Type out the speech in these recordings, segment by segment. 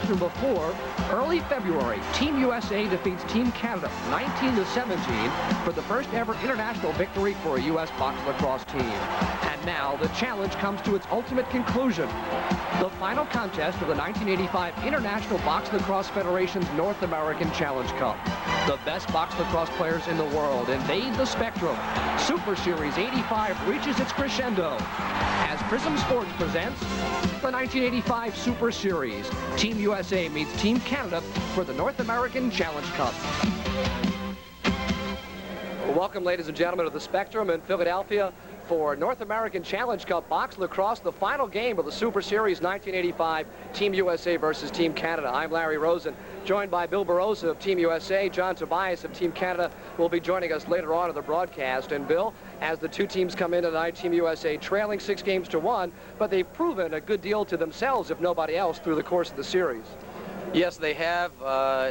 mentioned before, early February, Team USA defeats Team Canada 19-17 for the first ever international victory for a U.S. box lacrosse team. And now the challenge comes to its ultimate conclusion. The final contest of the 1985 International Box Lacrosse Federation's North American Challenge Cup. The best box lacrosse players in the world invade the spectrum. Super Series 85 reaches its crescendo as Prism Sports presents the 1985 Super Series. Team USA meets Team Canada for the North American Challenge Cup. Welcome, ladies and gentlemen, to the Spectrum in Philadelphia for North American Challenge Cup Box Lacrosse, the final game of the Super Series 1985, Team USA versus Team Canada. I'm Larry Rosen, joined by Bill Barosa of Team USA. John Tobias of Team Canada will be joining us later on in the broadcast. And Bill, as the two teams come in tonight, Team USA trailing 6-1, but they've proven a good deal to themselves, if nobody else, through the course of the series. Yes, they have.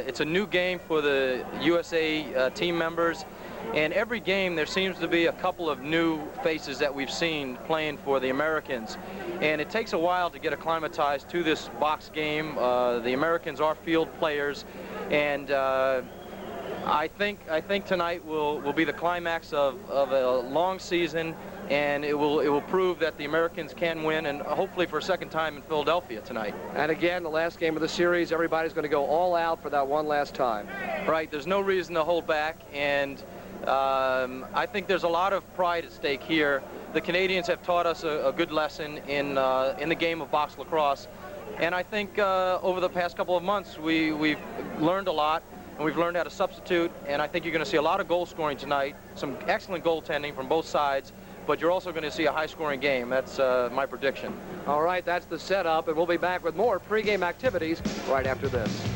It's a new game for the USA team members. And every game there seems to be a couple of new faces that we've seen playing for the Americans. And it takes a while to get acclimatized to this box game. The Americans are field players. And I think tonight will be the climax of a long season, and it will prove that the Americans can win, and hopefully for a second time in Philadelphia tonight. And again, the last game of the series, everybody's going to go all out for that one last time. Right, there's no reason to hold back, and I think there's a lot of pride at stake here. The Canadians have taught us a good lesson in the game of box lacrosse, and I think over the past couple of months we've learned a lot, and we've learned how to substitute, and I think you're going to see a lot of goal scoring tonight, some excellent goaltending from both sides, but you're also going to see a high-scoring game. That's my prediction. All right, that's the setup, and we'll be back with more pregame activities right after this.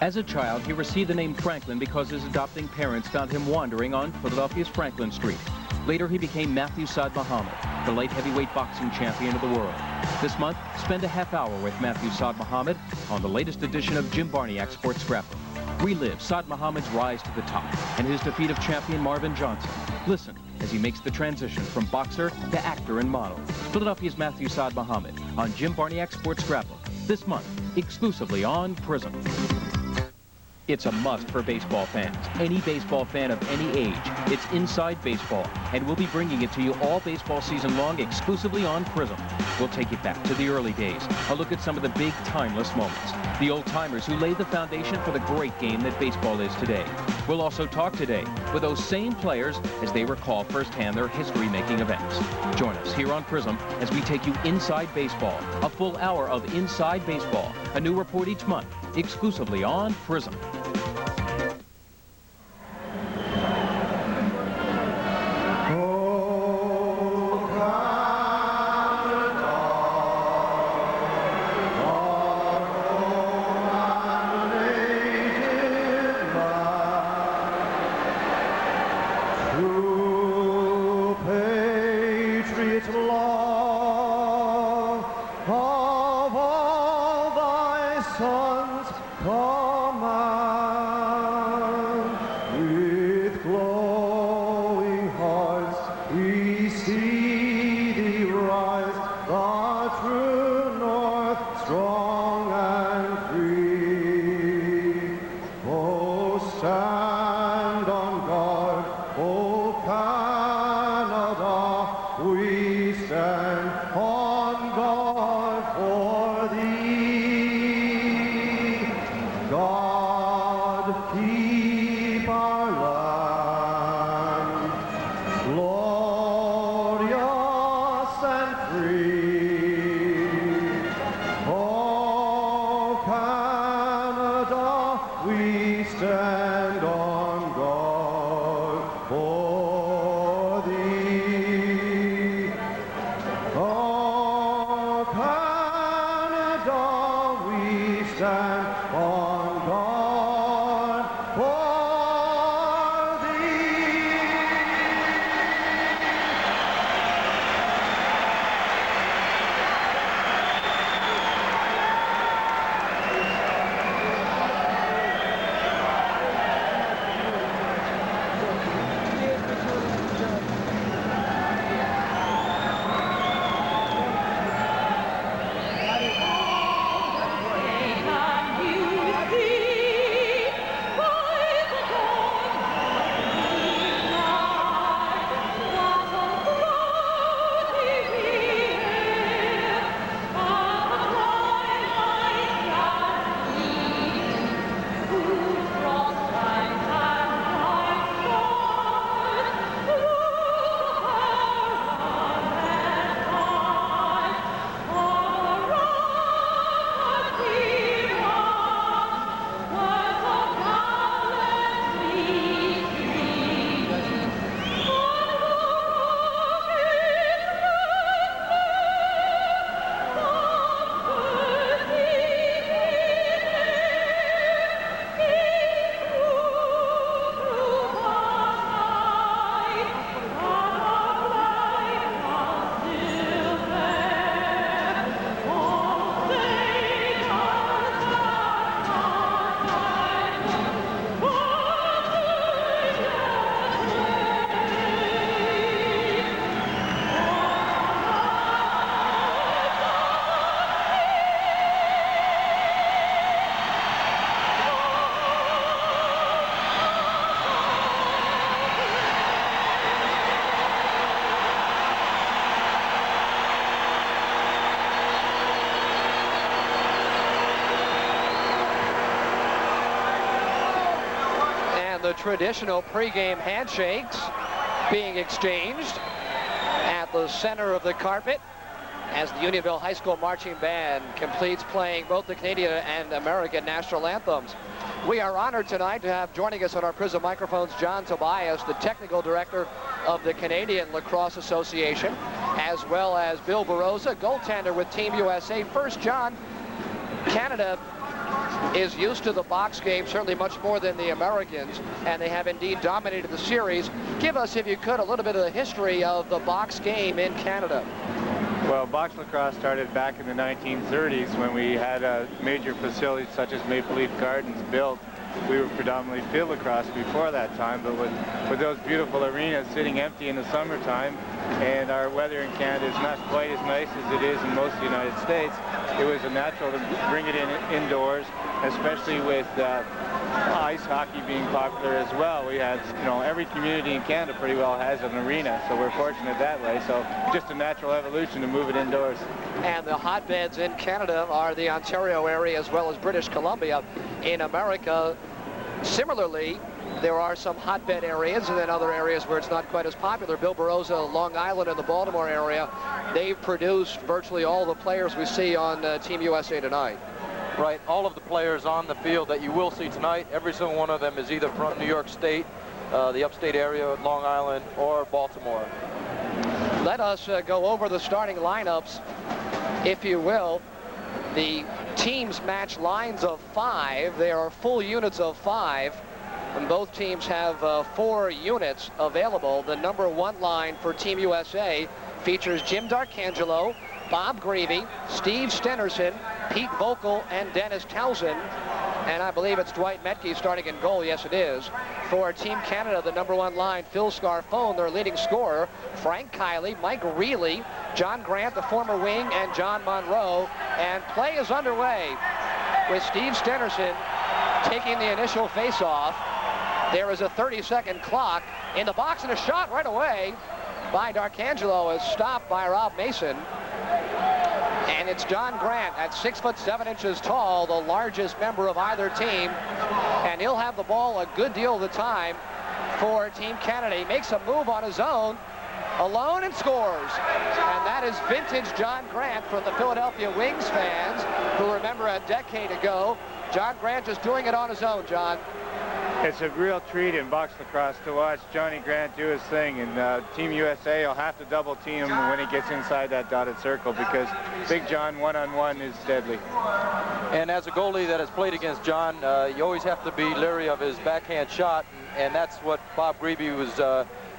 As a child, he received the name Franklin because his adopting parents found him wandering on Philadelphia's Franklin Street. Later, he became Matthew Saad Muhammad, the light heavyweight boxing champion of the world. This month, spend a half hour with Matthew Saad Muhammad on the latest edition of Jim Barniak's Sports Scrapbook. Relive Saad Muhammad's rise to the top and his defeat of champion Marvin Johnson. Listen as he makes the transition from boxer to actor and model. Philadelphia's Matthew Saad Muhammad on Jim Barniak's Sports Scrapbook. This month, exclusively on Prism. It's a must for baseball fans. Any baseball fan of any age. It's Inside Baseball, and we'll be bringing it to you all baseball season long exclusively on Prism. We'll take it back to the early days, a look at some of the big timeless moments, the old-timers who laid the foundation for the great game that baseball is today. We'll also talk today with those same players as they recall firsthand their history-making events. Join us here on Prism as we take you inside baseball, a full hour of Inside Baseball, a new report each month, exclusively on Prism. Sons, come out. traditional pregame handshakes being exchanged at the center of the carpet as the Unionville High School Marching Band completes playing both the Canadian and American national anthems. We are honored tonight to have joining us on our Prism microphones John Tobias, the technical director of the Canadian Lacrosse Association, as well as Bill Barosa, goaltender with Team USA. First, John, Canada is used to the box game certainly much more than the Americans, and they have indeed dominated the series. Give us, if you could, a little bit of the history of the box game in Canada. Well, box lacrosse started back in the 1930s when we had major facilities such as Maple Leaf Gardens built. We were predominantly field lacrosse before that time, but with those beautiful arenas sitting empty in the summertime, and our weather in Canada is not quite as nice as it is in most of the United States, it was a natural to bring it indoors, especially with ice hockey being popular as well. We had, every community in Canada pretty well has an arena, so we're fortunate that way. So just a natural evolution to move it indoors. And the hotbeds in Canada are the Ontario area as well as British Columbia. In America, similarly, there are some hotbed areas and then other areas where it's not quite as popular. Bill Barosa, Long Island and the Baltimore area, they've produced virtually all the players we see on Team USA tonight. Right, all of the players on the field that you will see tonight, every single one of them is either from New York State, the upstate area, Long Island, or Baltimore. Let us go over the starting lineups, if you will. The teams match lines of 5. There are full units of 5, and both teams have 4 units available. The number 1 line for Team USA features Jim Darcangelo, Bob Greavy, Steve Stenerson, Pete Vocal, and Dennis Townsend. And I believe it's Dwight Metke starting in goal. Yes, it is. For Team Canada, the number 1 line, Phil Scarfone, their leading scorer, Frank Kiley, Mike Reilly, John Grant, the former wing, and John Monroe. And play is underway with Steve Stenerson taking the initial face-off. There is a 30-second clock in the box, and a shot right away by Darcangelo is stopped by Rob Mason. And it's John Grant at 6'7" tall, the largest member of either team. And he'll have the ball a good deal of the time for Team Canada. He makes a move on his own, alone, and scores. And that is vintage John Grant from the Philadelphia Wings fans who remember a decade ago. John Grant just doing it on his own, John. It's a real treat in box lacrosse to watch Johnny Grant do his thing, and Team USA will have to double team him when he gets inside that dotted circle because Big John one-on-one is deadly. And as a goalie that has played against John, you always have to be leery of his backhand shot, and that's what Bob Greavy was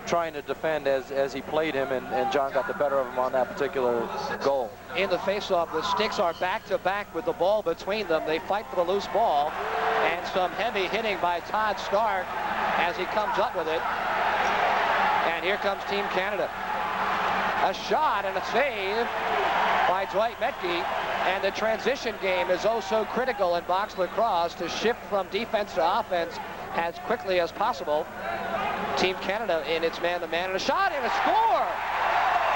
trying to defend as he played him, and John got the better of him on that particular goal. In the face-off, the sticks are back-to-back with the ball between them. They fight for the loose ball, and some heavy hitting by Todd Stark as he comes up with it. And here comes Team Canada. A shot and a save by Dwight Metke, and the transition game is oh so critical in box lacrosse to shift from defense to offense as quickly as possible. Team Canada in its man-to-man, and a shot and a score!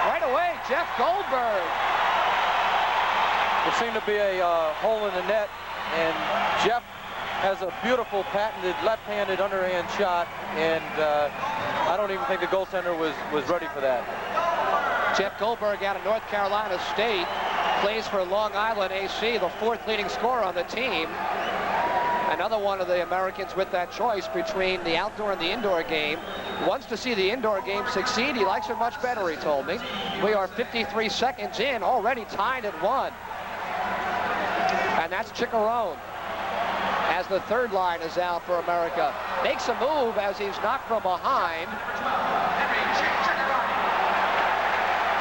Right away, Jeff Goldberg. There seemed to be a hole in the net, and Jeff has a beautiful patented left-handed underhand shot, and I don't even think the goaltender was ready for that. Jeff Goldberg out of North Carolina State plays for Long Island AC, the 4th leading scorer on the team. Another one of the Americans with that choice between the outdoor and the indoor game. Wants to see the indoor game succeed. He likes it much better, he told me. We are 53 seconds in, already tied at 1. And that's Chicharone as the 3rd line is out for America. Makes a move as he's knocked from behind.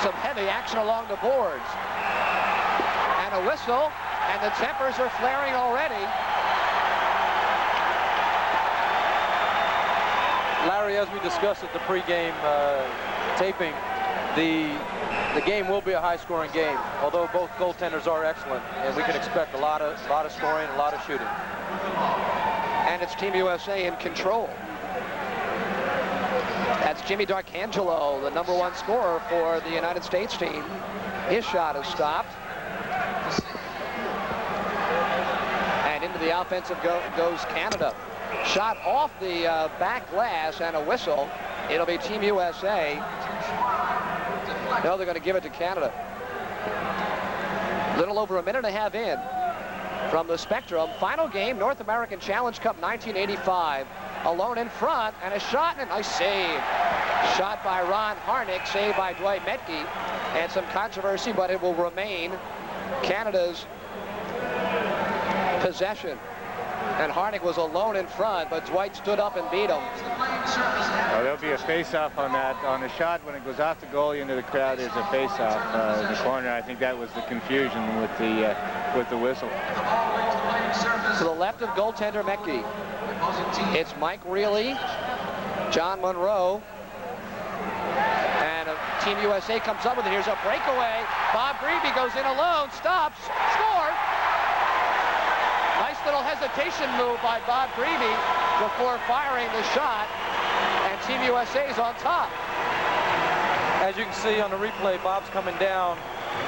Some heavy action along the boards. And a whistle, and the tempers are flaring already. Larry, as we discussed at the pregame taping, the game will be a high-scoring game, although both goaltenders are excellent, and we can expect a lot of scoring, a lot of shooting. And it's Team USA in control. That's Jimmy Darcangelo, the number 1 scorer for the United States team. His shot is stopped. And into the offensive goes Canada. Shot off the back glass and a whistle. It'll be Team USA. No, they're going to give it to Canada. Little over a minute and a half in from the Spectrum. Final game, North American Challenge Cup 1985. Alone in front, and a shot and a nice save. Shot by Ron Harnick, saved by Dwight Metke. And some controversy, but it will remain Canada's possession. And Harnick was alone in front, but Dwight stood up and beat him. Well, there'll be a face-off on that. On the shot, when it goes off the goalie into the crowd, there's a face-off in the corner. I think that was the confusion with the whistle. To the left of goaltender Metke, it's Mike Reilly, John Monroe, and Team USA comes up with it. Here's a breakaway. Bob Grebe goes in alone, stops, score. Nice little hesitation move by Bob Grebe before firing the shot, and Team USA is on top. As you can see on the replay, Bob's coming down,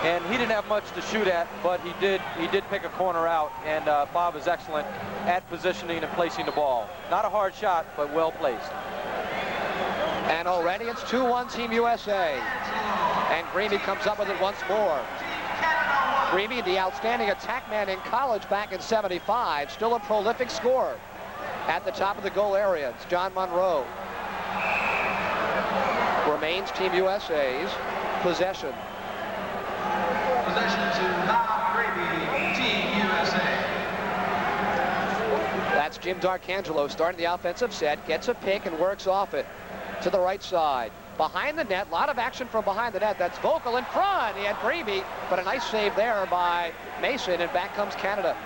and he didn't have much to shoot at, but he did pick a corner out, and Bob is excellent at positioning and placing the ball. Not a hard shot, but well placed. And already it's 2-1 Team USA, and Grebe comes up with it once more. Grebe, the outstanding attack man in college back in '75, still a prolific scorer at the top of the goal area. It's John Monroe. Remains Team USA's possession. Possession to Bob Grebe, Team USA. That's Jim D'Arcangelo starting the offensive set, gets a pick and works off it to the right side. Behind the net, a lot of action from behind the net. That's Vogel in front. He had Grebe, but a nice save there by Mason, and back comes Canada.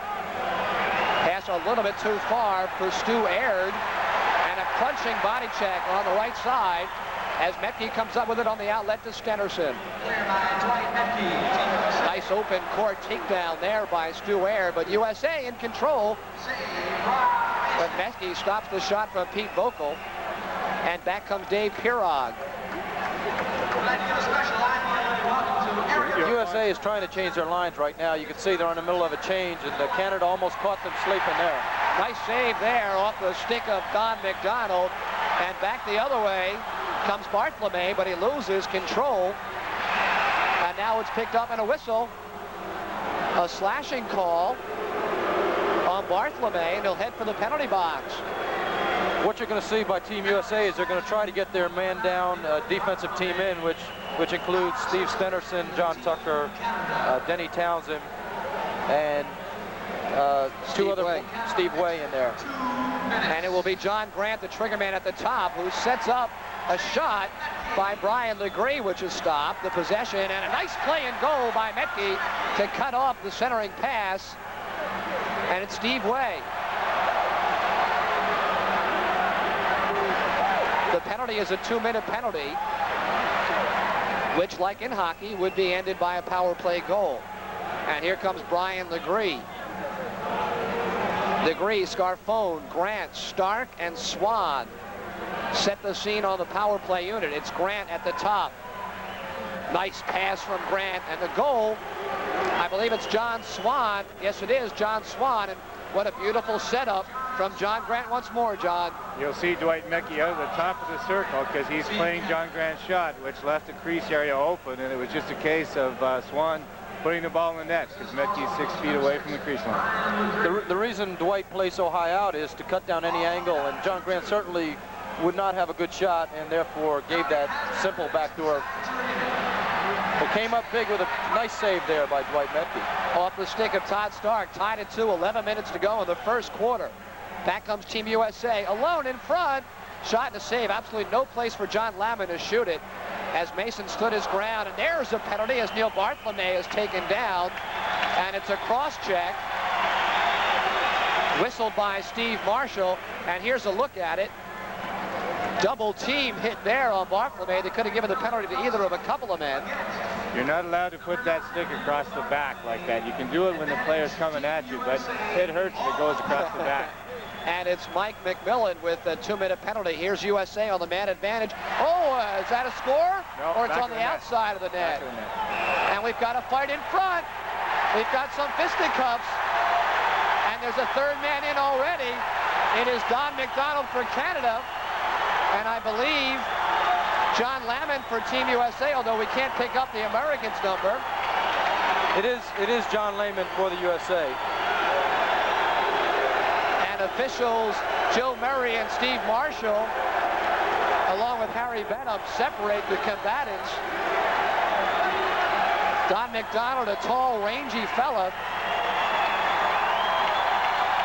Pass a little bit too far for Stu Aird, and a crunching body check on the right side as Metke comes up with it on the outlet to Stenerson. Clear by Dwight Metke. Nice open court takedown there by Stu Aird, but USA in control. But Metke stops the shot from Pete Vogel, and back comes Dave Pirog. USA is trying to change their lines right now. You can see they're in the middle of a change, and Canada almost caught them sleeping there. Nice save there off the stick of Don McDonald, and back the other way comes Barthelme, but he loses control, and now it's picked up in a whistle. A slashing call on Barthelme, and he'll head for the penalty box. What you're going to see by Team USA is they're going to try to get their man-down defensive team in, which includes Steve Stenerson, John Tucker, Denny Townsend, and Steve Way in there. And it will be John Grant, the trigger man at the top, who sets up a shot by Brian Legree, which is stopped. The possession and a nice play and goal by Metke to cut off the centering pass. And it's Steve Way. The penalty is a 2-minute penalty, which, like in hockey, would be ended by a power play goal. And here comes Brian Legree. Legree, Scarfone, Grant, Stark, and Swan set the scene on the power play unit. It's Grant at the top. Nice pass from Grant, and the goal, I believe it's John Swan. Yes, it is John Swan, and what a beautiful setup from John Grant once more, John. You'll see Dwight Metke out of the top of the circle because he's playing John Grant's shot, which left the crease area open, and it was just a case of Swan putting the ball in the net because Metke's 6 feet away from the crease line. The reason Dwight plays so high out is to cut down any angle, and John Grant certainly would not have a good shot and therefore gave that simple backdoor. It came up big with a nice save there by Dwight Metke. Off the stick of Todd Stark, tied at 2, 11 minutes to go in the first quarter. Back comes Team USA, alone in front. Shot and a save, absolutely no place for John Lamon to shoot it as Mason stood his ground, and there's a penalty as Neil Barthelme is taken down, and it's a cross check. Whistled by Steve Marshall, and here's a look at it. Double team hit there on Barthelme. They could have given the penalty to either of a couple of men. You're not allowed to put that stick across the back like that. You can do it when the player's coming at you, but it hurts if it goes across the back. And it's Mike McMillan with a 2-minute penalty. Here's USA on the man advantage. Oh, is that a score? No, or it's on the outside of the net. And we've got a fight in front. We've got some fisticuffs. And there's a third man in already. It is Don McDonald for Canada, and I believe John Lamont for Team USA, although we can't pick up the Americans' number. It is John Lamont for the USA. And officials Joe Murray and Steve Marshall, along with Harry Benham, separate the combatants. Don McDonald, a tall, rangy fella,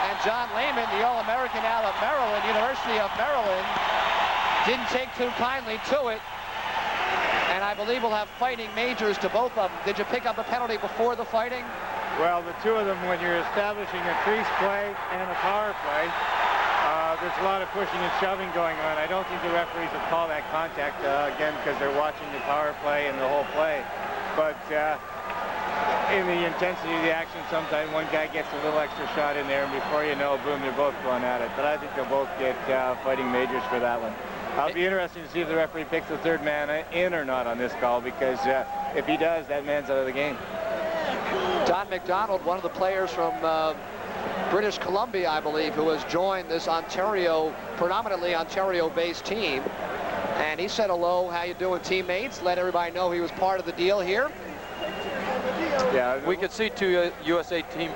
and John Lamont, the All-American out of Maryland, University of Maryland, didn't take too kindly to it. And I believe we'll have fighting majors to both of them. Did you pick up a penalty before the fighting? Well, the two of them, when you're establishing a crease play and a power play, there's a lot of pushing and shoving going on. I don't think the referees will call that contact, again, because they're watching the power play and the whole play. But in the intensity of the action, sometimes one guy gets a little extra shot in there, and before you know, boom, they're both going at it. But I think they'll both get fighting majors for that one. I'll be interested to see if the referee picks the third man in or not on this call, because if he does, that man's out of the game. Don McDonald, one of the players from British Columbia, I believe, who has joined this Ontario, predominantly Ontario-based team. And he said hello, how you doing, teammates? Let everybody know he was part of the deal here. Yeah, we could see two USA team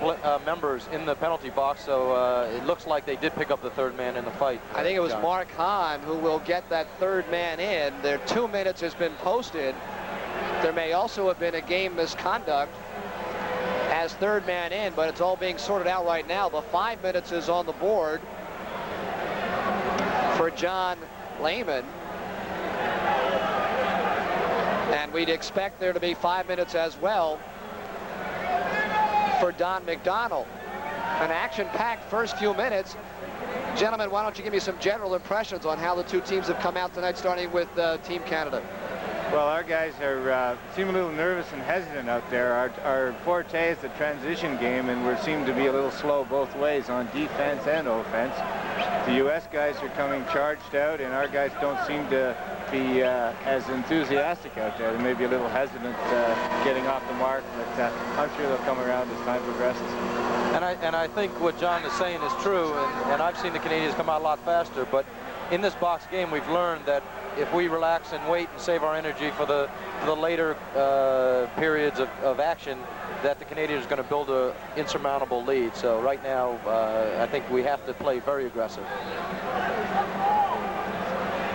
members in the penalty box, so it looks like they did pick up the third man in the fight. I think it was Mark Hahn who will get that third man in. Their 2 minutes has been posted. There may also have been a game misconduct as third man in, but it's all being sorted out right now. The 5 minutes is on the board for John Lamont. And we'd expect there to be 5 minutes as well for Don McDonald. An action-packed first few minutes. Gentlemen, why don't you give me some general impressions on how the two teams have come out tonight, starting with Team Canada. Well, our guys are seem a little nervous and hesitant out there. Our forte is the transition game, and we seem to be a little slow both ways on defense and offense. The U.S. guys are coming charged out, and our guys don't seem to be as enthusiastic out there. They may be a little hesitant getting off the mark, but I'm sure they'll come around as time progresses. And I think what John is saying is true, and I've seen the Canadians come out a lot faster, but in this box game we've learned that if we relax and wait and save our energy for the later periods of action, that the Canadians are going to build an insurmountable lead. So right now, I think we have to play very aggressive.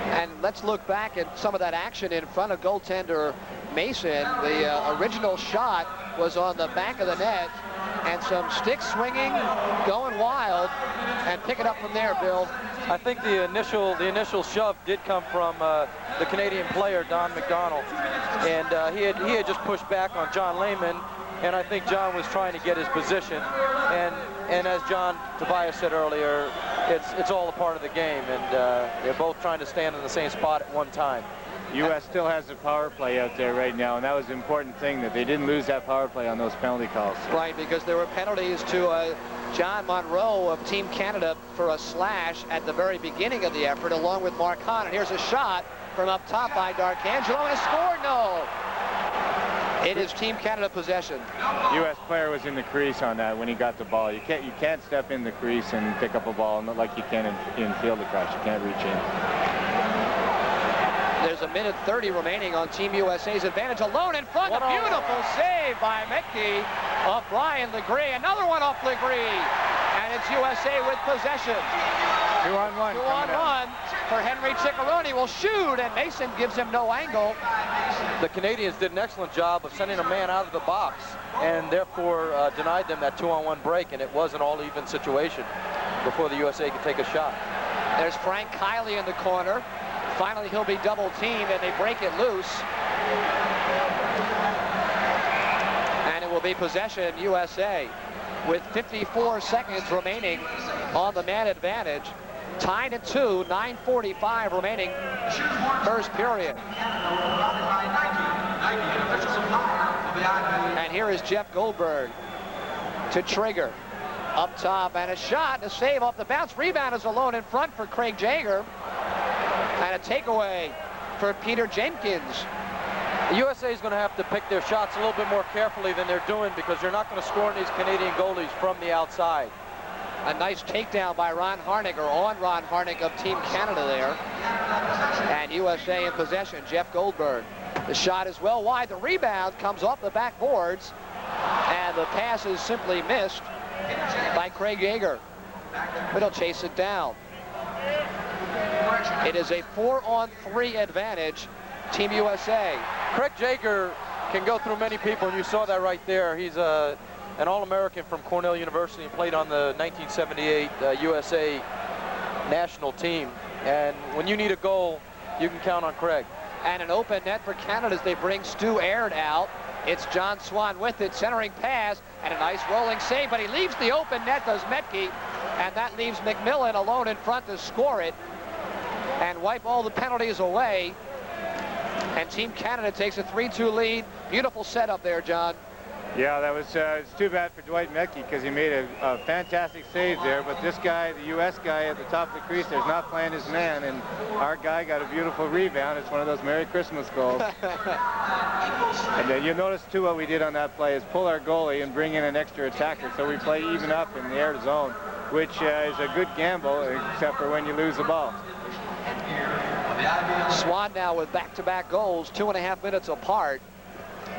And let's look back at some of that action in front of goaltender Mason. The original shot was on the back of the net, and some stick swinging, going wild, and pick it up from there, Bill. I think the initial shove did come from the Canadian player, Don McDonald, and he had just pushed back on John Lamont, and I think John was trying to get his position, and as John Tobias said earlier, it's all a part of the game, and they're both trying to stand in the same spot at one time. U.S. still has a power play out there right now, and that was the important thing, that they didn't lose that power play on those penalty calls. Right, because there were penalties to John Monroe of Team Canada for a slash at the very beginning of the effort, along with Mark Hahn. And here's a shot from up top by D'Arcangelo, and a score. No! It is Team Canada possession. U.S. player was in the crease on that when he got the ball. You can't step in the crease and pick up a ball, not like you can in field lacrosse. You can't reach in. There's a minute 30 remaining on Team USA's advantage. Alone in front, a beautiful save by Mekki off Brian Legree. Another one off Legree, and it's USA with possession. 2-on-1. 2-on-1 for Henry Ciccarone. Will shoot, and Mason gives him no angle. The Canadians did an excellent job of sending a man out of the box, and therefore denied them that 2-on-1 break, and it was an all-even situation before the USA could take a shot. There's Frank Kiley in the corner. Finally, he'll be double-teamed, and they break it loose. And it will be possession USA with 54 seconds remaining on the man advantage. Tied at 2, 9:45 remaining first period. And here is Jeff Goldberg to trigger. Up top, and a shot, a save off the bounce. Rebound is alone in front for Craig Jager. And a takeaway for Peter Jenkins. The USA is going to have to pick their shots a little bit more carefully than they're doing, because they're not going to score on these Canadian goalies from the outside. A nice takedown by Ron Harnick, or on Ron Harnick of Team Canada there. And USA in possession, Jeff Goldberg. The shot is well wide. The rebound comes off the backboards, and the pass is simply missed by Craig Yeager. But he'll chase it down. It is a 4-on-3 advantage, Team USA. Craig Yeager can go through many people, and you saw that right there. He's an All-American from Cornell University and played on the 1978 USA national team. And when you need a goal, you can count on Craig. And an open net for Canada as they bring Stu Aird out. It's John Swan with it, centering pass, and a nice rolling save, but he leaves the open net, does Metke, and that leaves McMillan alone in front to score it and wipe all the penalties away. And Team Canada takes a 3-2 lead. Beautiful setup there, John. Yeah, that was it's too bad for Dwight Metke because he made a fantastic save there, but this guy, the U.S. guy at the top of the crease, is not playing his man, and our guy got a beautiful rebound. It's one of those Merry Christmas goals. And then you'll notice, too, what we did on that play is pull our goalie and bring in an extra attacker, so we play even up in the air zone, which is a good gamble, except for when you lose the ball. Swan now with back-to-back goals, 2.5 minutes apart,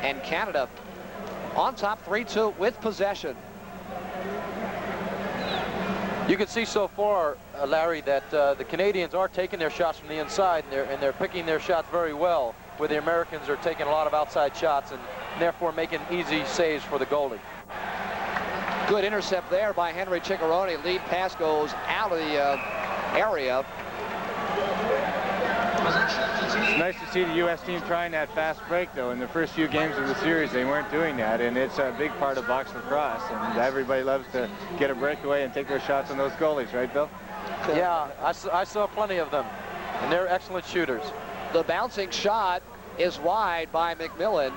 and Canada on top 3-2 with possession. You can see so far, Larry, that the Canadians are taking their shots from the inside, and they're picking their shots very well, where the Americans are taking a lot of outside shots and therefore making easy saves for the goalie. Good intercept there by Henry Ciccarone. Lead pass goes out of the area. It's nice to see the U.S. team trying that fast break, though. In the first few games of the series, they weren't doing that, and it's a big part of box lacrosse, and everybody loves to get a breakaway and take their shots on those goalies, right, Bill? Yeah, I saw plenty of them, and they're excellent shooters. The bouncing shot is wide by McMillan.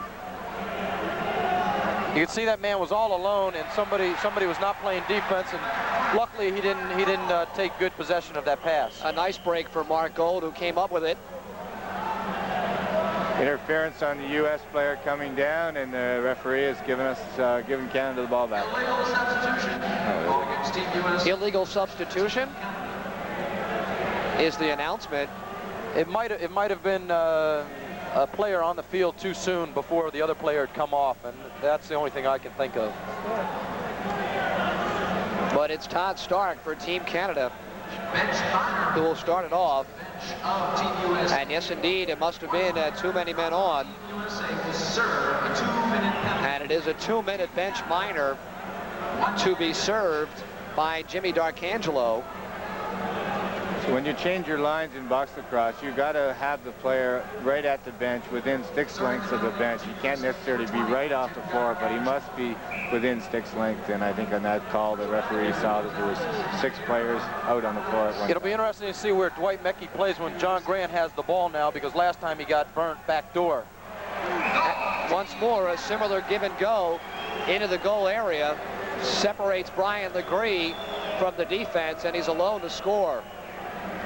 You can see that man was all alone, and somebody was not playing defense, and luckily he didn't take good possession of that pass. A nice break for Mark Gold, who came up with it. Interference on the U.S. player coming down, and the referee has given Canada the ball back. Illegal substitution is the announcement. It might have been a player on the field too soon before the other player had come off, and that's the only thing I can think of. But it's Todd Stark for Team Canada who will start it off. And yes, indeed, it must have been too many men on. And it is a 2-minute bench minor to be served by Jimmy D'Arcangelo. So when you change your lines in box lacrosse, you got to have the player right at the bench, within sticks lengths of the bench. He can't necessarily be right off the floor, but he must be within sticks length. And I think on that call, the referee saw that there was 6 players out on the floor at one time. It'll be interesting to see where Dwight Metke plays when John Grant has the ball now, because last time he got burnt back door. Once more, a similar give and go into the goal area separates Brian Legree from the defense, and he's alone to score.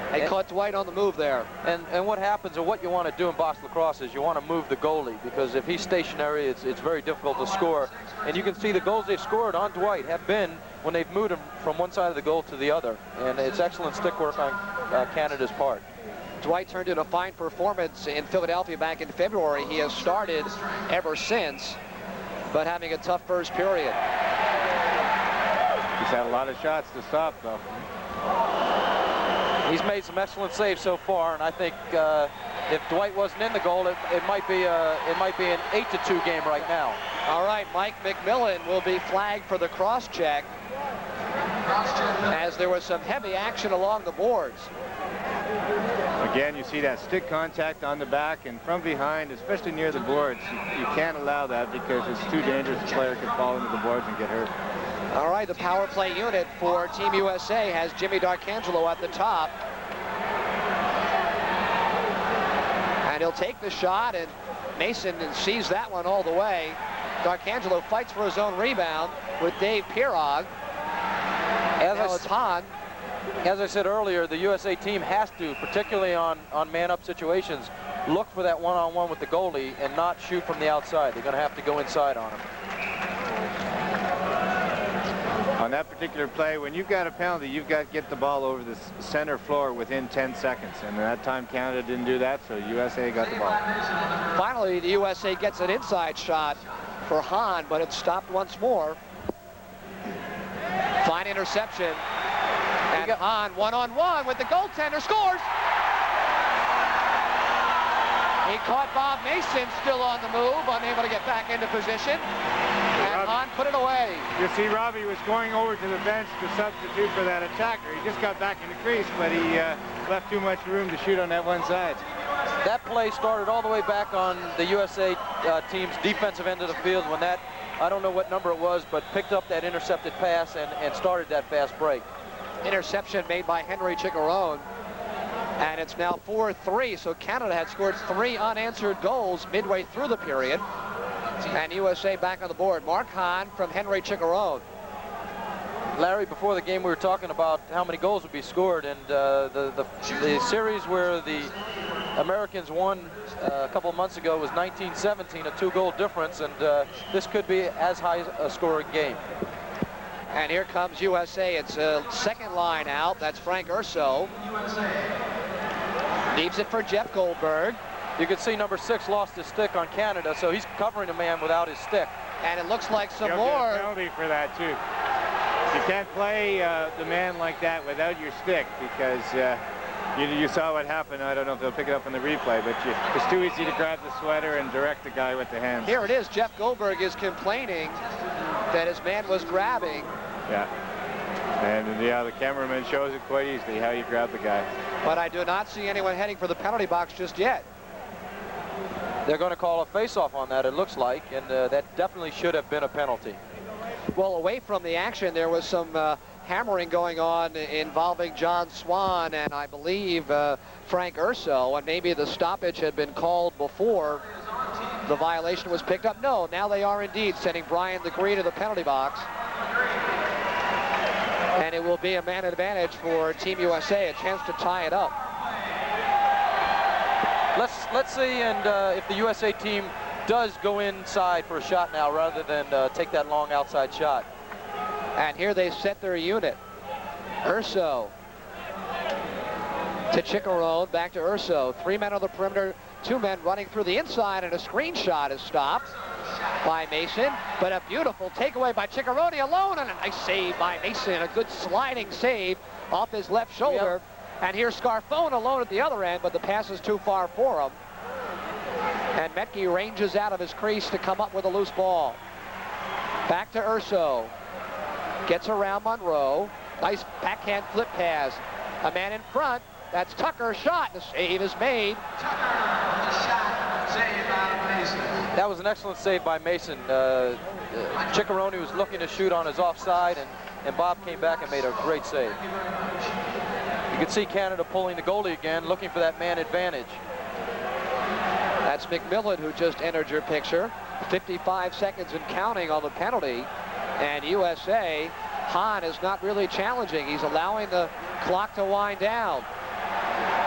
They caught Dwight on the move there. And what happens, or what you want to do in box lacrosse, is you want to move the goalie, because if he's stationary, it's very difficult to score. And you can see the goals they've scored on Dwight have been when they've moved him from one side of the goal to the other. And it's excellent stick work on Canada's part. Dwight turned in a fine performance in Philadelphia back in February. He has started ever since, but having a tough first period. He's had a lot of shots to stop, though. He's made some excellent saves so far, and I think if Dwight wasn't in the goal, it might be an 8-2 game right now. All right, Mike McMillan will be flagged for the cross-check, as there was some heavy action along the boards. Again, you see that stick contact on the back and from behind, especially near the boards. You can't allow that because it's too dangerous. The player could fall into the boards and get hurt. All right, the power play unit for Team USA has Jimmy D'Arcangelo at the top. And he'll take the shot, and Mason sees that one all the way. D'Arcangelo fights for his own rebound with Dave Pirog. Now it's Hahn. As I said earlier, the USA team has to, particularly on man-up situations, look for that one-on-one with the goalie and not shoot from the outside. They're going to have to go inside on him. on that particular play, when you've got a penalty, you've got to get the ball over the center floor within 10 seconds. And that time Canada didn't do that, so USA got the ball. Finally, the USA gets an inside shot for Hahn, but it's stopped once more. Fine interception. And Hahn one-on-one with the goaltender, scores! He caught Bob Mason still on the move, unable to get back into position. And Hahn put it away. You see, Robbie was going over to the bench to substitute for that attacker. He just got back in the crease, but he left too much room to shoot on that one side. That play started all the way back on the USA team's defensive end of the field when that, I don't know what number it was, but picked up that intercepted pass and started that fast break. Interception made by Henry Chicharone. And it's now 4-3, so Canada had scored 3 unanswered goals midway through the period. And USA back on the board. Mark Hahn from Henry Chicharone. Larry, before the game we were talking about how many goals would be scored, and the series where the Americans won a couple of months ago was 1917, a 2-goal difference, and this could be as high a scoring game. And here comes USA. It's a second line out. That's Frank Urso. Leaves it for Jeff Goldberg. You can see number 6 lost his stick on Canada, so he's covering a man without his stick. And it looks like some more. Get a penalty for that too. You can't play the man like that without your stick, because you saw what happened. I don't know if they'll pick it up in the replay, but it's too easy to grab the sweater and direct the guy with the hands. Here it is. Jeff Goldberg is complaining that his man was grabbing. Yeah. And yeah, the cameraman shows it quite easily how you grab the guy. But I do not see anyone heading for the penalty box just yet. They're going to call a face-off on that, it looks like, and that definitely should have been a penalty. Well, away from the action, there was some hammering going on involving John Swan and I believe Frank Urso, and maybe the stoppage had been called before the violation was picked up. No, now they are indeed sending Brian Legree to the penalty box. And it will be a man advantage for Team USA, a chance to tie it up. Let's see, and if the USA team does go inside for a shot now rather than take that long outside shot. And here they set their unit. Urso to Chicharone, back to Urso. 3 men on the perimeter, 2 men running through the inside, and a screen shot is stopped by Mason, but a beautiful takeaway by Chicharone alone, and a nice save by Mason, a good sliding save off his left shoulder. Yep. And here's Scarfone alone at the other end, but the pass is too far for him. And Metke ranges out of his crease to come up with a loose ball. Back to Urso. Gets around Monroe. Nice backhand flip pass. A man in front. That's Tucker. Shot. The save is made. Tucker, the shot, saved by Mason. That was an excellent save by Mason. Chicharone was looking to shoot on his offside, and Bob came back and made a great save. You can see Canada pulling the goalie again, looking for that man advantage. That's McMillan who just entered your picture. 55 seconds and counting on the penalty. And USA, Hahn is not really challenging. He's allowing the clock to wind down.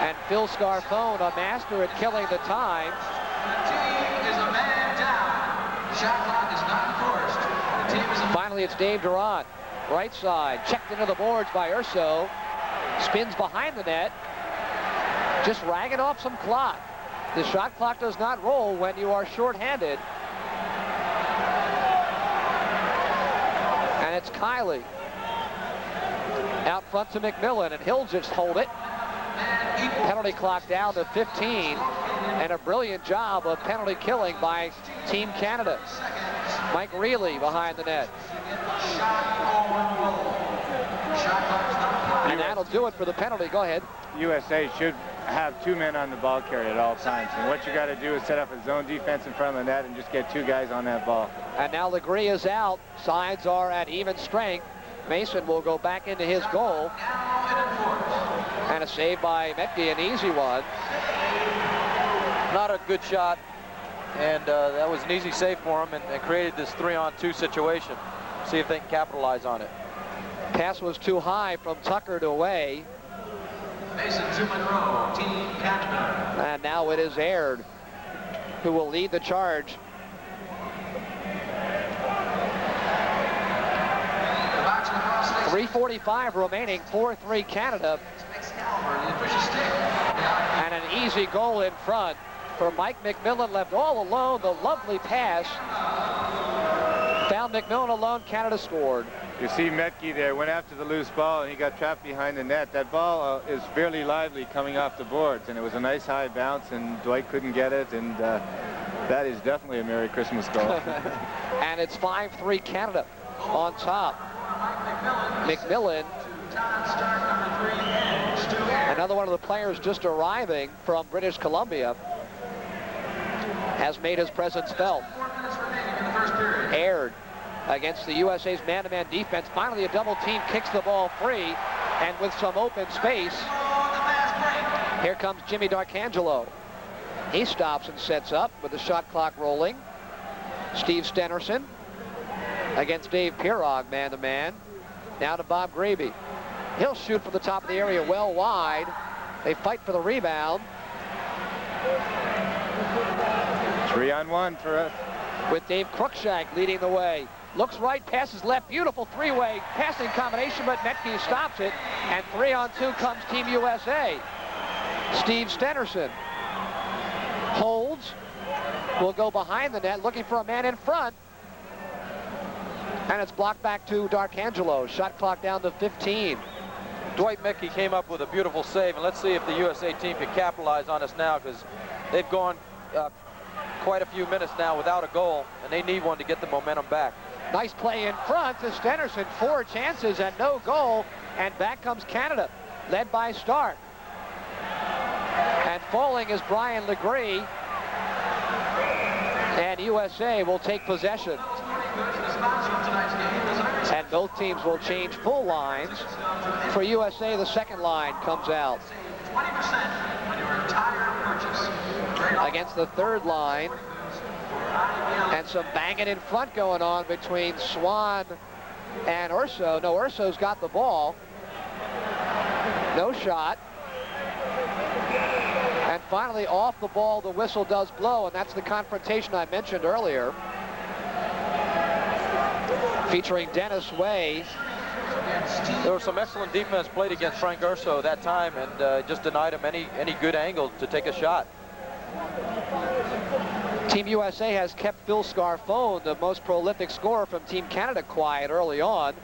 And Phil Scarfone, a master at killing the time. The team is a man down. Shot clock is not enforced. The team is Finally, it's Dave Durant. Right side, checked into the boards by Urso. Spins behind the net. Just ragging off some clock. The shot clock does not roll when you are shorthanded. And it's Kiley. Out front to McMillan, and he'll just hold it. Penalty clock down to 15, and a brilliant job of penalty killing by Team Canada. Mike Reilly behind the net. And that'll do it for the penalty. Go ahead. USA should have 2 men on the ball carrier at all times. And what you got to do is set up a zone defense in front of the net and just get 2 guys on that ball. And now Legree is out. Sides are at even strength. Mason will go back into his goal. And a save by Metke, an easy one. Not a good shot. And that was an easy save for him and created this 3-on-2 situation. See if they can capitalize on it. Pass was too high from Tucker to away. Mason to Monroe, Team Canada. And now it is Aird who will lead the charge. The Box Lacrosse 3:45 remaining, 4-3 Canada. And an easy goal in front for Mike McMillan, left all alone. The lovely pass found McMillan alone. Canada scored. You see Metke there, went after the loose ball, and he got trapped behind the net. That ball is fairly lively coming off the boards, and it was a nice high bounce, and Dwight couldn't get it, and that is definitely a Merry Christmas goal. And it's 5-3 Canada on top. McMillan, another one of the players just arriving from British Columbia, has made his presence felt. Aired against the USA's man-to-man defense. Finally, a double team kicks the ball free, and with some open space, here comes Jimmy Darkangelo. He stops and sets up with the shot clock rolling. Steve Stenerson against Dave Pirog, man-to-man. Now to Bob Graby. He'll shoot from the top of the area well wide. They fight for the rebound. 3-on-1 for us. With Dave Cruikshank leading the way. Looks right, passes left. Beautiful three-way passing combination, but Metke stops it. And 3-on-2 comes Team USA. Steve Stenerson holds. Will go behind the net, looking for a man in front. And it's blocked back to Darkangelo. Shot clock down to 15. Dwight Metke came up with a beautiful save, and let's see if the USA team can capitalize on this now, because they've gone quite a few minutes now without a goal, and they need one to get the momentum back. Nice play in front to Stenerson. 4 chances and no goal, and back comes Canada, led by Stark. And falling is Brian Legree, and USA will take possession. And both teams will change full lines. For USA, the second line comes out against the third line. And some banging in front going on between Swan and Urso. No, Urso's got the ball. No shot. And finally, off the ball, the whistle does blow, and that's the confrontation I mentioned earlier, featuring Dennis Way. There was some excellent defense played against Frank Urso that time, and just denied him any good angle to take a shot. Team USA has kept Phil Scarfone, the most prolific scorer from Team Canada, quiet early on.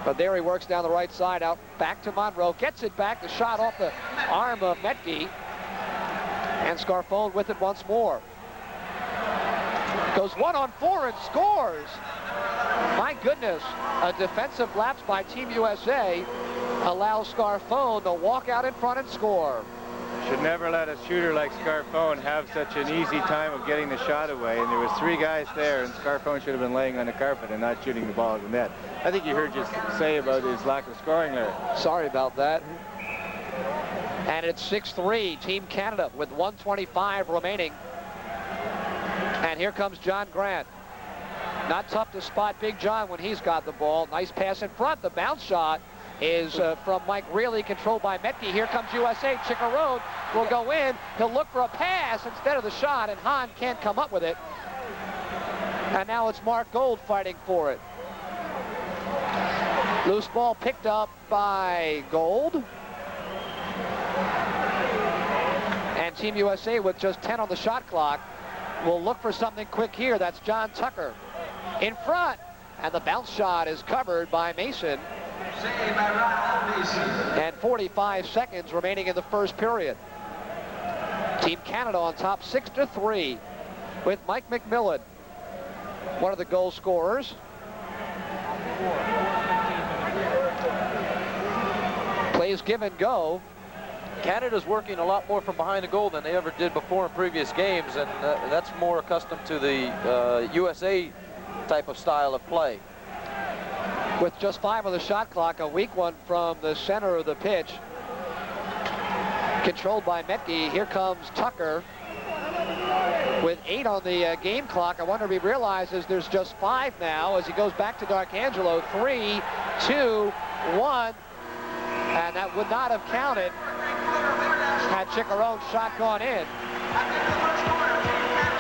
But there he works down the right side, out back to Monroe, gets it back, the shot off the arm of Metke, and Scarfone with it once more. Goes 1-on-4 and scores. My goodness, a defensive lapse by Team USA allows Scarfone to walk out in front and score. Should never let a shooter like Scarfone have such an easy time of getting the shot away. And there was 3 guys there, and Scarfone should have been laying on the carpet and not shooting the ball at the net. I think you heard you say about his lack of scoring there. Sorry about that. And it's 6-3, Team Canada with 1:25 remaining. And here comes John Grant. Not tough to spot Big John when he's got the ball. Nice pass in front. The bounce shot is from Mike Reilly, controlled by Metke. Here comes USA. Chickarone will go in. He'll look for a pass instead of the shot, and Hahn can't come up with it. And now it's Mark Gold fighting for it. Loose ball picked up by Gold. And Team USA, with just 10 on the shot clock, will look for something quick here. That's John Tucker in front. And the bounce shot is covered by Mason. And 45 seconds remaining in the first period. Team Canada on top 6-3 with Mike McMillan, one of the goal scorers. Plays give and go. Canada's working a lot more from behind the goal than they ever did before in previous games, and that's more accustomed to the USA type of style of play. With just 5 on the shot clock, a weak one from the center of the pitch, controlled by Metke. Here comes Tucker with 8 on the game clock. I wonder if he realizes there's just 5 now as he goes back to Darkangelo. 3, 2, 1, and that would not have counted had Chickarone's shot gone in.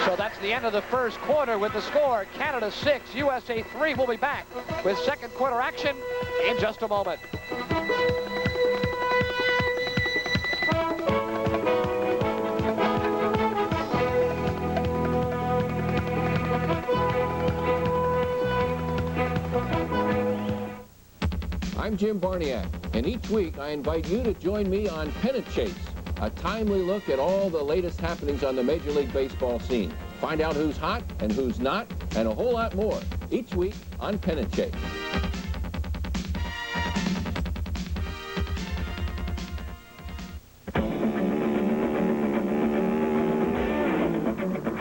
So that's the end of the first quarter with the score, Canada 6, USA 3. We'll be back with second quarter action in just a moment. I'm Jim Barniak, and each week I invite you to join me on Pennant Chase, a timely look at all the latest happenings on the Major League Baseball scene. Find out who's hot and who's not, and a whole lot more, each week on Pennant Chase.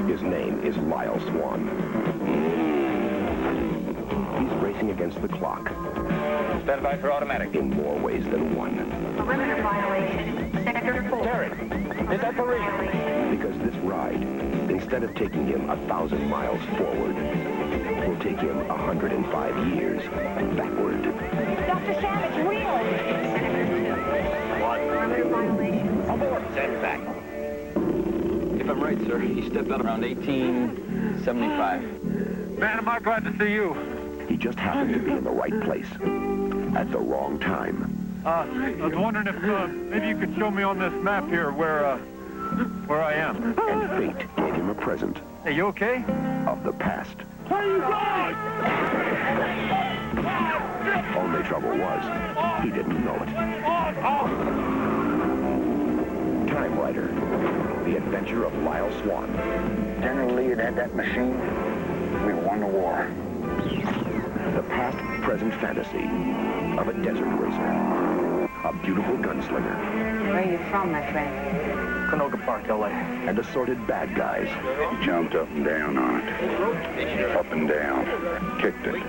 His name is Lyle Swan. He's racing against the clock. Stand by for automatic. In more ways than one. Perimeter violation, sector 4. Terry, is that for real? Because this ride, instead of taking him 1,000 miles forward, will take him 105 years backward. Dr. Savage, wheel! What? Perimeter violation. Aboard. Stand back. If I'm right, sir, he stepped out around 1875. Man, am I glad to see you. He just happened to be in the right place at the wrong time. I was wondering if maybe you could show me on this map here where I am. And fate gave him a present. Hey, you okay? Of the past. Only trouble was, he didn't know it. Time Rider, the adventure of Lyle Swan. General Lee had that machine, we won the war. The past-present fantasy of a desert racer, a beautiful gunslinger. Where are you from, my friend? Canoga Park, L.A. And assorted bad guys. He jumped up and down on it. Up and down. Kicked it.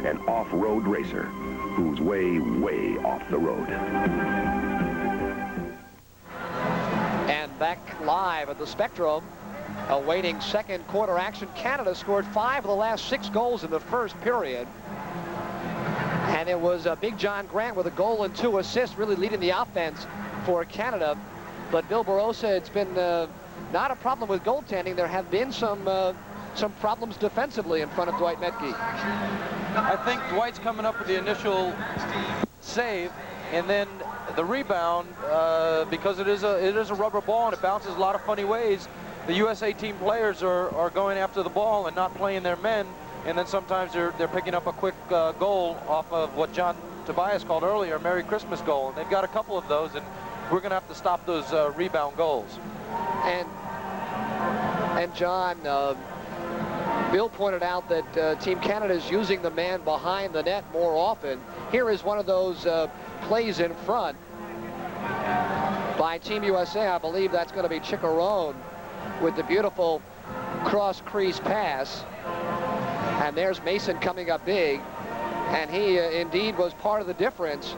An off-road racer who's way, way off the road. And back live at the Spectrum, awaiting second quarter action. Canada scored 5 of the last 6 goals in the first period. And it was Big John Grant with a goal and 2 assists, really leading the offense for Canada. But Bill Barossa, it's been not a problem with goaltending. There have been some problems defensively in front of Dwight Metke. I think Dwight's coming up with the initial save, and then the rebound, because it is a rubber ball and it bounces a lot of funny ways. The USA team players are going after the ball and not playing their men, and then sometimes they're picking up a quick goal off of what John Tobias called earlier, a Merry Christmas goal. And they've got a couple of those, and we're going to have to stop those rebound goals. And John, Bill pointed out that Team Canada is using the man behind the net more often. Here is one of those plays in front by Team USA. I believe that's going to be Chicharron with the beautiful cross-crease pass. And there's Mason coming up big. And he indeed was part of the difference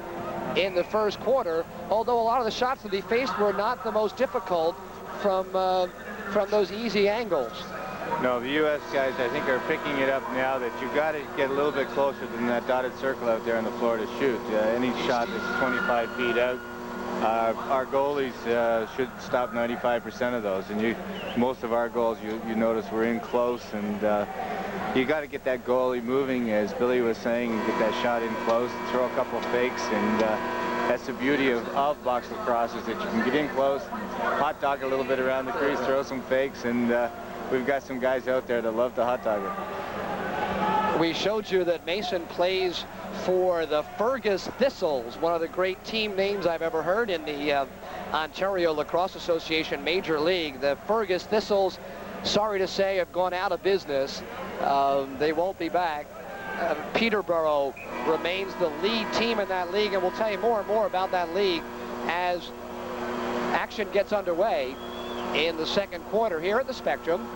in the first quarter, although a lot of the shots that he faced were not the most difficult from those easy angles. No, the U.S. guys, I think, are picking it up now that you've got to get a little bit closer than that dotted circle out there on the floor to shoot. Any shot that's 25 feet out, our goalies should stop 95% of those. And most of our goals, you notice, we're in close, and you got to get that goalie moving, as Billy was saying, and get that shot in close, throw a couple of fakes, and that's the beauty of box lacrosse, is that you can get in close, hot dog a little bit around the crease, throw some fakes, and we've got some guys out there that love to hot dog it. We showed you that Mason plays for the Fergus Thistles, one of the great team names I've ever heard in the Ontario Lacrosse Association Major League. The Fergus Thistles, sorry to say, have gone out of business. They won't be back. Peterborough remains the lead team in that league, and we'll tell you more and more about that league as action gets underway in the second quarter here at the Spectrum,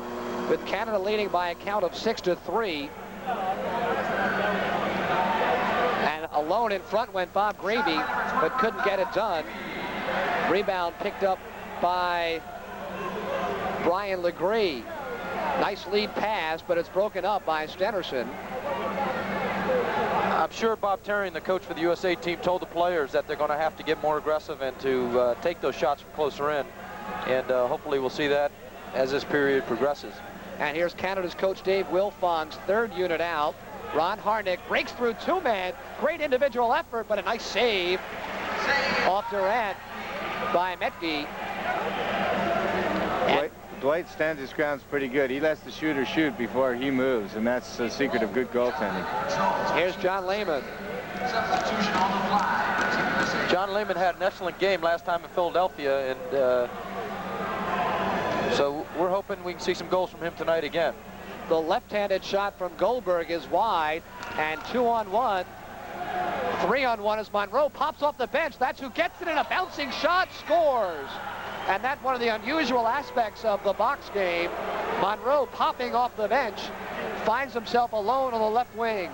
with Canada leading by a count of 6-3. And alone in front went Bob Gravy, but couldn't get it done. Rebound picked up by Brian Legree. Nice lead pass, but it's broken up by Stenerson. I'm sure Bob Terrian, the coach for the USA team, told the players that they're going to have to get more aggressive and to take those shots from closer in. and hopefully we'll see that as this period progresses. And here's Canada's coach Dave Wilfong's third unit out. Ron Harnick breaks through two-man. Great individual effort, but a nice save off Durant by Metke. Dwight stands his ground pretty good. He lets the shooter shoot before he moves, and that's the secret of good goaltending. Here's John Lehman. John Lehman had an excellent game last time in Philadelphia, and so we're hoping we can see some goals from him tonight again. The left-handed shot from Goldberg is wide, and 2-on-1. 3-on-1 as Monroe pops off the bench. That's who gets it in a bouncing shot, scores. And that's one of the unusual aspects of the box game. Monroe popping off the bench, finds himself alone on the left wing.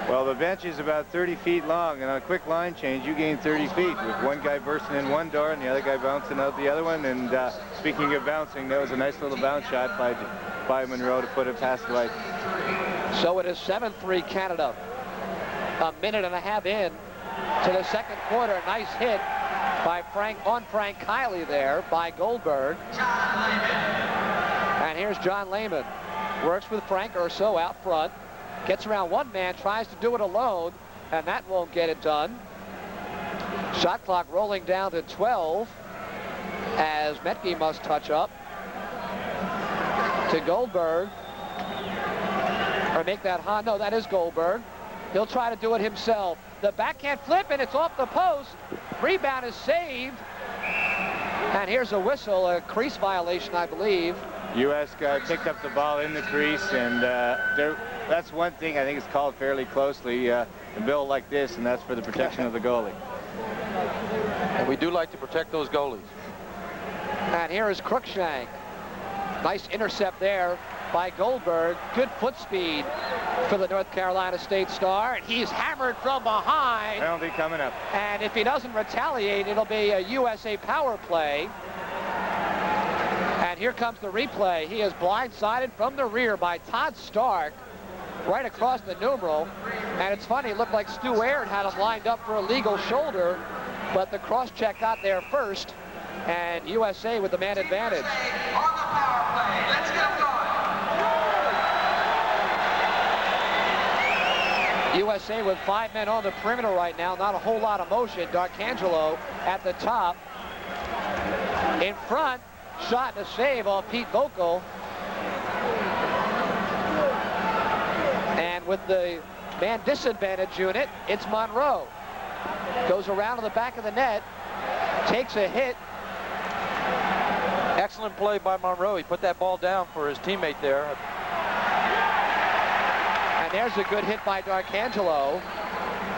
Well, the bench is about 30 feet long, and on a quick line change, you gain 30 feet with one guy bursting in one door and the other guy bouncing out the other one. And speaking of bouncing, that was a nice little bounce shot by Monroe to put it past Dwight. So it is 7-3 Canada. A minute and a half in to the second quarter. Nice hit by Frank Kiley there by Goldberg. And here's John Lehman. Works with Frank Urso out front. Gets around one man, tries to do it alone, and that won't get it done. Shot clock rolling down to 12 as Metke must touch up to Goldberg. Or make that Hahn. No, that is Goldberg. He'll try to do it himself. The backhand flip, and it's off the post. Rebound is saved. And here's a whistle, a crease violation, I believe. U.S. guy picked up the ball in the crease, and that's one thing I think is called fairly closely. A bill like this, and that's for the protection of the goalie. And we do like to protect those goalies. And here is Cruikshank. Nice intercept there by Goldberg. Good foot speed for the North Carolina State star, and he's hammered from behind. Penalty coming up. And if he doesn't retaliate, it'll be a USA power play. And here comes the replay. He is blindsided from the rear by Todd Stark right across the numeral. And it's funny, it looked like Stu Aird had him lined up for a legal shoulder, but the cross-check got there first, and USA with the man advantage. On the power play. Let's get him going. USA with 5 men on the perimeter right now. Not a whole lot of motion. D'Arcangelo at the top. In front, shot and a save off Pete Vocal. And with the man disadvantage unit, it's Monroe. Goes around to the back of the net, takes a hit. Excellent play by Monroe. He put that ball down for his teammate there. And there's a good hit by D'Arcangelo.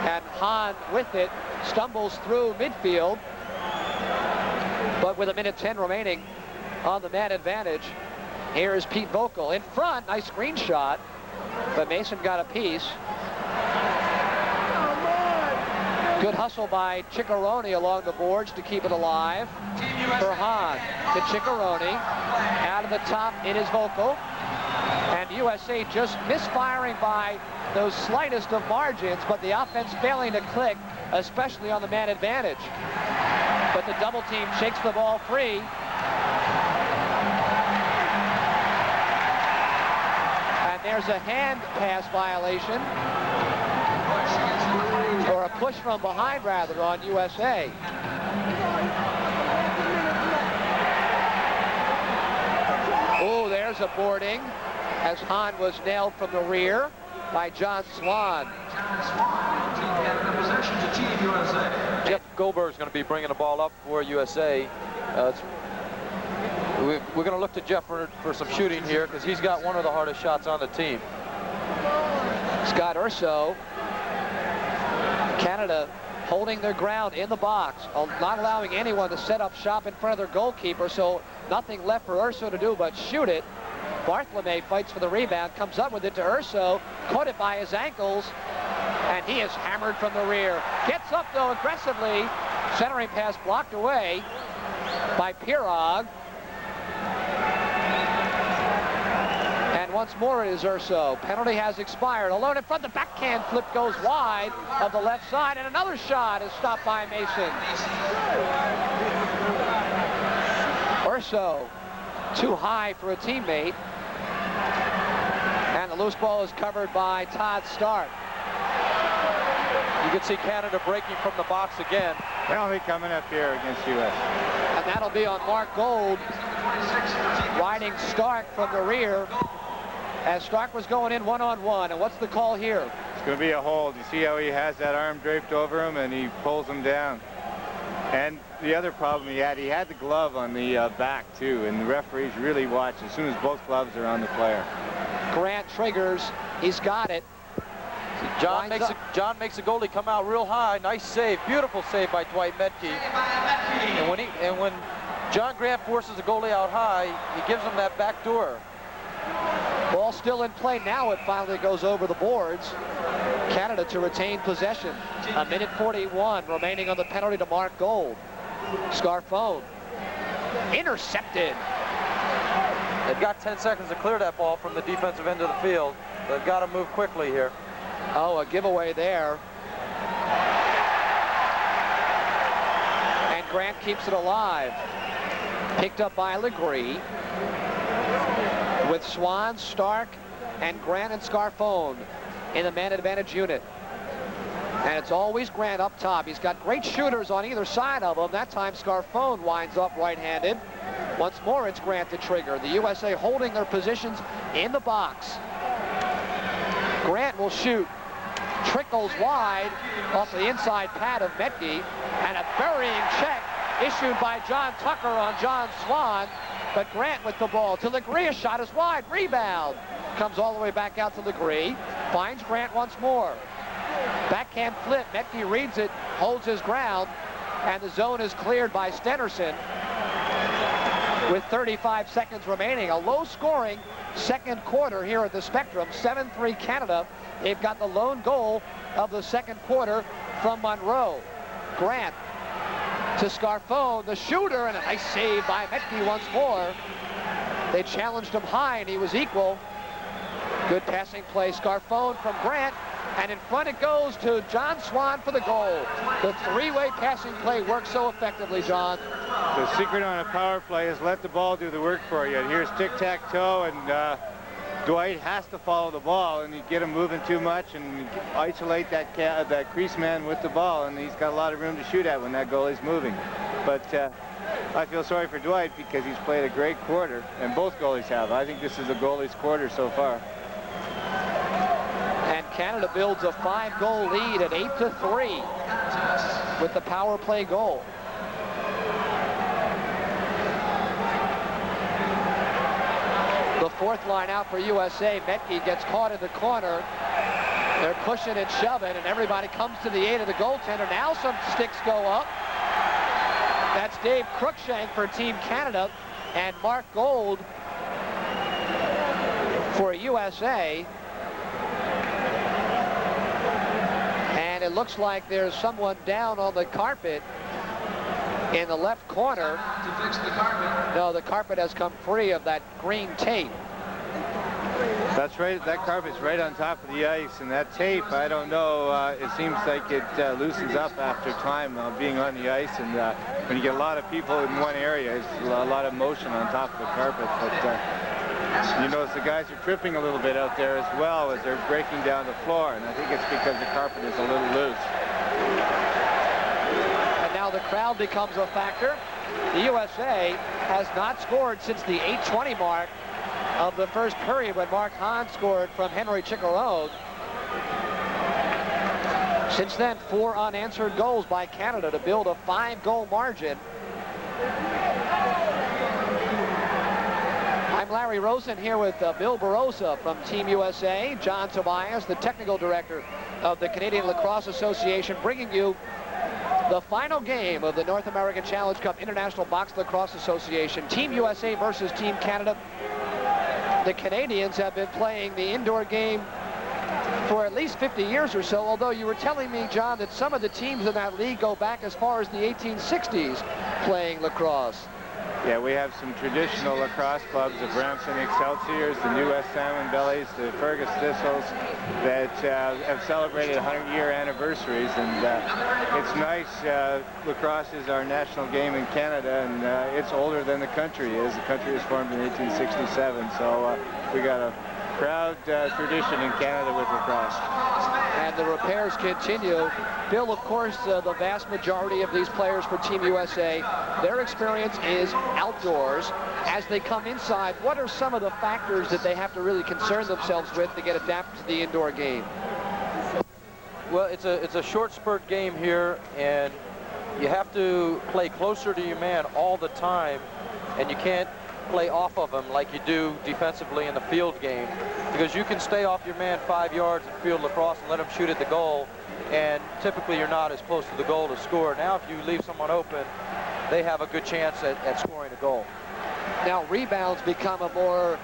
And Hahn with it stumbles through midfield. But with 1:10 remaining on the man advantage, here is Pete Vocal in front. Nice screen shot, but Mason got a piece. Good hustle by Ciccarone along the boards to keep it alive. For Hahn to Ciccarone. Out of the top, it is Vocal. And USA just misfiring by those slightest of margins, but the offense failing to click, especially on the man advantage. But the double team shakes the ball free. And there's a hand pass violation. Or a push from behind, rather, on USA. Oh, there's a boarding as Hahn was nailed from the rear by John Swan. Jeff Goldberg's going to be bringing the ball up for USA. We're going to look to Jeff for some shooting here because he's got one of the hardest shots on the team. Scott Urso. Canada holding their ground in the box, not allowing anyone to set up shop in front of their goalkeeper, so nothing left for Urso to do but shoot it. Barthelme fights for the rebound, comes up with it to Urso, caught it by his ankles, and he is hammered from the rear. Gets up, though, aggressively. Centering pass blocked away by Pirog. And once more it is Urso. Penalty has expired. Alone in front, the backhand flip goes wide of the left side, and another shot is stopped by Mason. so. Too high for a teammate. And the loose ball is covered by Todd Stark. You can see Canada breaking from the box again. Penalty coming up here against U.S. And that'll be on Mark Gold, riding Stark from the rear as Stark was going in one-on-one. And what's the call here? It's going to be a hold. You see how he has that arm draped over him and he pulls him down. And the other problem he had the glove on the back too, and the referees really watch as soon as both gloves are on the player. Grant triggers. He's got it. John makes a goalie come out real high. Nice save, beautiful save by Dwight Metke. And when John Grant forces the goalie out high, he gives him that back door. Ball still in play. Now it finally goes over the boards. Canada to retain possession. A minute 41 remaining on the penalty to Mark Gold. Scarfone intercepted. They've got 10 seconds to clear that ball from the defensive end of the field. They've got to move quickly here. Oh, a giveaway there. And Grant keeps it alive. Picked up by Legree. With Swan, Stark, and Grant and Scarfone in the man advantage unit. And it's always Grant up top. He's got great shooters on either side of him. That time Scarfone winds up right-handed. Once more it's Grant to trigger. The USA holding their positions in the box. Grant will shoot. Trickles wide off the inside pad of Metke. And a burying check issued by John Tucker on John Swan. But Grant with the ball to Legree. A shot is wide. Rebound. Comes all the way back out to Legree. Finds Grant once more. Backhand flip. Metke reads it. Holds his ground. And the zone is cleared by Stenerson with 35 seconds remaining. A low-scoring second quarter here at the Spectrum. 7-3 Canada. They've got the lone goal of the second quarter from Monroe. Grant to Scarfone, the shooter, and a nice save by Metke once more. They challenged him high, and he was equal. Good passing play. Scarfone from Grant, and in front it goes to John Swan for the goal. The three-way passing play works so effectively, John. The secret on a power play is let the ball do the work for you. Here's tic-tac-toe, and Dwight has to follow the ball, and you get him moving too much and isolate that crease man with the ball, and he's got a lot of room to shoot at when that goalie's moving. But I feel sorry for Dwight because he's played a great quarter, and both goalies have. I think this is the goalie's quarter so far. And Canada builds a 5-goal lead at 8-3 with the power play goal. The fourth line out for USA. Metke gets caught in the corner. They're pushing and shoving, and everybody comes to the aid of the goaltender. Now some sticks go up. That's Dave Cruikshank for Team Canada, and Mark Gold for USA. And it looks like there's someone down on the carpet in the left corner. To fix the carpet. No, the carpet has come free of that green tape. That's right. That carpet's right on top of the ice, and that tape, I don't know, it seems like it loosens up after time being on the ice, and when you get a lot of people in one area, there's a lot of motion on top of the carpet. But you notice the guys are tripping a little bit out there as well as they're breaking down the floor, and I think it's because the carpet is a little loose. And now the crowd becomes a factor. The USA has not scored since the 8:20 mark of the first period when Mark Hahn scored from Henry Chicharone. Since then, 4 unanswered goals by Canada to build a 5-goal margin. I'm Larry Rosen here with Bill Barossa from Team USA, John Tobias, the technical director of the Canadian Lacrosse Association, bringing you the final game of the North American Challenge Cup International Box Lacrosse Association. Team USA versus Team Canada. The Canadians have been playing the indoor game for at least 50 years or so, although you were telling me, John, that some of the teams in that league go back as far as the 1860s playing lacrosse. Yeah, we have some traditional lacrosse clubs, the Brampton Excelsiors, the New West Salmon Bellies, the Fergus Thistles, that have celebrated 100-year anniversaries. And it's nice. Lacrosse is our national game in Canada, and it's older than the country is. The country was formed in 1867, so we got a proud tradition in Canada with lacrosse. And the repairs continue. Bill, of course, the vast majority of these players for Team USA, their experience is outdoors. As they come inside, what are some of the factors that they have to really concern themselves with to get adapted to the indoor game? Well, it's a short spurt game here, and you have to play closer to your man all the time, and you can't play off of him like you do defensively in the field game, because you can stay off your man 5 yards in field lacrosse and let him shoot at the goal, and typically you're not as close to the goal to score. Now if you leave someone open, they have a good chance at scoring a goal. Now rebounds become a more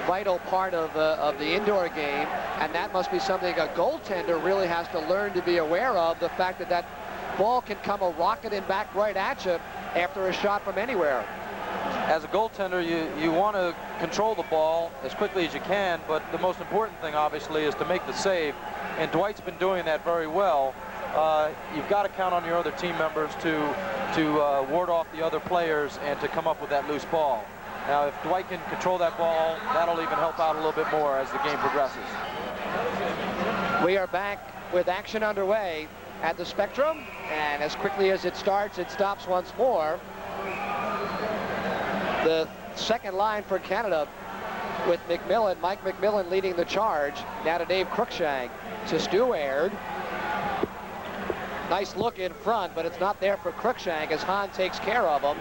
vital part of the indoor game, and that must be something a goaltender really has to learn to be aware of, the fact that that ball can come a rocketing back right at you after a shot from anywhere. As a goaltender, you want to control the ball as quickly as you can, but the most important thing, obviously, is to make the save. And Dwight's been doing that very well. You've got to count on your other team members to ward off the other players and to come up with that loose ball. Now, if Dwight can control that ball, that'll even help out a little bit more as the game progresses. We are back with action underway at the Spectrum, and as quickly as it starts, it stops once more. The second line for Canada with McMillan, Mike McMillan leading the charge. Now to Dave Cruikshank, to Stu Aird. Nice look in front, but it's not there for Cruikshank as Hahn takes care of him.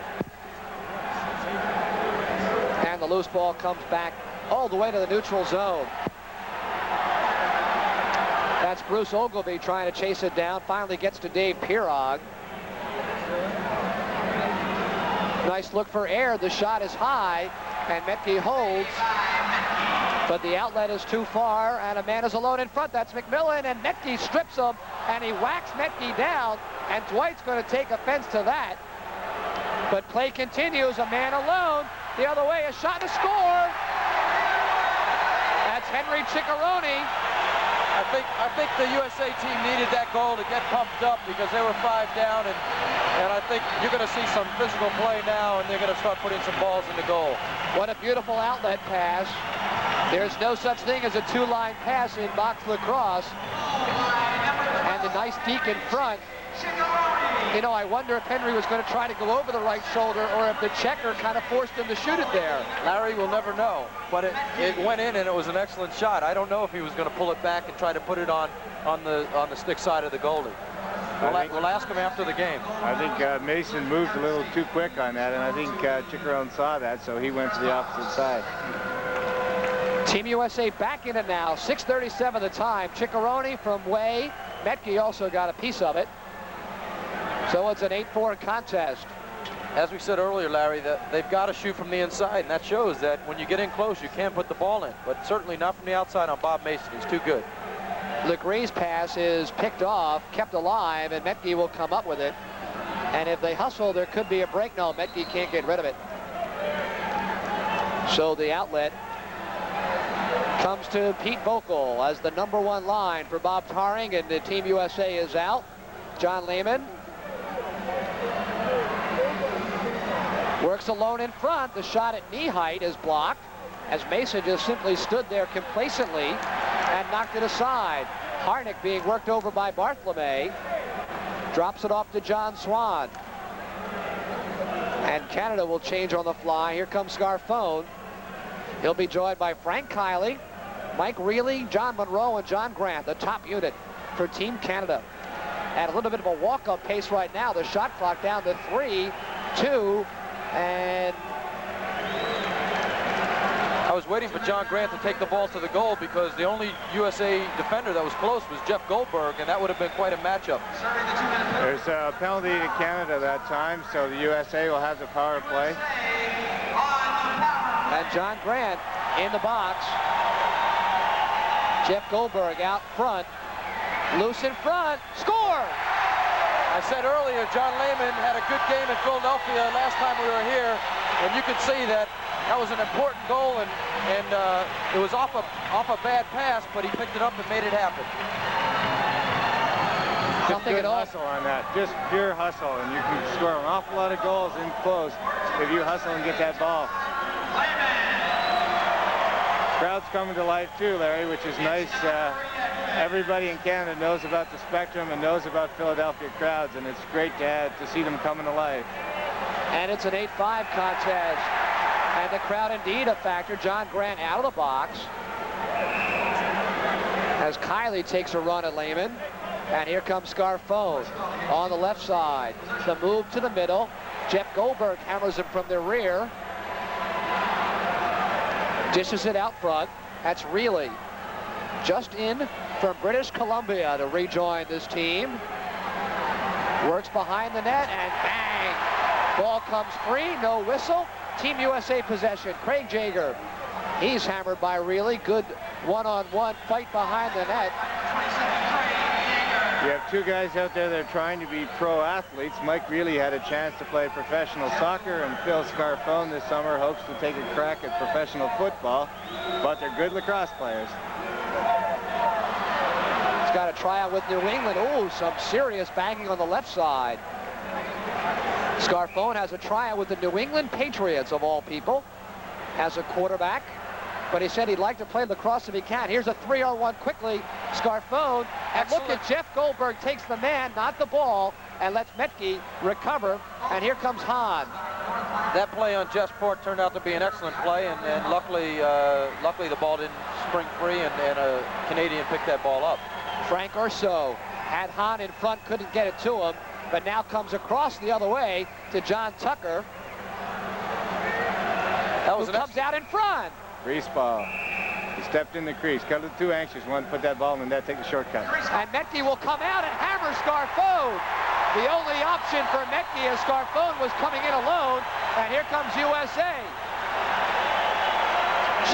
And the loose ball comes back all the way to the neutral zone. That's Bruce Ogilvie trying to chase it down, finally gets to Dave Pirog. Nice look for Aird. The shot is high, and Metke holds, but the outlet is too far, and a man is alone in front. That's McMillan, and Metke strips him, and he whacks Metke down, and Dwight's going to take offense to that. But play continues, a man alone. The other way, a shot to score. That's Henry Ciccarone. I think the USA team needed that goal to get pumped up because they were 5 down, and I think you're going to see some physical play now, and they're going to start putting some balls in the goal. What a beautiful outlet pass. There's no such thing as a two-line pass in box lacrosse. And the nice deke in front. You know, I wonder if Henry was going to try to go over the right shoulder or if the checker kind of forced him to shoot it there. Larry will never know, but it went in, and it was an excellent shot. I don't know if he was going to pull it back and try to put it on the stick side of the goalie. We'll ask him after the game. I think Mason moved a little too quick on that, and I think Ciccarone saw that, so he went to the opposite side. Team USA back in it now. 6:37 the time. Ciccarone from way. Metke also got a piece of it. So it's an 8-4 contest. As we said earlier, Larry, that they've got to shoot from the inside, and that shows that when you get in close, you can put the ball in, but certainly not from the outside on Bob Mason. He's too good. Legree's pass is picked off, kept alive, and Metke will come up with it. And if they hustle, there could be a break. No, Metke can't get rid of it. So the outlet comes to Pete Vocal as the #1 line for Bob Tarring, and the Team USA is out. John Lehman works alone in front. The shot at knee height is blocked as Mason just simply stood there complacently and knocked it aside. Harnick being worked over by Bartholomew. Drops it off to John Swan. And Canada will change on the fly. Here comes Scarfone. He'll be joined by Frank Kiley, Mike Reilly, John Monroe, and John Grant, the top unit for Team Canada. At a little bit of a walk-up pace right now. The shot clock down to 3, 2, and I was waiting for John Grant to take the ball to the goal because the only USA defender that was close was Jeff Goldberg, and that would have been quite a matchup. There's a penalty to Canada that time, so the USA will have the power play. And John Grant in the box. Jeff Goldberg out front. Loose in front. Score! I said earlier, John Lehman had a good game in Philadelphia last time we were here, And you can see that that was an important goal, and it was off a bad pass, but he picked it up and made it happen. Just good hustle on that, just pure hustle, and you can score an awful lot of goals in close if you hustle and get that ball. Crowd's coming to life too, Larry, which is nice. Everybody in Canada knows about the Spectrum and knows about Philadelphia crowds, and it's great to see them coming to life. And it's an 8-5 contest. And the crowd indeed a factor. John Grant out of the box as Kiley takes a run at Lehman. And here comes Scarfone on the left side. The move to the middle. Jeff Goldberg hammers him from the rear. Dishes it out front. That's Reilly. Just in from British Columbia to rejoin this team. Works behind the net and bang! Ball comes free, no whistle. Team USA possession. Craig Jager. He's hammered by Reilly. Good one-on-one fight behind the net. You have two guys out there that are trying to be pro athletes. Mike Reilly had a chance to play professional soccer, and Phil Scarfone this summer hopes to take a crack at professional football, but they're good lacrosse players. He's got a tryout with New England. Oh, some serious banging on the left side. Scarfone has a tryout with the New England Patriots, of all people, as a quarterback. But he said he'd like to play lacrosse if he can. Here's a 3-on-1 quickly. Scarfone. And look at Jeff Goldberg takes the man, not the ball, and lets Metke recover. And here comes Hahn. That play on Jeff's part turned out to be an excellent play, and luckily the ball didn't spring free, and a Canadian picked that ball up. Frank Urso had Hahn in front, couldn't get it to him, but now comes across the other way to John Tucker, who comes out in front. Grease ball. He stepped in the crease. Got a little too anxious. Wanted to put that ball in the net, take the shortcut. And Metke will come out and hammer Scarfone. The only option for Metke as Scarfone was coming in alone. And here comes USA.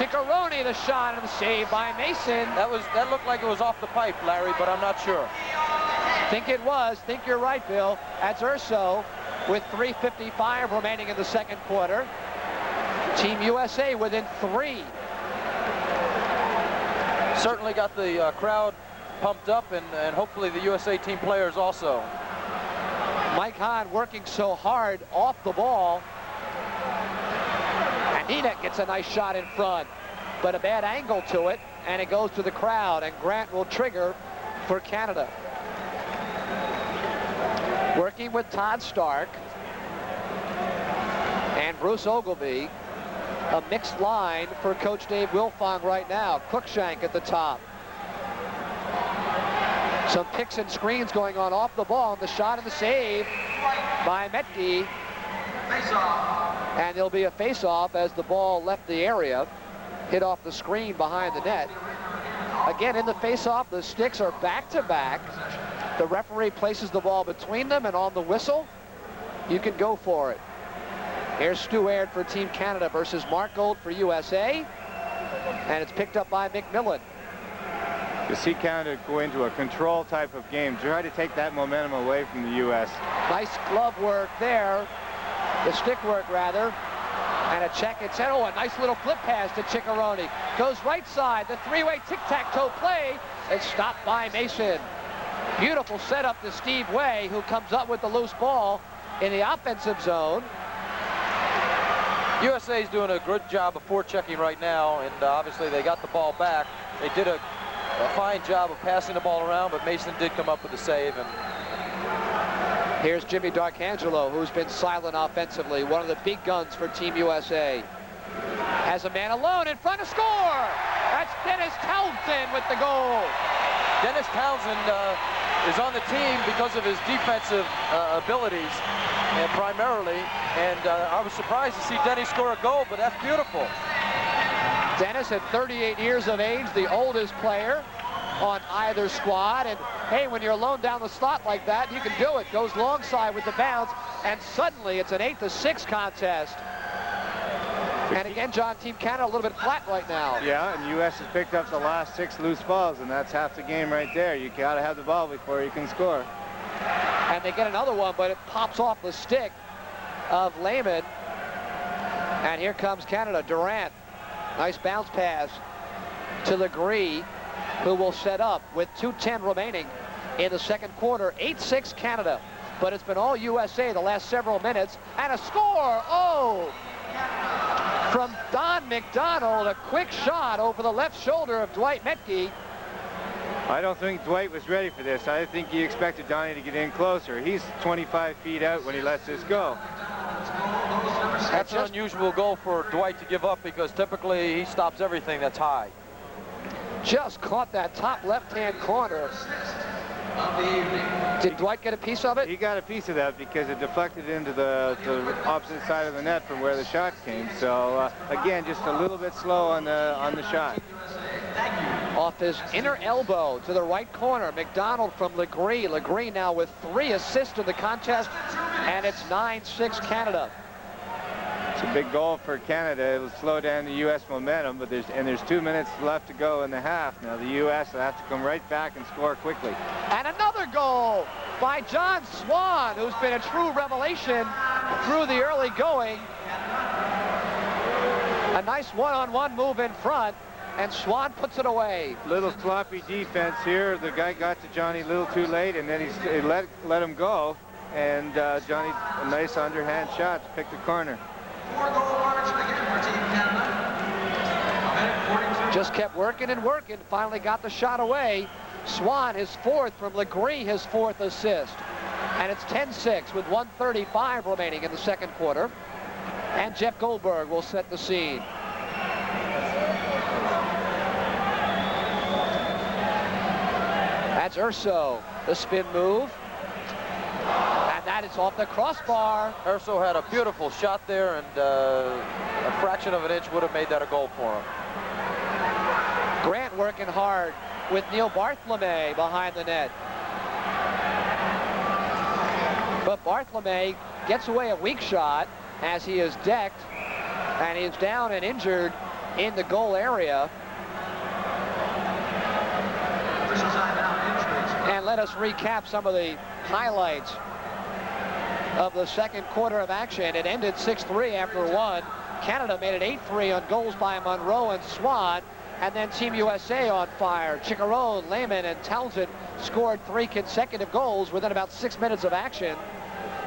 Ciccarone the shot and the save by Mason. That looked like it was off the pipe, Larry, but I'm not sure. Think it was. Think you're right, Bill. That's Urso with 3:55 remaining in the second quarter. Team USA within 3. Certainly got the crowd pumped up, and hopefully the USA team players also. Mike Hahn working so hard off the ball. And Nina gets a nice shot in front, but a bad angle to it, and it goes to the crowd, and Grant will trigger for Canada. Working with Todd Stark and Bruce Ogilvie. A mixed line for Coach Dave Wilfong right now. Cruikshank at the top. Some picks and screens going on off the ball. And the shot and the save by Metke. And there'll be a face-off as the ball left the area. Hit off the screen behind the net. Again, in the face-off, the sticks are back-to-back. The referee places the ball between them, and on the whistle, you can go for it. Here's Stu Aird for Team Canada versus Mark Gold for USA. And it's picked up by McMillan. To see Canada go into a control type of game, try to take that momentum away from the U.S. Nice glove work there. The stick work, rather. And a check. It's a nice little flip pass to Ciccarone. Goes right side. The three-way tic-tac-toe play. It's stopped by Mason. Beautiful setup to Steve Way, who comes up with the loose ball in the offensive zone. USA is doing a good job of forechecking right now, and obviously they got the ball back. They did a fine job of passing the ball around, but Mason did come up with the save. And here's Jimmy Darkangelo, who's been silent offensively, one of the big guns for Team USA. Has a man alone in front of score. That's Dennis Townsend with the goal. Dennis Townsend is on the team because of his defensive abilities, and primarily, and I was surprised to see Denny score a goal, but that's beautiful. Dennis at 38 years of age, the oldest player on either squad, and hey, when you're alone down the slot like that, you can do it. Goes long side with the bounce, and suddenly it's an 8-6 contest. And again, John, Team Canada a little bit flat right now. Yeah, and U.S. has picked up the last 6 loose balls, and that's half the game right there. You got to have the ball before you can score. And they get another one, but it pops off the stick of Lehman. And here comes Canada. Durant. Nice bounce pass to Legree, who will set up with 2:10 remaining in the second quarter. 8-6 Canada. But it's been all USA the last several minutes. And a score! Oh! From Don McDonald, a quick shot over the left shoulder of Dwight Metke. I don't think Dwight was ready for this. I think he expected Donnie to get in closer. He's 25 feet out when he lets this go. That's an unusual goal for Dwight to give up because typically he stops everything that's high. Just caught that top left-hand corner. Did Dwight get a piece of it? He got a piece of that because it deflected into the opposite side of the net from where the shot came. So again, just a little bit slow on the shot. Off his inner elbow to the right corner, McDonald from Legree. Legree now with 3 assists in the contest, and it's 9-6 Canada. It's a big goal for Canada. It'll slow down the U.S. momentum, but there's 2 minutes left to go in the half. Now the U.S. will have to come right back and score quickly. And another goal by John Swan, who's been a true revelation through the early going. A nice one-on-one move in front, and Swan puts it away. Little sloppy defense here. The guy got to Johnny a little too late, and then he let him go. And Johnny, a nice underhand shot to pick the corner. Just kept working and working, finally got the shot away. Swan, his 4th from Legree, his 4th assist. And it's 10-6 with 1:35 remaining in the second quarter. And Jeff Goldberg will set the scene. That's Urso, the spin move. And that is off the crossbar. Urso had a beautiful shot there, and a fraction of an inch would have made that a goal for him. Grant working hard with Neil Bartholomew behind the net. But Bartholomew gets away a weak shot as he is decked, and he is down and injured in the goal area. And let us recap some of the highlights of the second quarter of action. It ended 6-3 after 1. Canada made it 8-3 on goals by Monroe and Swan. And then Team USA on fire. Chicharron, Lehman, and Townsend scored 3 consecutive goals within about 6 minutes of action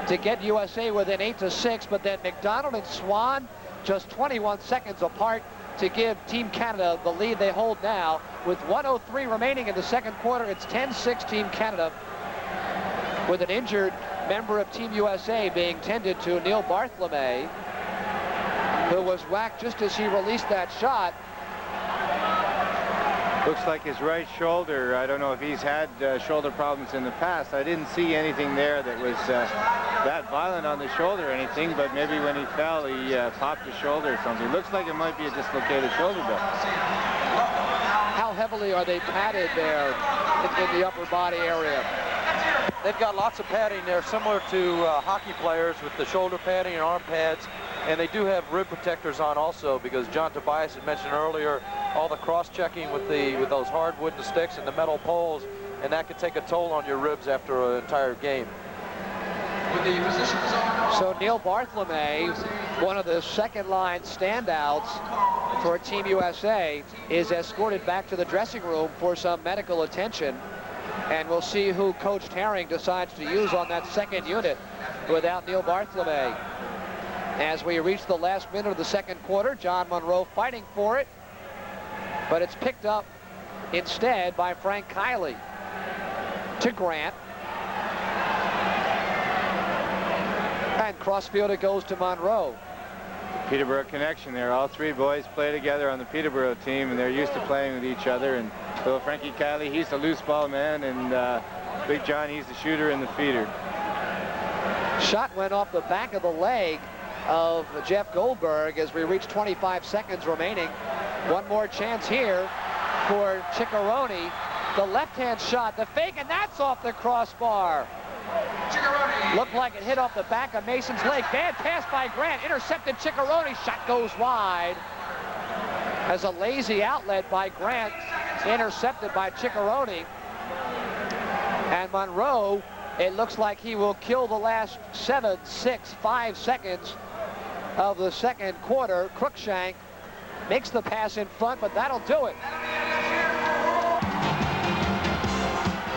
to get USA within 8-6. But then McDonald and Swan just 21 seconds apart to give Team Canada the lead they hold now. With 1:03 remaining in the second quarter, it's 10-6 Team Canada, with an injured member of Team USA being tended to, Neil Bartholomew, who was whacked just as he released that shot. Looks like his right shoulder. I don't know if he's had shoulder problems in the past. I didn't see anything there that was that violent on the shoulder or anything, but maybe when he fell, he popped his shoulder or something. Looks like it might be a dislocated shoulder, though. How heavily are they padded there in the upper body area? They've got lots of padding there, similar to hockey players with the shoulder padding and arm pads. And they do have rib protectors on also, because John Tobias had mentioned earlier all the cross-checking with those hard wooden sticks and the metal poles, and that could take a toll on your ribs after an entire game. So Neil Bartholomew, one of the second-line standouts for Team USA, is escorted back to the dressing room for some medical attention. And we'll see who Coach Herring decides to use on that second unit without Neil Bartholomew. As we reach the last minute of the second quarter, John Monroe fighting for it, but it's picked up instead by Frank Kiley to Grant. And crossfield it goes to Monroe. Peterborough connection there. All 3 boys play together on the Peterborough team, and they're used to playing with each other. And little Frankie Kiley, he's the loose ball man, and Big John, he's the shooter and the feeder. Shot went off the back of the leg of Jeff Goldberg as we reach 25 seconds remaining. One more chance here for Chicharron. The left-hand shot, the fake, and that's off the crossbar. Looked like it hit off the back of Mason's leg. Bad pass by Grant, intercepted Chicharron. Shot goes wide as a lazy outlet by Grant, intercepted by Chicharron. And Monroe, it looks like he will kill the last 7, 6, 5 seconds of the second quarter. Cruikshank makes the pass in front, but that'll do it.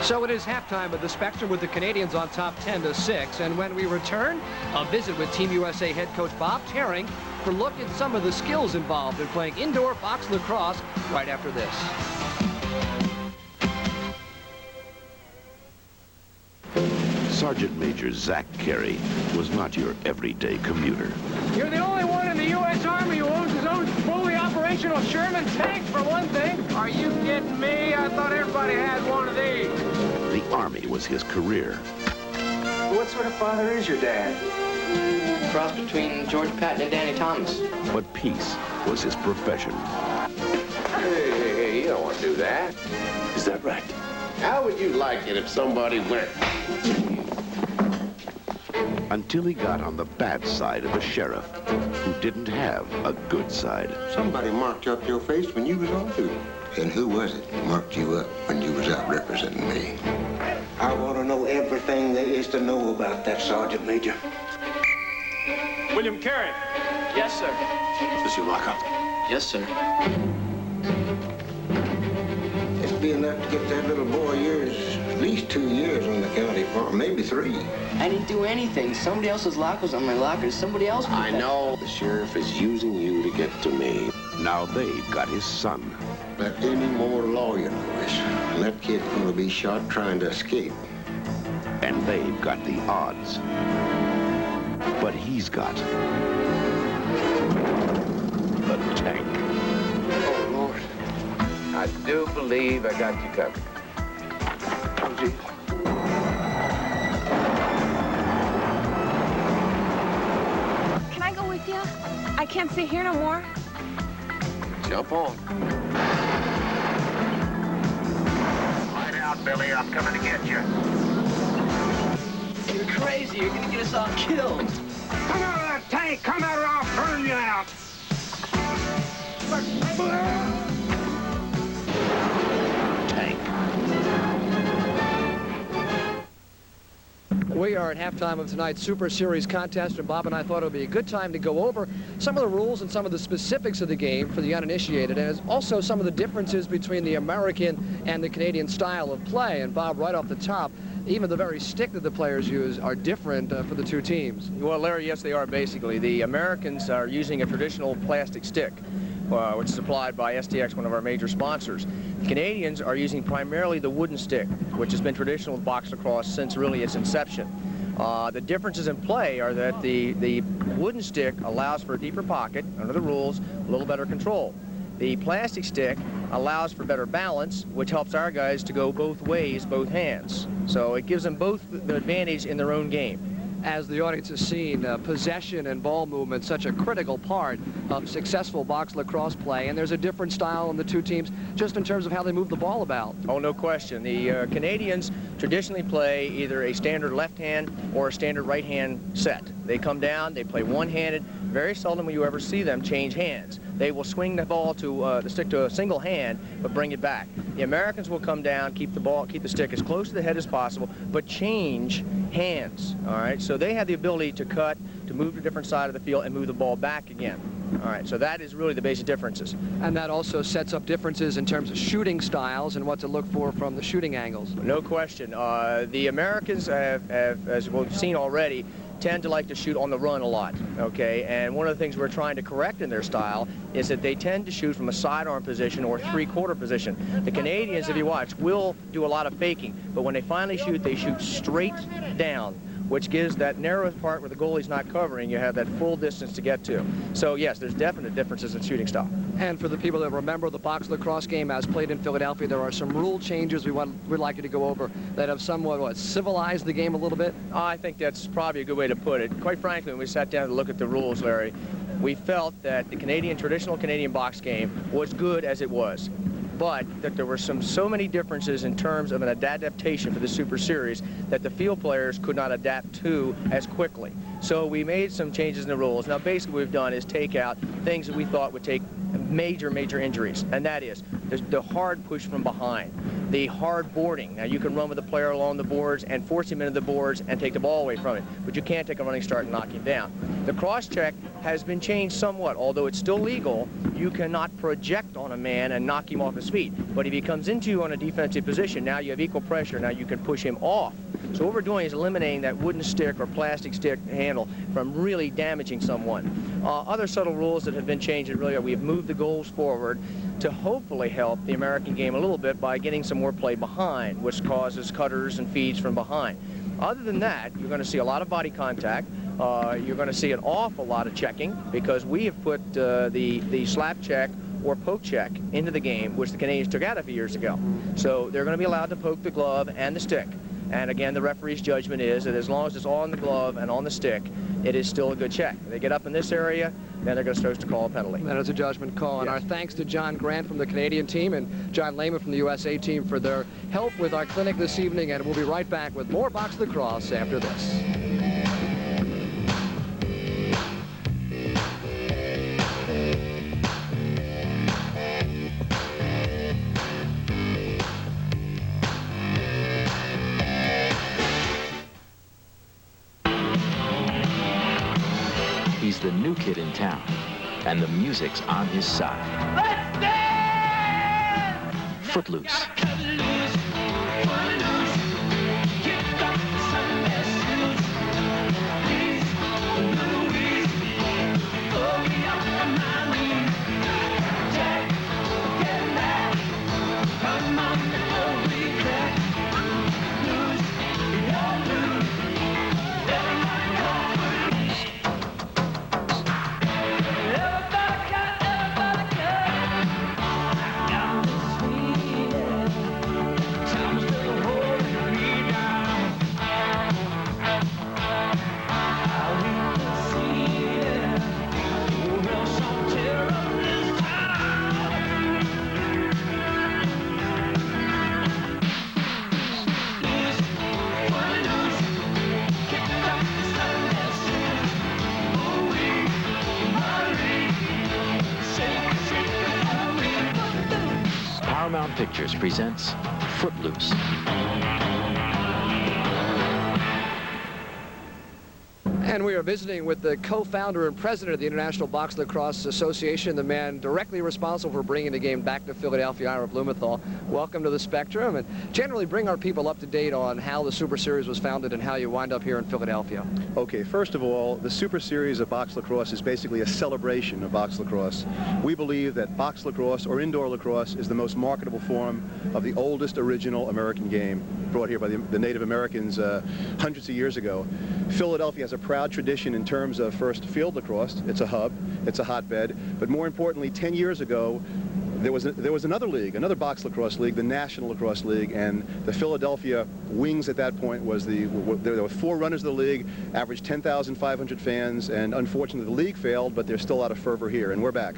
So it is halftime at the Spectrum with the Canadians on top 10-6. And when we return, a visit with Team USA head coach Bob Terring for a look at some of the skills involved in playing indoor box lacrosse right after this. Sergeant Major Zach Carey was not your everyday commuter. You're the only one in the U.S. Army who owns his own fully operational Sherman tank, for one thing. Are you kidding me? I thought everybody had one of these. The Army was his career. What sort of father is your dad? Cross between George Patton and Danny Thomas. But peace was his profession. Hey, you don't want to do that. Is that right? How would you like it if somebody went? Until he got on the bad side of the sheriff, who didn't have a good side. Somebody marked up your face when you was on duty. And who was it marked you up when you was out representing me? I want to know everything there is to know about that, Sergeant Major. William Carey. Yes, sir. This your lockup? Yes, sir. It'd be enough to get that little boy of yours at least 2 years on the county farm, maybe 3. I didn't do anything. Somebody else's lock was on my locker. Somebody else. I know the sheriff is using you to get to me. Now they've got his son. Let any more lawyer noise, and that kid's going to be shot trying to escape. And they've got the odds. But he's got the tank. Oh, Lord. I do believe I got you covered. Oh, geez. Can I go with you? I can't stay here no more. Jump on. Light out, Billy. I'm coming to get you. You're crazy. You're gonna get us all killed. Come out of that tank! Come out or I'll burn you out! Tank. We are at halftime of tonight's Super Series contest, and Bob and I thought it would be a good time to go over some of the rules and some of the specifics of the game for the uninitiated, and also some of the differences between the American and the Canadian style of play. And Bob, right off the top, even the very stick that the players use are different for the two teams. Well, Larry, yes, they are basically. The Americans are using a traditional plastic stick, which is supplied by STX, one of our major sponsors. The Canadians are using primarily the wooden stick, which has been traditional with box lacrosse since really its inception. The differences in play are that the wooden stick allows for a deeper pocket, under the rules, a little better control. The plastic stick allows for better balance, which helps our guys to go both ways, both hands. So it gives them both the advantage in their own game. As the audience has seen, possession and ball movement such a critical part of successful box lacrosse play, and there's a different style in the two teams just in terms of how they move the ball about. Oh, no question. The Canadians traditionally play either a standard left hand or a standard right hand set. They come down, they play one-handed. Very seldom will you ever see them change hands. They will swing the ball to the stick to a single hand, but bring it back. The Americans will come down, keep the stick as close to the head as possible, but change hands. All right, so they have the ability to cut, to move to a different side of the field, and move the ball back again. All right, so that is really the basic differences. And that also sets up differences in terms of shooting styles and what to look for from the shooting angles. No question. The Americans have, as we've seen already, tend to like to shoot on the run a lot, okay? And one of the things we're trying to correct in their style is that they tend to shoot from a sidearm position or three-quarter position. The Canadians, if you watch, will do a lot of faking, but when they finally shoot, they shoot straight down, which gives that narrow part where the goalie's not covering, you have that full distance to get to. So yes, there's definite differences in shooting style. And for the people that remember the box lacrosse game as played in Philadelphia, there are some rule changes we'd like you to go over that have somewhat civilized the game a little bit? I think that's probably a good way to put it. Quite frankly, when we sat down to look at the rules, Larry, we felt that the traditional Canadian box game was good as it was, but that there were so many differences in terms of an adaptation for the Super Series that the field players could not adapt to as quickly. So we made some changes in the rules. Now basically what we've done is take out things that we thought would major injuries, and that is the hard push from behind, the hard boarding. Now you can run with the player along the boards and force him into the boards and take the ball away from him, but you can't take a running start and knock him down. The cross check has been changed somewhat, although it's still legal. You cannot project on a man and knock him off his feet, but if he comes into you on a defensive position, now you have equal pressure, now you can push him off. So what we're doing is eliminating that wooden stick or plastic stick handle from really damaging someone. Other subtle rules that have been changed really are we have moved the goals forward to hopefully help the American game a little bit by getting some more play behind, which causes cutters and feeds from behind. Other than that, you're going to see a lot of body contact. You're going to see an awful lot of checking because we have put the slap check or poke check into the game, which the Canadians took out a few years ago. So they're going to be allowed to poke the glove and the stick. And again, the referee's judgment is that as long as it's on the glove and on the stick, it is still a good check. If they get up in this area, then they're going to call a penalty. That is a judgment call. Yes. And our thanks to John Grant from the Canadian team and John Lehman from the USA team for their help with our clinic this evening. And we'll be right back with more Box Lacrosse after this. He's the new kid in town, and the music's on his side. Let's dance! Footloose. Pictures presents Footloose. And we are visiting with the co-founder and president of the International Box Lacrosse Association, the man directly responsible for bringing the game back to Philadelphia, Ira Blumenthal. Welcome to the Spectrum, and generally bring our people up to date on how the Super Series was founded and how you wind up here in Philadelphia. Okay, first of all, the Super Series of Box Lacrosse is basically a celebration of box lacrosse. We believe that box lacrosse or indoor lacrosse is the most marketable form of the oldest original American game brought here by the Native Americans hundreds of years ago. Philadelphia has a proud tradition in terms of first field lacrosse. It's a hub, it's a hotbed, but more importantly, 10 years ago, there was another league, another box lacrosse league, the National Lacrosse League, and the Philadelphia Wings at that point was there were 4 runners of the league, averaged 10,500 fans, and unfortunately the league failed, but there's still a lot of fervor here, and we're back.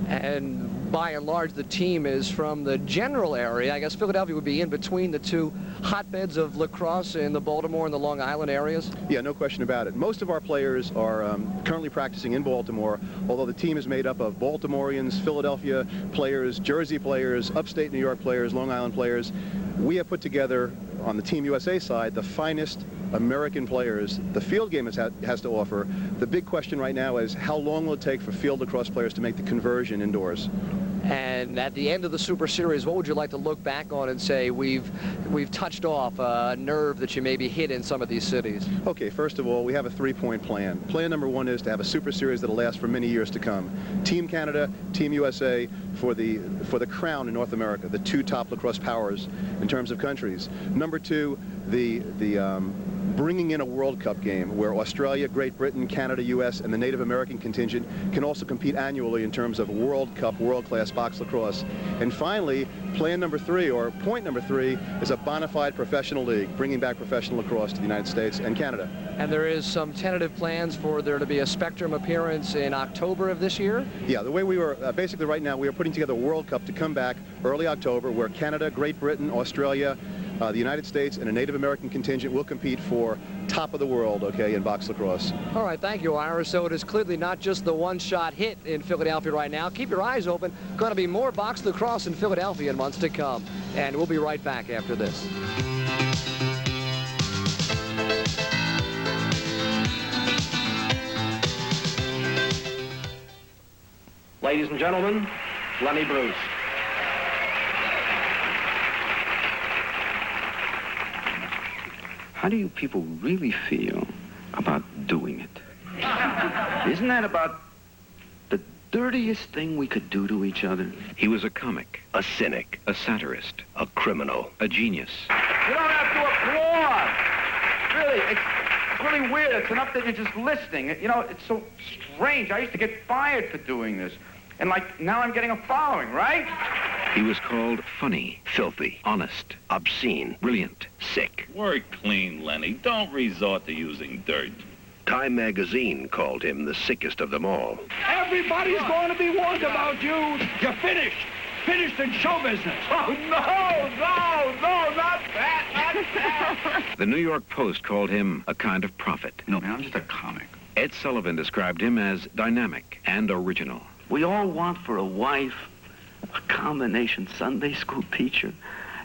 And by and large, the team is from the general area. I guess Philadelphia would be in between the two hotbeds of lacrosse in the Baltimore and the Long Island areas? Yeah, no question about it. Most of our players are currently practicing in Baltimore, although the team is made up of Baltimoreans, Philadelphia players, Jersey players, upstate New York players, Long Island players. We have put together, on the Team USA side, the finest American players the field game has to offer. The big question right now is how long will it take for field lacrosse players to make the conversion indoors? And at the end of the Super Series, what would you like to look back on and say we've touched off a nerve that you maybe hit in some of these cities? Okay, first of all, we have a 3-point plan. Plan number 1 is to have a Super Series that'll last for many years to come. Team Canada, Team USA for the crown in North America, the 2 top lacrosse powers in terms of countries. Number 2, the bringing in a World Cup game where Australia, Great Britain, Canada, US, and the Native American contingent can also compete annually in terms of World Cup, world-class box lacrosse. And finally, plan number 3, or point number 3, is a bona fide professional league, bringing back professional lacrosse to the United States and Canada. And there is some tentative plans for there to be a Spectrum appearance in October of this year? Yeah, the way we were, basically right now, we are putting together a World Cup to come back early October where Canada, Great Britain, Australia, the United States and a Native American contingent will compete for top of the world, okay, in box lacrosse. All right, thank you, Ira. So it is clearly not just the one-shot hit in Philadelphia right now. Keep your eyes open. Going to be more box lacrosse in Philadelphia in months to come. And we'll be right back after this. Ladies and gentlemen, Lenny Bruce. How do you people really feel about doing it? Isn't that about the dirtiest thing we could do to each other? He was a comic, a cynic, a satirist, a criminal, a genius. You don't have to applaud. Really, it's really weird. It's enough that you're just listening. You know, it's so strange. I used to get fired for doing this. And, like, now I'm getting a following, right? He was called funny, filthy, honest, obscene, brilliant, sick. Work clean, Lenny. Don't resort to using dirt. Time magazine called him the sickest of them all. Everybody's going to be warned about you. You're finished. Finished in show business. Oh, no, not that, not that. The New York Post called him a kind of prophet. No, man, I'm just a comic. Ed Sullivan described him as dynamic and original. We all want for a wife a combination Sunday school teacher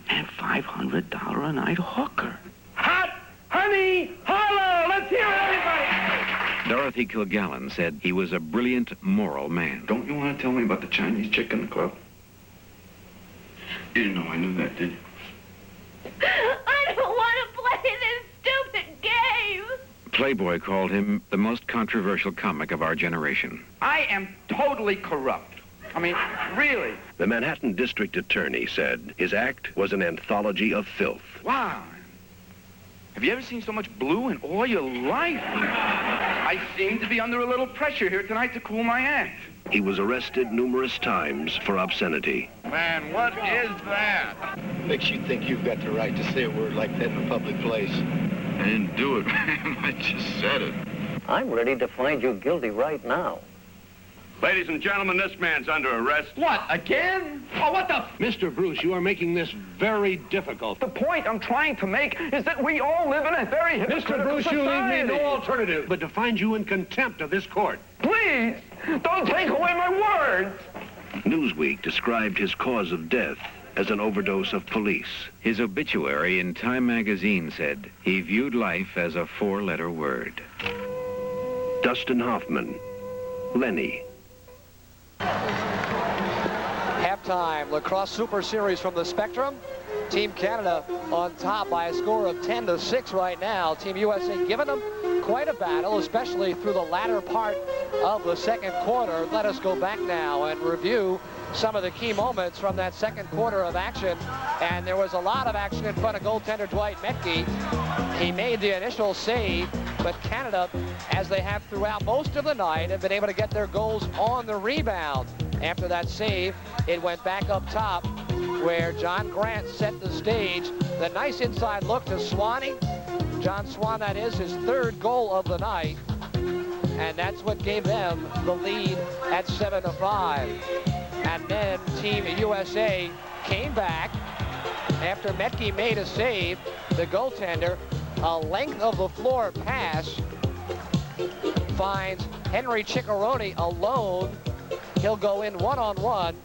and $500 a night hooker. Hot, honey, holla, let's hear it, everybody. Dorothy Kilgallen said he was a brilliant, moral man. Don't you want to tell me about the Chinese chick in the club? You didn't know I knew that, did you? I don't want to play this stupid game. Playboy called him the most controversial comic of our generation. I am totally corrupt. I mean, really. The Manhattan District Attorney said his act was an anthology of filth. Wow. Have you ever seen so much blue in all your life? I seem to be under a little pressure here tonight to cool my act. He was arrested numerous times for obscenity. Man, what is that? Makes you think you've got the right to say a word like that in a public place. I didn't do it, man. I just said it. I'm ready to find you guilty right now. Ladies and gentlemen, this man's under arrest. What, again? Oh, what the... Mr. Bruce, you are making this very difficult. The point I'm trying to make is that we all live in a very hypocritical Mr. Bruce, you leave me society. no alternative but to find you in contempt of this court. Please, don't take away my words. Newsweek described his cause of death as an overdose of police. His obituary in Time magazine said he viewed life as a four-letter word. Dustin Hoffman, Lenny. Halftime lacrosse super series from the Spectrum. Team Canada on top by a score of 10-6 right now. Team USA giving them quite a battle, especially through the latter part of the second quarter. Let us go back now and review some of the key moments from that second quarter of action. And there was a lot of action in front of goaltender Dwight Metke. He made the initial save, but Canada, as they have throughout most of the night, have been able to get their goals on the rebound. After that save, it went back up top where John Grant set the stage. The nice inside look to Swanee. John Swan, that is his third goal of the night. And that's what gave them the lead at 7-5. And then Team USA came back after Metke made a save. The goaltender, a length of the floor pass, finds Henry Ciccarone alone. He'll go in one-on-one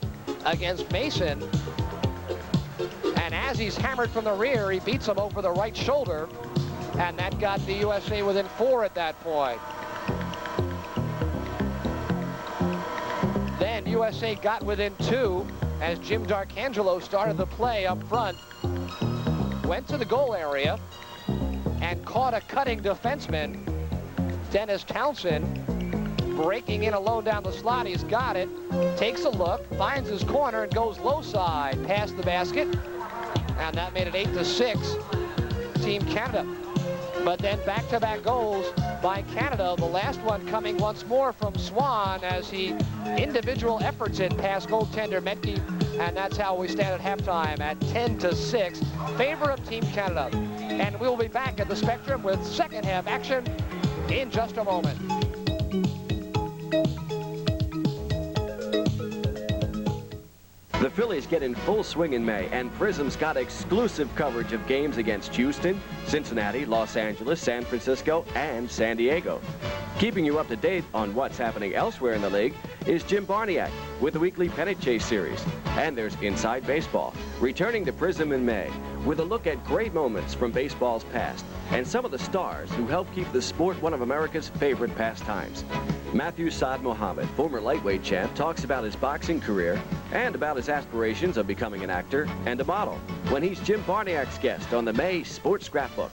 against Mason. And as he's hammered from the rear, he beats him over the right shoulder. And that got the USA within 4 at that point. Then USA got within 2 as Jim D'Arcangelo started the play up front. Went to the goal area and caught a cutting defenseman, Dennis Townsend, breaking in alone down the slot. He's got it, takes a look, finds his corner, and goes low side past the basket. And that made it 8-6, Team Canada. But then back-to-back goals by Canada, the last one coming once more from Swan as he individual efforts it past goaltender Metke. And that's how we stand at halftime at 10-6, favor of Team Canada. And we'll be back at the Spectrum with second half action in just a moment. The Phillies get in full swing in May, and Prism's got exclusive coverage of games against Houston, Cincinnati, Los Angeles, San Francisco, and San Diego. Keeping you up to date on what's happening elsewhere in the league is Jim Barniak with the weekly Pennant Chase series. And there's Inside Baseball, returning to Prism in May, with a look at great moments from baseball's past and some of the stars who helped keep the sport one of America's favorite pastimes. Matthew Saad Mohammed, former lightweight champ, talks about his boxing career and about his aspirations of becoming an actor and a model when he's Jim Barniak's guest on the May Sports Scrapbook.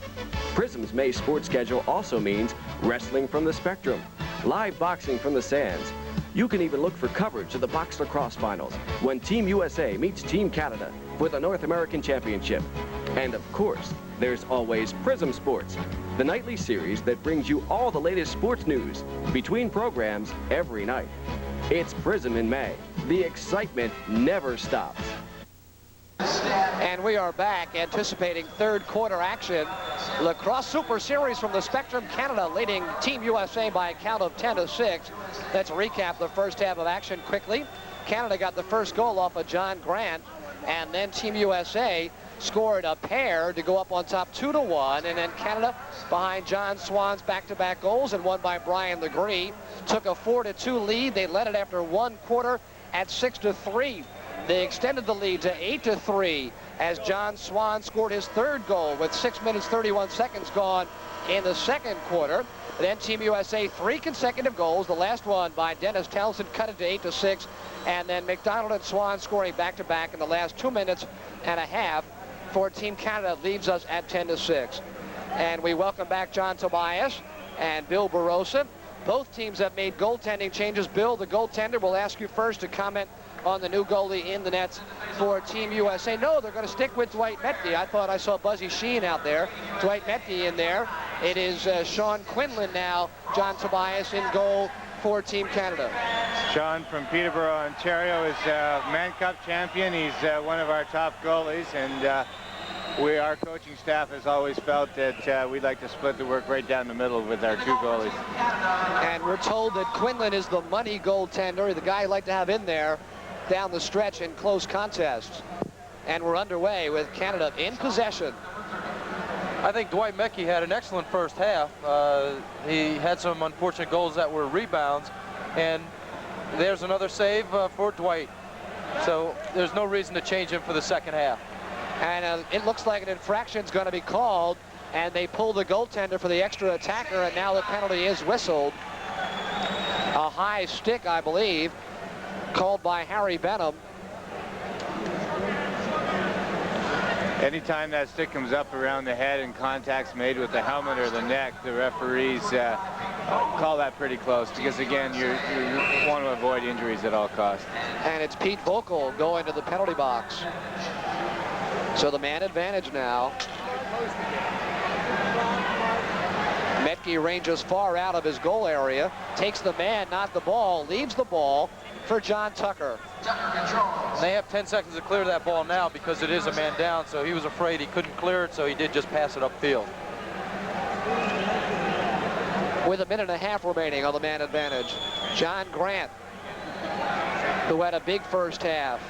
Prism's May sports schedule also means wrestling from the Spectrum, live boxing from the Sands. You can even look for coverage of the Box Lacrosse finals when Team USA meets Team Canada for the North American Championship. And of course, there's always Prism Sports, the nightly series that brings you all the latest sports news between programs every night. It's Prism in May. The excitement never stops. And we are back anticipating third quarter action. Lacrosse Super Series from the Spectrum, Canada leading Team USA by a count of 10-6. Let's recap the first half of action quickly. Canada got the first goal off of John Grant, and then Team USA scored a pair to go up on top 2-1, and then Canada, behind John Swan's back-to-back goals and one by Brian Legree, took a 4-2 lead. They led it after one quarter at 6-3. They extended the lead to 8-3 as John Swan scored his third goal with 6 minutes 31 seconds gone in the second quarter. Then Team USA 3 consecutive goals. The last one by Dennis Townsend cut it to 8-6, and then McDonald and Swan scoring back-to-back in the last 2 minutes and a half for Team Canada leaves us at 10-6. And we welcome back John Tobias and Bill Barossa. Both teams have made goaltending changes. Bill, the goaltender, will ask you first to comment on the new goalie in the nets for Team USA. No, they're going to stick with Dwight Metke. I thought I saw Buzzy Sheen out there. Dwight Metke in there. It is Sean Quinlan now, John Tobias in goal for Team Canada. Sean from Peterborough, Ontario is Man Cup champion. He's one of our top goalies, and our coaching staff has always felt that we'd like to split the work right down the middle with our two goalies. And we're told that Quinlan is the money goaltender, the guy you'd like to have in there down the stretch in close contests. And we're underway with Canada in possession. I think Dwight Metke had an excellent first half. He had some unfortunate goals that were rebounds, and there's another save for Dwight. So there's no reason to change him for the second half. And it looks like an infraction is going to be called, and they pull the goaltender for the extra attacker, and now the penalty is whistled. A high stick, I believe, called by Harry Benham. Anytime that stick comes up around the head and contact's made with the helmet or the neck, the referees call that pretty close, because again, you want to avoid injuries at all costs. And it's Pete Vocal going to the penalty box. So the man advantage now. Metke ranges far out of his goal area, takes the man, not the ball, leaves the ball for John Tucker. They have 10 seconds to clear that ball now because it is a man down, so he was afraid he couldn't clear it, so he did just pass it upfield. With a minute and a half remaining on the man advantage, John Grant, who had a big first half.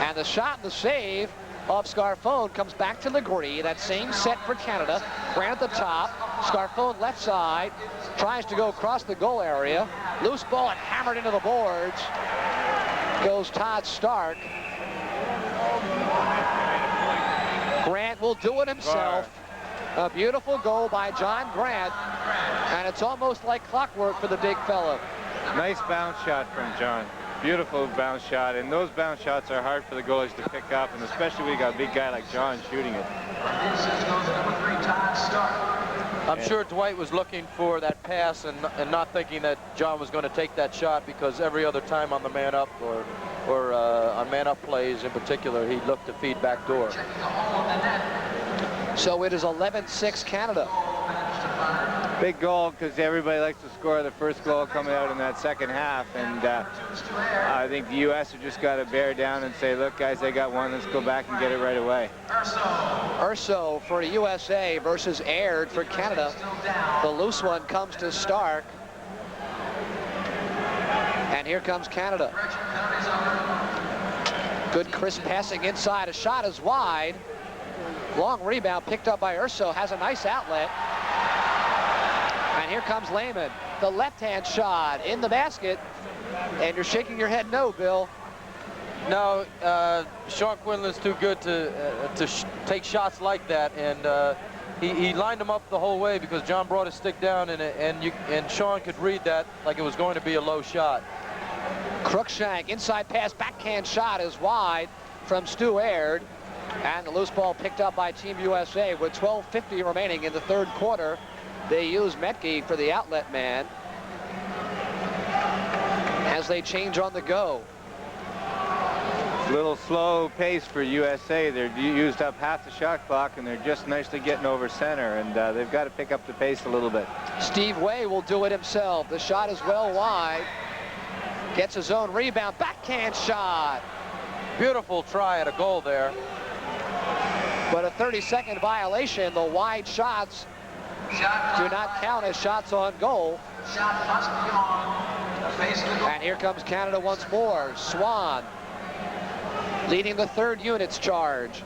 And the shot and the save off Scarfone comes back to Legree. That same set for Canada. Grant at the top. Scarfone left side. Tries to go across the goal area. Loose ball and hammered into the boards. Goes Todd Stark. Grant will do it himself. A beautiful goal by John Grant. And it's almost like clockwork for the big fella. Nice bounce shot from John. Beautiful bounce shot, and those bounce shots are hard for the goalies to pick up, and especially when you got a big guy like John shooting it. I'm sure Dwight was looking for that pass and not thinking that John was going to take that shot, because every other time on the man up or on man up plays in particular, he looked to feed back door. So it is 11-6 Canada. Big goal, because everybody likes to score the first goal coming out in that second half, and I think the U.S. have just got to bear down and say, look, guys, they got one, let's go back and get it right away. Urso for USA versus Aird for Canada. The loose one comes to Stark. And here comes Canada. Good crisp passing inside. A shot is wide. Long rebound picked up by Urso. Has a nice outlet. And here comes Lehman. The left-hand shot in the basket. And you're shaking your head no, Bill. No, Sean Quinlan's too good to take shots like that, and he lined him up the whole way because John brought his stick down, and Sean could read that like it was going to be a low shot. Cruikshank, inside pass, backhand shot is wide from Stu Aird, and the loose ball picked up by Team USA with 12:50 remaining in the third quarter. They use Metke for the outlet man as they change on the go. A little slow pace for USA. They're used up half the shot clock, and they're just nicely getting over center, and they've got to pick up the pace a little bit. Steve Way will do it himself. The shot is well wide. Gets his own rebound. Backhand shot. Beautiful try at a goal there. But a 30-second violation. The wide shots do not count as shots on goal. And here comes Canada once more. Swan leading the third unit's charge.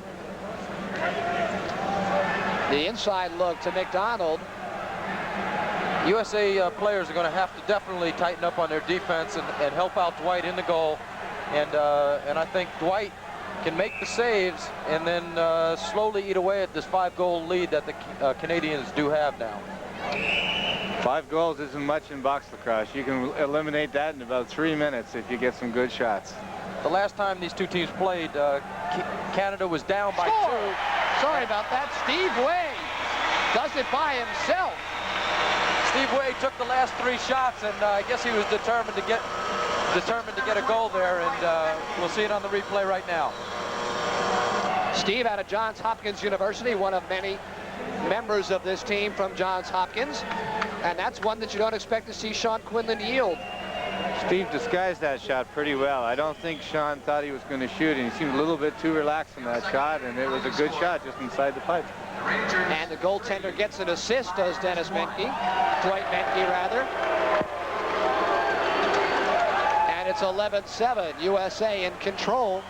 The inside look to McDonald. USA players are going to have to definitely tighten up on their defense and help out Dwight in the goal. And I think Dwight can make the saves and then slowly eat away at this 5-goal lead that the Canadians do have now. 5 goals isn't much in box lacrosse. You can eliminate that in about 3 minutes if you get some good shots. The last time these two teams played, Canada was down by 2. Sorry about that. Steve Way does it by himself. Steve Way took the last 3 shots, and I guess he was determined to get a goal there, and we'll see it on the replay right now. Steve out of Johns Hopkins University, one of many members of this team from Johns Hopkins, and that's one that you don't expect to see Sean Quinlan yield. Steve disguised that shot pretty well. I don't think Sean thought he was going to shoot, and he seemed a little bit too relaxed in that shot, and it was a good shot just inside the pipe. And the goaltender gets an assist, does Dennis Menke, Dwight Menke rather. And it's 11-7, USA in control.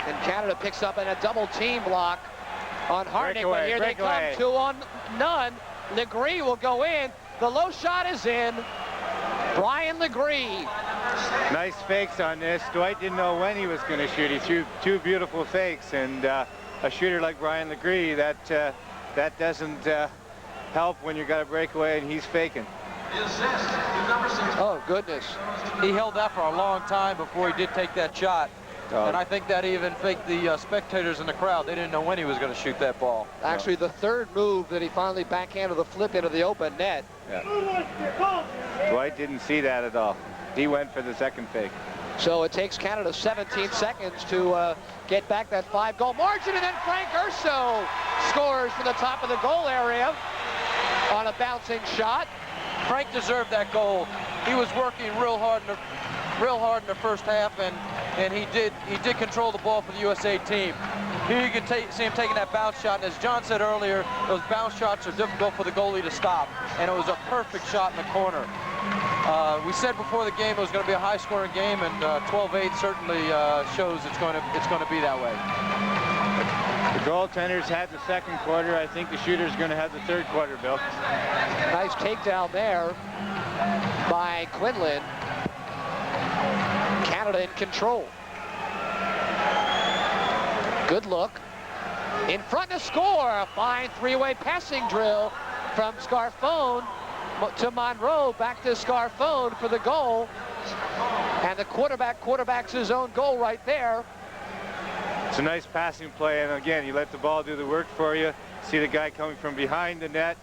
And Canada picks up in a double team block on Harnick, but here they come, 2 on none. Legree will go in. The low shot is in. Brian Legree. Nice fakes on this. Dwight didn't know when he was going to shoot. He threw 2 beautiful fakes, and a shooter like Brian Legree, that doesn't help when you got a breakaway and he's faking. Oh, goodness. He held that for a long time before he did take that shot. And I think that even faked the spectators in the crowd. They didn't know when he was going to shoot that ball. Actually, the third move that he finally backhanded the flip into the open net. Yeah. Dwight didn't see that at all. He went for the second fake. So it takes Canada 17 seconds to get back that 5-goal margin, and then Frank Urso scores from the top of the goal area on a bouncing shot. Frank deserved that goal. He was working real hard in the first half, and he did control the ball for the USA team. Here you can see him taking that bounce shot, and as John said earlier, those bounce shots are difficult for the goalie to stop, and it was a perfect shot in the corner. We said before the game it was going to be a high-scoring game, and 12-8 certainly shows it's going to be that way. The goaltenders had the second quarter. I think the shooter's going to have the third quarter, Bill. Nice takedown there by Quinlan. Canada in control. Good look. In front to score. A fine 3-way passing drill from Scarfone to Monroe. Back to Scarfone for the goal. And the quarterback's his own goal right there. It's a nice passing play, and again, you let the ball do the work for you. See the guy coming from behind the net,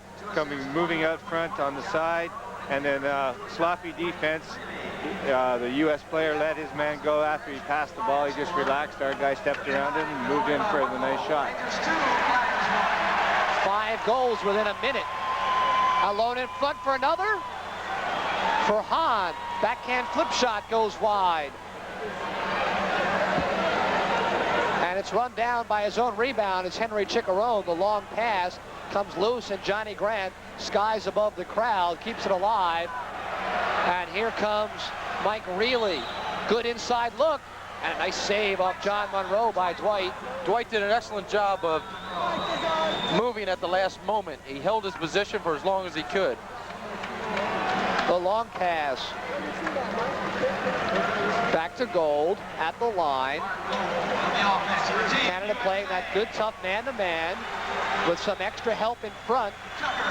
moving out front on the side, and then sloppy defense. The U.S. player let his man go after he passed the ball. He just relaxed. Our guy stepped around him and moved in for the nice shot. 5 goals within a minute. Alone in front for another. For Hahn, backhand flip shot goes wide. And it's run down by his own rebound. It's Henry Chicharone. The long pass comes loose, and Johnny Grant skies above the crowd, keeps it alive. And here comes Mike Reilly. Good inside look. And a nice save off John Monroe by Dwight. Dwight did an excellent job of moving at the last moment. He held his position for as long as he could. The long pass. Back to Gold at the line. Canada playing that good, tough man-to-man with some extra help in front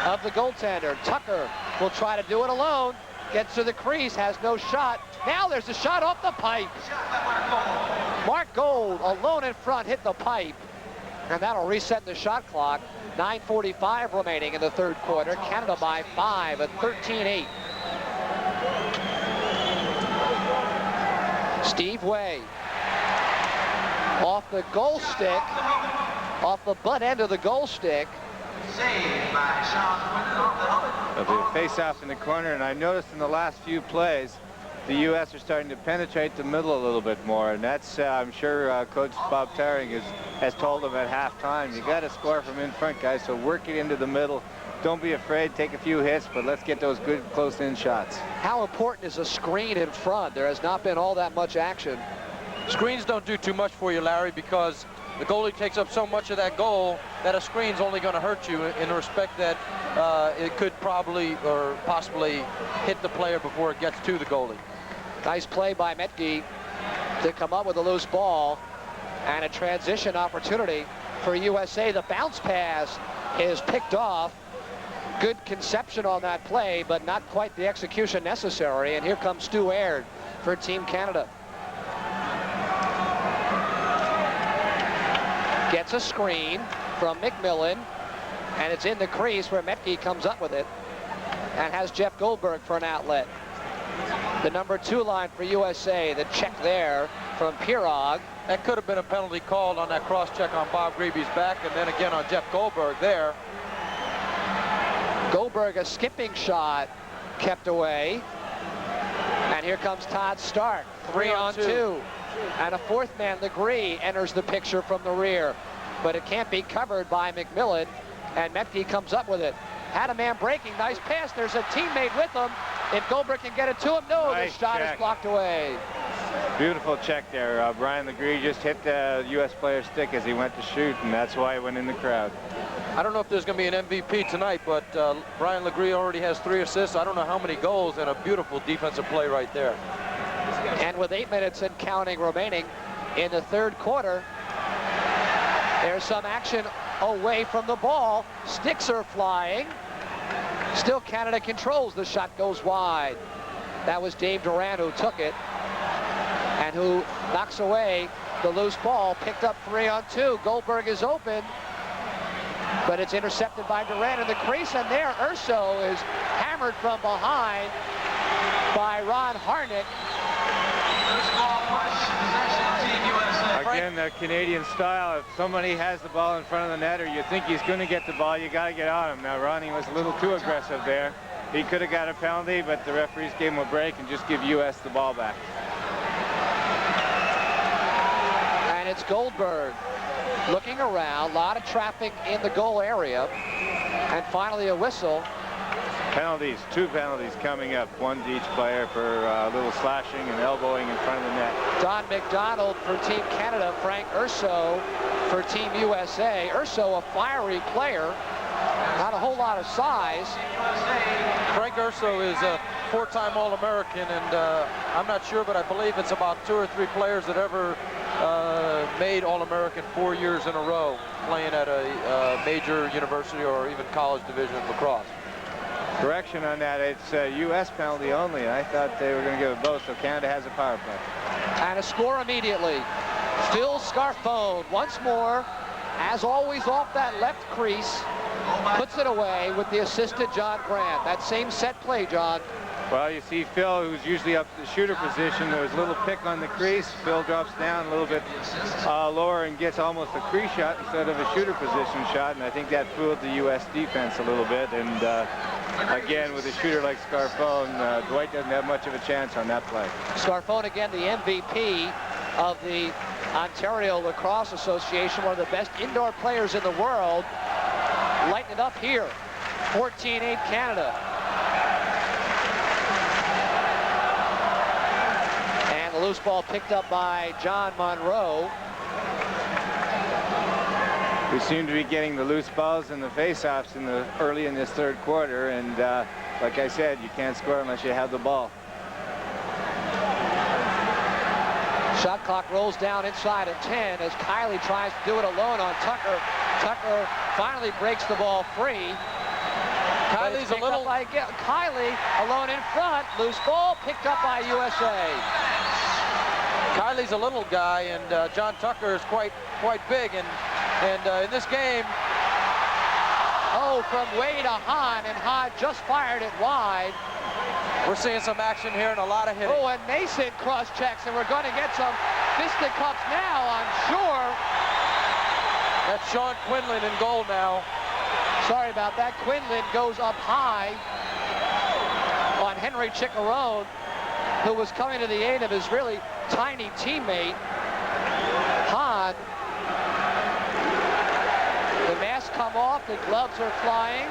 of the goaltender. Tucker will try to do it alone. Gets to the crease, has no shot. Now there's a shot off the pipe. Mark Gold, alone in front, hit the pipe. And that'll reset the shot clock. 9:45 remaining in the third quarter. Canada by 5 at 13-8. Steve Way. Off the goal stick. Off the butt end of the goal stick. There'll be a face-off in the corner, and I noticed in the last few plays, the U.S. are starting to penetrate the middle a little bit more, and that's, I'm sure Coach Bob Taring has told them at halftime, you got to score from in front, guys, so work it into the middle. Don't be afraid, take a few hits, but let's get those good close-in shots. How important is a screen in front? There has not been all that much action. Screens don't do too much for you, Larry, because the goalie takes up so much of that goal that a screen's only going to hurt you in the respect that it could probably or possibly hit the player before it gets to the goalie. Nice play by Metke to come up with a loose ball and a transition opportunity for USA. The bounce pass is picked off. Good conception on that play, but not quite the execution necessary. And here comes Stu Aird for Team Canada. Gets a screen from McMillan, and it's in the crease where Metke comes up with it and has Jeff Goldberg for an outlet. The number 2 line for USA, the check there from Pirog. That could have been a penalty called on that cross-check on Bob Greby's back, and then again on Jeff Goldberg there. Goldberg, a skipping shot, kept away. And here comes Todd Stark, 3-on-2. And a fourth man, Legree, enters the picture from the rear. But it can't be covered by McMillan, and Metke comes up with it. Had a man breaking, nice pass. There's a teammate with him. If Goldberg can get it to him, no, nice the shot check. is blocked away. Beautiful check there. Brian Legree just hit the U.S. player's stick as he went to shoot, and that's why he went in the crowd. I don't know if there's going to be an MVP tonight, but Brian Legree already has 3 assists. I don't know how many goals, and a beautiful defensive play right there. And with 8 minutes and counting remaining in the third quarter, there's some action away from the ball. Sticks are flying. Still Canada controls. The shot goes wide. That was Dave Duran who took it and who knocks away the loose ball. Picked up 3-on-2. Goldberg is open, but it's intercepted by Duran in the crease, and there Urso is hammered from behind by Ron Harnick. Again, the Canadian style, if somebody has the ball in front of the net or you think he's going to get the ball, you got to get on him. Now, Ronnie was a little too aggressive there. He could have got a penalty, but the referees gave him a break and just give U.S. the ball back. And it's Goldberg looking around, a lot of traffic in the goal area, and finally a whistle. Penalties, 2 penalties coming up, 1 to each player for a little slashing and elbowing in front of the net. Don McDonald for Team Canada, Frank Urso for Team USA. Urso, a fiery player, not a whole lot of size. Frank Urso is a 4-time All-American, and I'm not sure, but I believe it's about 2 or 3 players that ever made All-American 4 years in a row, playing at a major university or even college division of lacrosse. Correction on that, it's a U.S. penalty only. I thought they were going to give it both, so Canada has a power play. And a score immediately. Phil Scarfone once more, as always, off that left crease, puts it away with the assist to John Grant. That same set play, John. Well, you see Phil, who's usually up to the shooter position. There was a little pick on the crease. Phil drops down a little bit lower and gets almost a crease shot instead of a shooter position shot, and I think that fooled the U.S. defense a little bit. And again, with a shooter like Scarfone, Dwight doesn't have much of a chance on that play. Scarfone, again, the MVP of the Ontario Lacrosse Association, one of the best indoor players in the world. Lighten it up here. 14-8 Canada. loose ball picked up by John Monroe. We seem to be getting the loose balls and the face-offs early in this third quarter, and like I said, you can't score unless you have the ball. Shot clock rolls down inside of 10 as Kiley tries to do it alone on Tucker. Tucker finally breaks the ball free. Kiley's a little... Kiley alone in front. Loose ball picked up by USA. Kiley's a little guy, and John Tucker is quite big, and in this game... Oh, from Way to Hahn, and Hahn just fired it wide. We're seeing some action here and a lot of hitting. Oh, and Mason cross-checks, and we're going to get some fisticuffs now, I'm sure. That's Sean Quinlan in goal now. Sorry about that. Quinlan goes up high on Henry Chicharone, who was coming to the aid of his really tiny teammate, Hahn. The masks come off, the gloves are flying.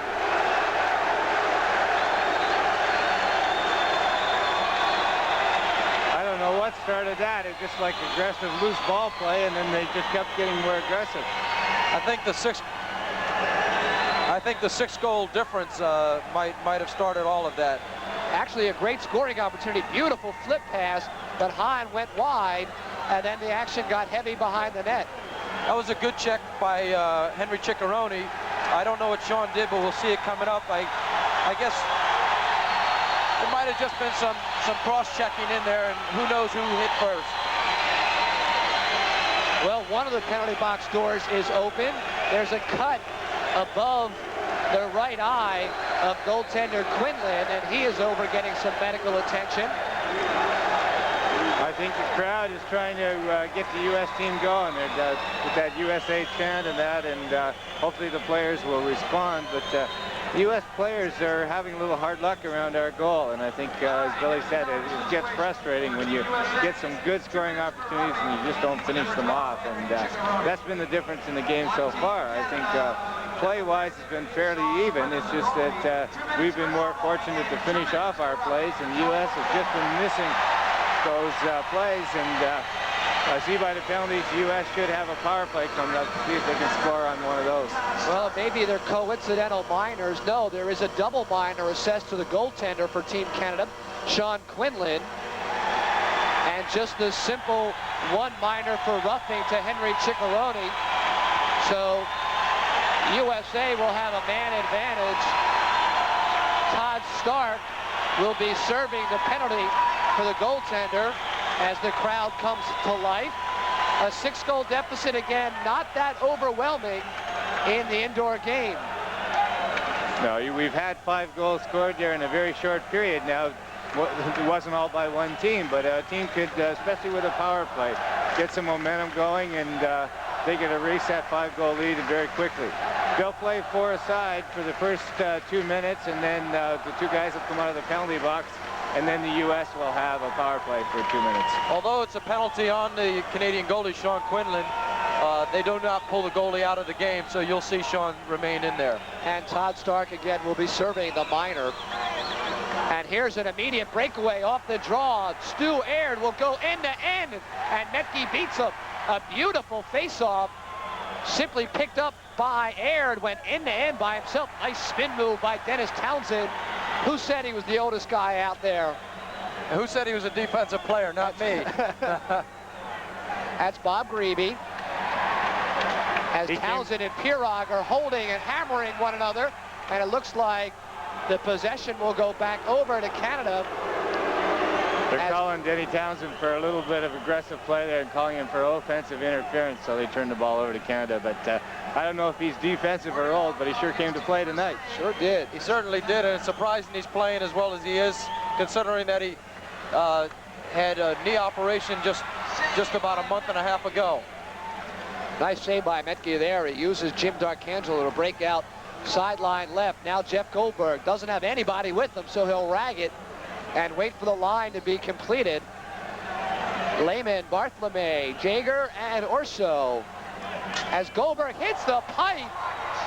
I don't know what started that. It just like aggressive loose ball play, and then they just kept getting more aggressive. I think the six goal difference might have started all of that. Actually, a great scoring opportunity. Beautiful flip pass, but Hahn went wide, and then the action got heavy behind the net. That was a good check by Henry Chicharone. I don't know what Sean did, but we'll see it coming up. I guess there might have just been some cross-checking in there, and who knows who hit first. Well, one of the penalty box doors is open. There's a cut above the right eye of goaltender Quinlan, and he is over getting some medical attention. I think the crowd is trying to get the U.S. team going with that USA chant and that, and hopefully the players will respond. But U.S. players are having a little hard luck around our goal, and I think, as Billy said, it gets frustrating when you get some good scoring opportunities and you just don't finish them off. And that's been the difference in the game so far. I think play-wise has been fairly even. It's just that we've been more fortunate to finish off our plays, and the U.S. has just been missing those plays, and I see by the penalties, the U.S. should have a power play coming up to see if they can score on one of those. Well, maybe they're coincidental minors. No, there is a double minor assessed to the goaltender for Team Canada, Sean Quinlan, and just the simple one minor for roughing to Henry Chicharone. So USA will have a man advantage. Todd Stark will be serving the penalty for the goaltender as the crowd comes to life. A 6-goal deficit again, not that overwhelming in the indoor game. No, we've had 5 goals scored there in a very short period now. It wasn't all by one team, but a team could, especially with a power play, get some momentum going, and they get a race that 5-goal lead very quickly. They'll play 4 aside for the first 2 minutes, and then the 2 guys will come out of the penalty box, and then the U.S. will have a power play for 2 minutes. Although it's a penalty on the Canadian goalie, Sean Quinlan, they do not pull the goalie out of the game, so you'll see Sean remain in there. And Todd Stark again will be serving the minor. And here's an immediate breakaway off the draw. Stu Aird will go end to end, and Metke beats him. A beautiful face-off, simply picked up by Aird, went end to end by himself. Nice spin move by Dennis Townsend. Who said he was the oldest guy out there? And who said he was a defensive player? Not me. That's Bob Grebe. As Townsend and Pirog are holding and hammering one another, and it looks like the possession will go back over to Canada. They're calling Denny Townsend for a little bit of aggressive play there and calling him for offensive interference, so they turned the ball over to Canada. But I don't know if he's defensive or old, but he sure came to play tonight. Sure did. He certainly did, and it's surprising he's playing as well as he is, considering that he had a knee operation just about a month and a half ago. Nice save by Metke there. He uses Jim Darkangelo to break out sideline left. Now Jeff Goldberg doesn't have anybody with him, so he'll rag it and wait for the line to be completed. Lehman, Barthelme, Jaeger, and Orso. As Goldberg hits the pipe,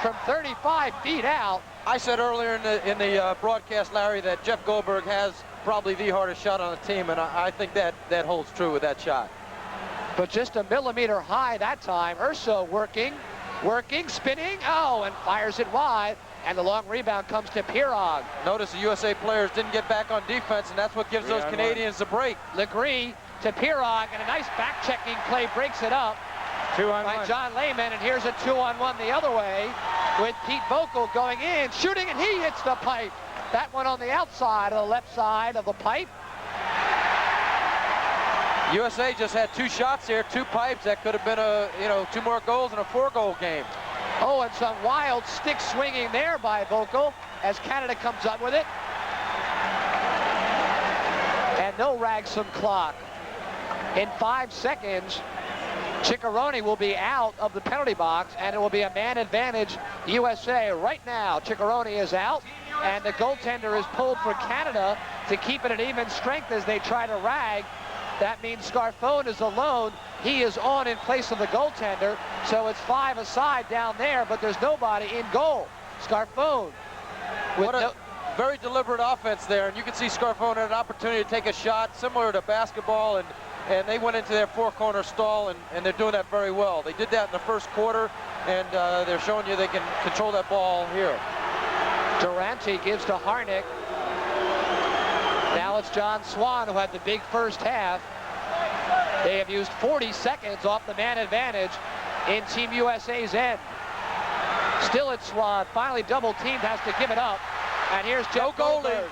from 35 feet out. I said earlier in the broadcast, Larry, that Jeff Goldberg has probably the hardest shot on the team, and I think that holds true with that shot. But just a millimeter high that time. Urso working, spinning, and fires it wide. And the long rebound comes to Pirog. Notice the USA players didn't get back on defense, and that's what gives those Canadians a break. Legree to Pirog, and a nice back-checking play breaks it up. 2-on-1 by John Lehman, and here's a 2-on-1 the other way with Pete Vocal going in, shooting, and he hits the pipe. That one on the outside of the left side of the pipe. USA just had 2 shots here, 2 pipes. That could have been 2 more goals in a 4-goal game. Oh, and some wild stick swinging there by Vocal as Canada comes up with it. And no Ragsome clock. In 5 seconds, Ciccarone will be out of the penalty box, and it will be a man advantage USA. Right now, Ciccarone is out, and the goaltender is pulled for Canada to keep it at even strength as they try to rag. That means Scarfone is alone. He is on in place of the goaltender, so it's 5 aside down there, but there's nobody in goal. Scarfone. What a very deliberate offense there, and you can see Scarfone had an opportunity to take a shot similar to basketball, and they went into their 4-corner stall, and they're doing that very well. They did that in the first quarter, and they're showing you they can control that ball here. Durante gives to Harnick. Now it's John Swan who had the big first half. They have used 40 seconds off the man advantage in Team USA's end. Still it's Swan, finally double teamed, has to give it up. And here's Jeff Goldberg.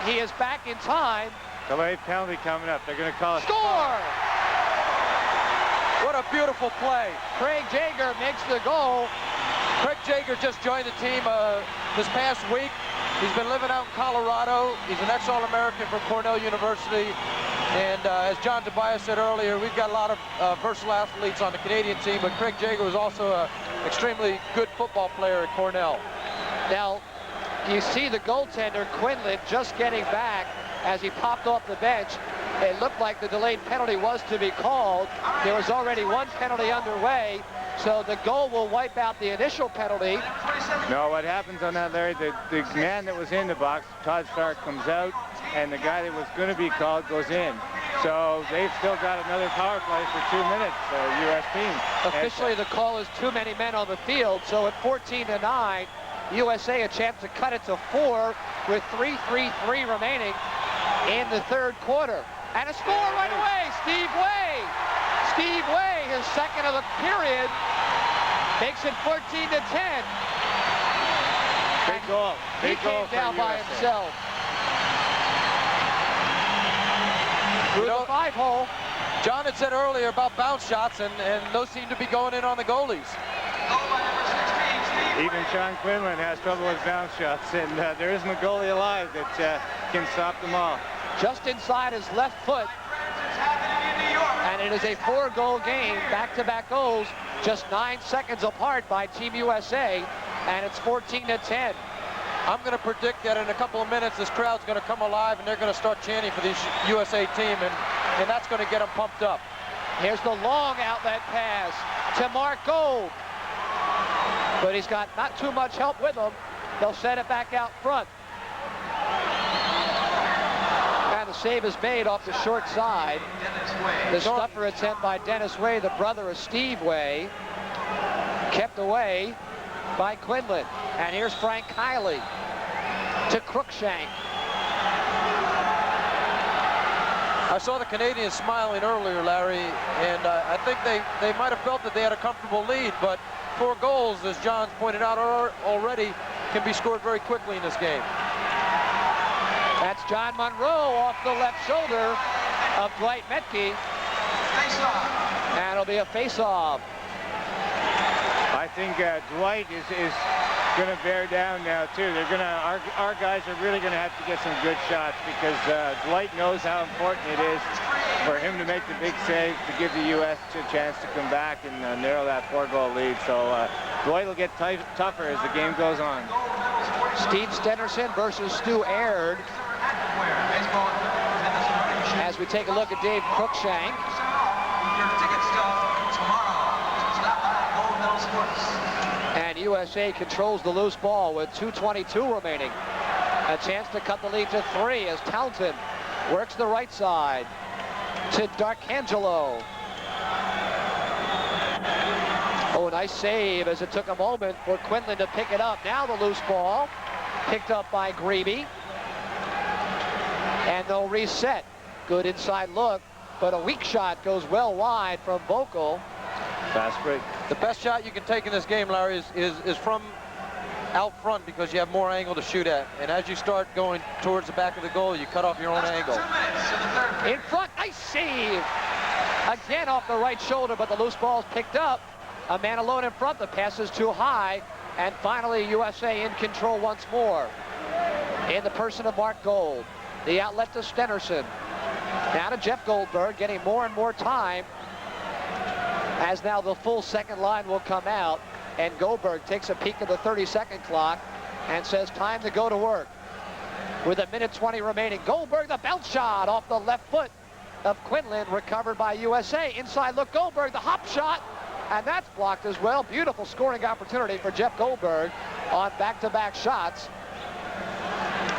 He is back in time. Delayed penalty coming up. They're going to call it. Score! What a beautiful play. Craig Jager makes the goal. Craig Jager just joined the team this past week. He's been living out in Colorado. He's an ex-All-American from Cornell University. And as John Tobias said earlier, we've got a lot of versatile athletes on the Canadian team, but Craig Jager was also an extremely good football player at Cornell. Now, you see the goaltender, Quinlan, just getting back as he popped off the bench. It looked like the delayed penalty was to be called. There was already 1 penalty underway, so the goal will wipe out the initial penalty. No, what happens on that, Larry, the man that was in the box, Todd Stark, comes out, and the guy that was going to be called goes in. So they've still got another power play for 2 minutes, the U.S. team. Officially, the call is too many men on the field, so at 14-9, USA a chance to cut it to 4 with 3:33 remaining in the third quarter. And a score right away, Steve Way. Steve Way, his second of the period, makes it 14-10. Big goal. Big goal came down by USA. himself. Through the 5-hole. John had said earlier about bounce shots, and those seem to be going in on the goalies. Even Sean Quinlan has trouble with bounce shots, and there isn't a goalie alive that can stop them all. Just inside his left foot. And it is a 4-goal game, back-to-back goals, just 9 seconds apart by Team USA, and it's 14-10. I'm going to predict that in a couple of minutes, this crowd's going to come alive, and they're going to start chanting for the USA team, and that's going to get them pumped up. Here's the long outlet pass to Mark Gold. But he's got not too much help with him. They'll set it back out front. And the save is made off the short side. The stuffer attempt by Dennis Way, the brother of Steve Way, kept away by Quinlan. And here's Frank Kiley to Cruikshank. I saw the Canadians smiling earlier, Larry, and I think they might have felt that they had a comfortable lead, but 4 goals, as John's pointed out already, can be scored very quickly in this game. That's John Monroe off the left shoulder of Dwight Metke. And it'll be a face-off. I think Dwight is going to bear down now too. They're going to our guys are really going to have to get some good shots, because Dwight knows how important it is for him to make the big save to give the U.S. a chance to come back and narrow that 4-goal lead. So Dwight will get tougher as the game goes on. Steve Stenerson versus Stu Aird. As we take a look at Dave Cruikshank. And USA controls the loose ball with 2:22 remaining. A chance to cut the lead to 3 as Townsend works the right side to D'Arcangelo. Oh, nice save as it took a moment for Quinlan to pick it up. Now the loose ball picked up by Grebe. And they'll reset. Good inside look, but a weak shot goes well wide from Vogel. Fast break. The best shot you can take in this game, Larry, is from out front because you have more angle to shoot at. And as you start going towards the back of the goal, you cut off your own angle. In front, nice save. Again off the right shoulder, but the loose ball is picked up. A man alone in front, the pass is too high. And finally, USA in control once more. In the person of Mark Gold. The outlet to Stenerson. Now to Jeff Goldberg, getting more and more time. As now the full second line will come out. And Goldberg takes a peek at the 30-second clock and says time to go to work. With 1:20 remaining, Goldberg, the bounce shot off the left foot of Quinlan, recovered by USA. Inside look, Goldberg, the hop shot, and that's blocked as well. Beautiful scoring opportunity for Jeff Goldberg on back-to-back shots,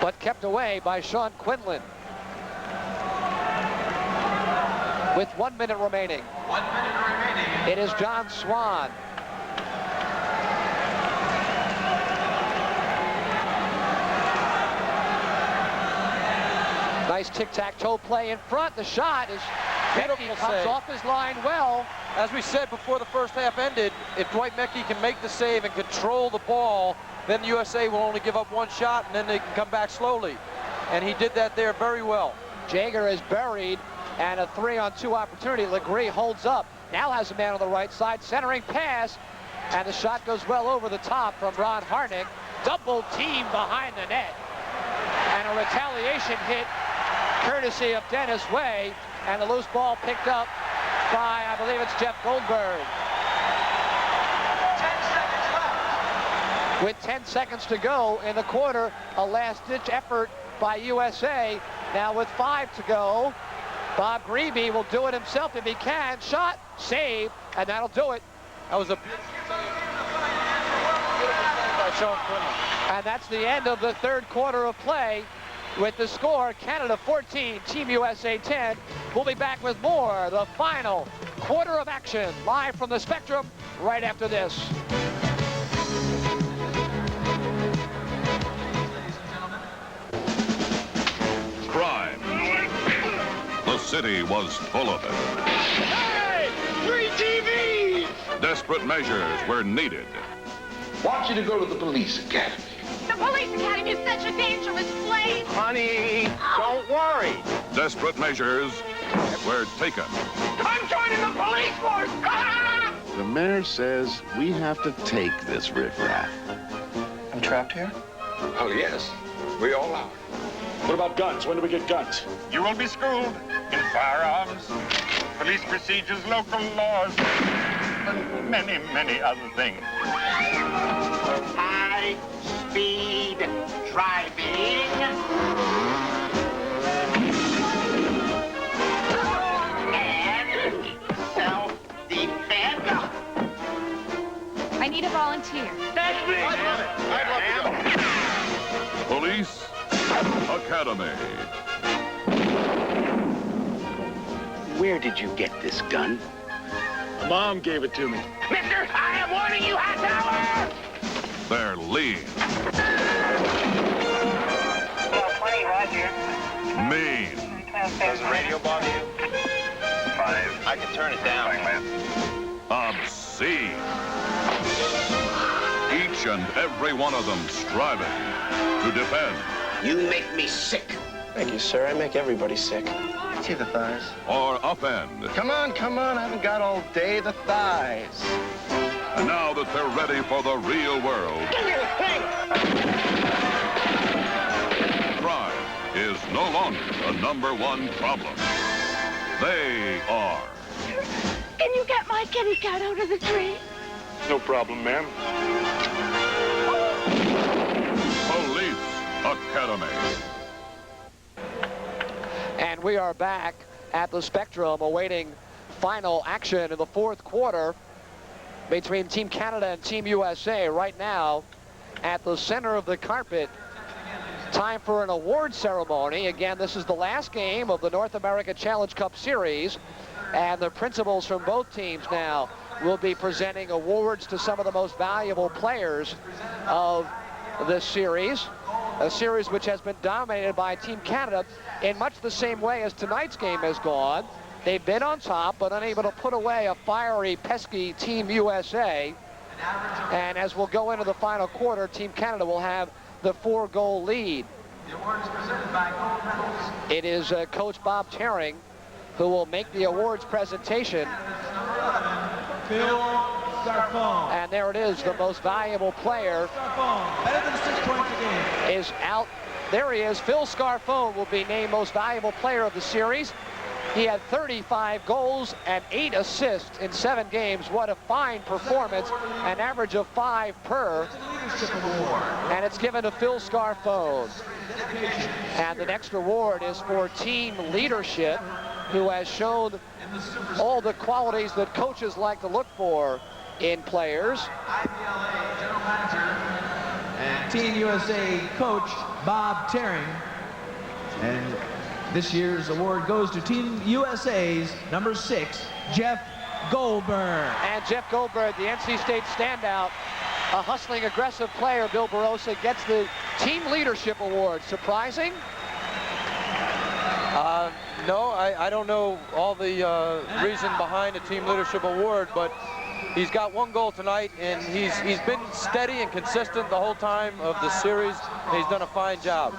but kept away by Sean Quinlan. With 1 minute remaining. 1 minute remaining. It is John Swan. Nice tic-tac-toe play in front. The shot is Mecke comes off his line well. As we said before the first half ended, if Dwight Mecke can make the save and control the ball, then the USA will only give up one shot and then they can come back slowly. And he did that there very well. Jager is buried and a 3-on-2 opportunity. Legree holds up. Now has a man on the right side. Centering pass. And the shot goes well over the top from Ron Harnick. Double team behind the net. And a retaliation hit courtesy of Dennis Way, and the loose ball picked up by, I believe it's Jeff Goldberg. 10 seconds left. With 10 seconds to go in the quarter, a last-ditch effort by USA. Now with 5 to go, Bob Grebe will do it himself if he can. Shot, save, and that'll do it. That was a by Sean Quinlan. And that's the end of the third quarter of play. With the score, Canada 14, Team USA 10. We'll be back with more, the final quarter of action, live from the Spectrum, right after this. Crime. The city was full of it. Hey! Free TV! Desperate measures were needed. Want you to go to the police academy. The police academy is such a dangerous place. Honey, don't worry. Desperate measures were taken. I'm joining the police force! The mayor says we have to take this riffraff. I'm trapped here? Oh, yes. We all are. What about guns? When do we get guns? You will be schooled in firearms, police procedures, local laws, and many, many other things. High-speed driving. And self-defense. I need a volunteer. That's me. I'd love to go. Police Academy. Where did you get this gun? Mom gave it to me. Mister, I am warning you, Hightower! They're lean. 20, Roger. Mean. Does the radio bother you? 5. I can turn it down. Obscene. Each and every one of them striving to defend. You make me sick. Thank you, sir. I make everybody sick. See the thighs. Or upend. Come on, come on. I haven't got all day. The thighs. And now that they're ready for the real world, Give me the thing! crime is no longer the #1 problem. They are. Can you get my kitty cat out of the tree? No problem, ma'am. Police Academy. And we are back at the Spectrum awaiting final action in the fourth quarter. between Team Canada and Team USA right now at the center of the carpet. Time for an award ceremony. Again, this is the last game of the North America Challenge Cup Series, and the principals from both teams now will be presenting awards to some of the most valuable players of this series, a series which has been dominated by Team Canada in much the same way as tonight's game has gone. They've been on top, but unable to put away a fiery, pesky Team USA. And as we'll go into the final quarter, Team Canada will have the 4-goal lead. It is Coach Bob Terring who will make the awards presentation. And there it is, the most valuable player is out. There he is. Phil Scarfone will be named most valuable player of the series. He had 35 goals and 8 assists in 7 games. What a fine performance, an average of 5 per. And it's given to Phil Scarfone. And the next award is for team leadership, who has shown all the qualities that coaches like to look for in players. IBLA General Manager and Team USA coach Bob Terring. And this year's award goes to Team USA's number 6, Jeff Goldberg. And Jeff Goldberg, the NC State standout, a hustling, aggressive player. Bill Barossa gets the team leadership award. Surprising? No, I don't know all the reason behind the team leadership award, but he's got 1 goal tonight, and he's been steady and consistent the whole time of the series. He's done a fine job.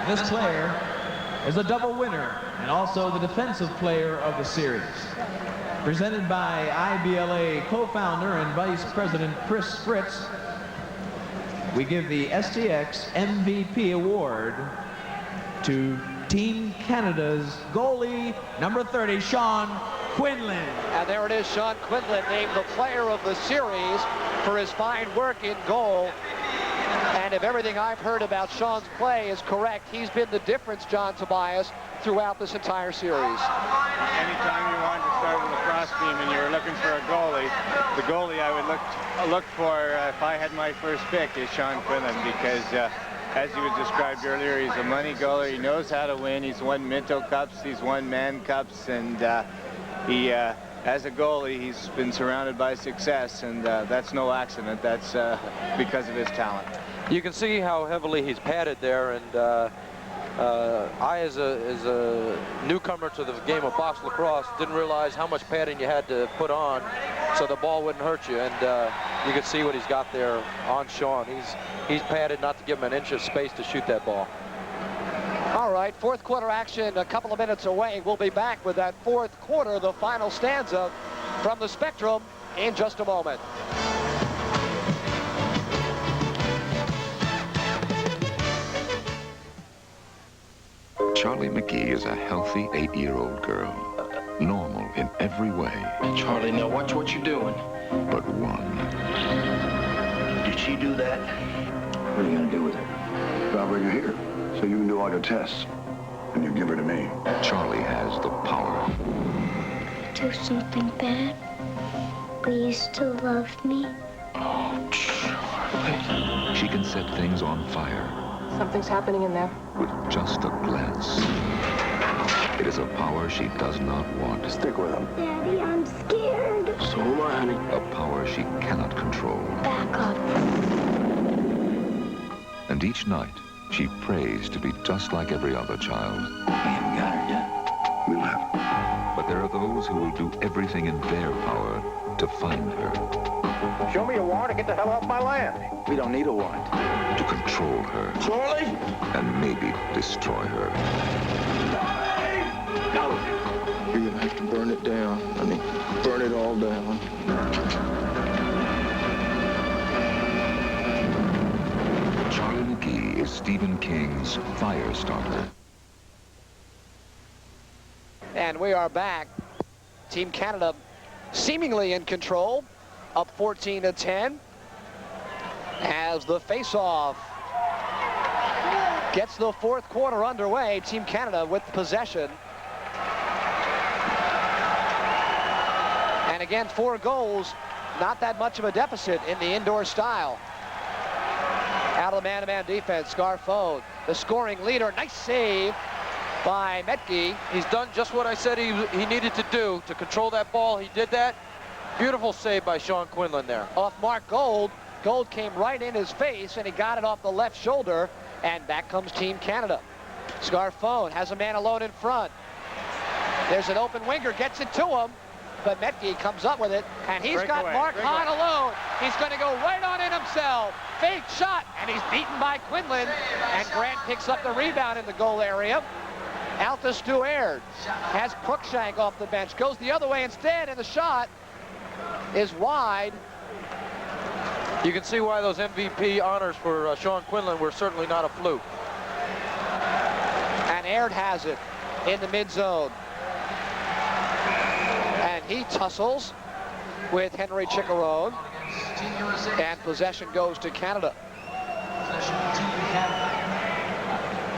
This player is a double winner and also the defensive player of the series. Presented by IBLA co-founder and vice president Chris Fritz, we give the STX MVP award to Team Canada's goalie, number 30, Sean Quinlan. And there it is, Sean Quinlan named the player of the series for his fine work in goal. And if everything I've heard about Sean's play is correct, he's been the difference, John Tobias, throughout this entire series. Anytime you wanted to start a lacrosse team and you were looking for a goalie, the goalie I would look for if I had my first pick is Sean Quinlan, because as he was described earlier, he's a money goalie. He knows how to win. He's won Minto Cups. He's won Man Cups. And he, as a goalie, he's been surrounded by success. And that's no accident. That's because of his talent. You can see how heavily he's padded there. And I, as a newcomer to the game of box lacrosse, didn't realize how much padding you had to put on so the ball wouldn't hurt you. And you can see what he's got there on Sean. He's padded not to give him an inch of space to shoot that ball. All right, 4th quarter action a couple of minutes away. We'll be back with that 4th quarter, the final stanza from the Spectrum in just a moment. Charlie McGee is a healthy 8-year-old girl, normal in every way. Charlie, now watch what you're doing. But one. Did she do that? What are you gonna do with her? I'll bring her here, so you can do all your tests, and you give her to me. Charlie has the power. Do something bad? Will you still love me? Oh, Charlie. She can set things on fire. Something's happening in there. With just a glance. It is a power she does not want. Stick with him. Daddy, I'm scared. So am I, honey. A power she cannot control. Back up. And each night, she prays to be just like every other child. We haven't got her yet. We'll have her. But there are those who will do everything in their power to find her. Show me a warrant to get the hell off my land. We don't need a warrant. To control her. Charlie? And maybe destroy her. No! You're gonna have to burn it down, honey. Burn it all down. Charlie McGee is Stephen King's Firestarter. And we are back. Team Canada seemingly in control, up 14-10. As the face-off gets the 4th quarter underway, Team Canada with possession. And again, 4 goals, not that much of a deficit in the indoor style. Out of the man-to-man defense, Scarfone, the scoring leader. Nice save by Metke. He's done just what I said he needed to do to control that ball. He did that. Beautiful save by Sean Quinlan there. Off Mark Gold. Gold came right in his face, and he got it off the left shoulder, and back comes Team Canada. Scarfone has a man alone in front. There's an open winger, gets it to him, but Metke comes up with it, and he's got Mark Hahn alone. He's going to go right on in himself. Fake shot, and he's beaten by Quinlan, and Grant picks up the rebound in the goal area. Out to Stu Aird. Has Cruikshank off the bench. Goes the other way instead, and the shot is wide. You can see why those MVP honors for Sean Quinlan were certainly not a fluke. And Aird has it in the mid-zone. And he tussles with Henry Chickarone. And possession goes to Canada.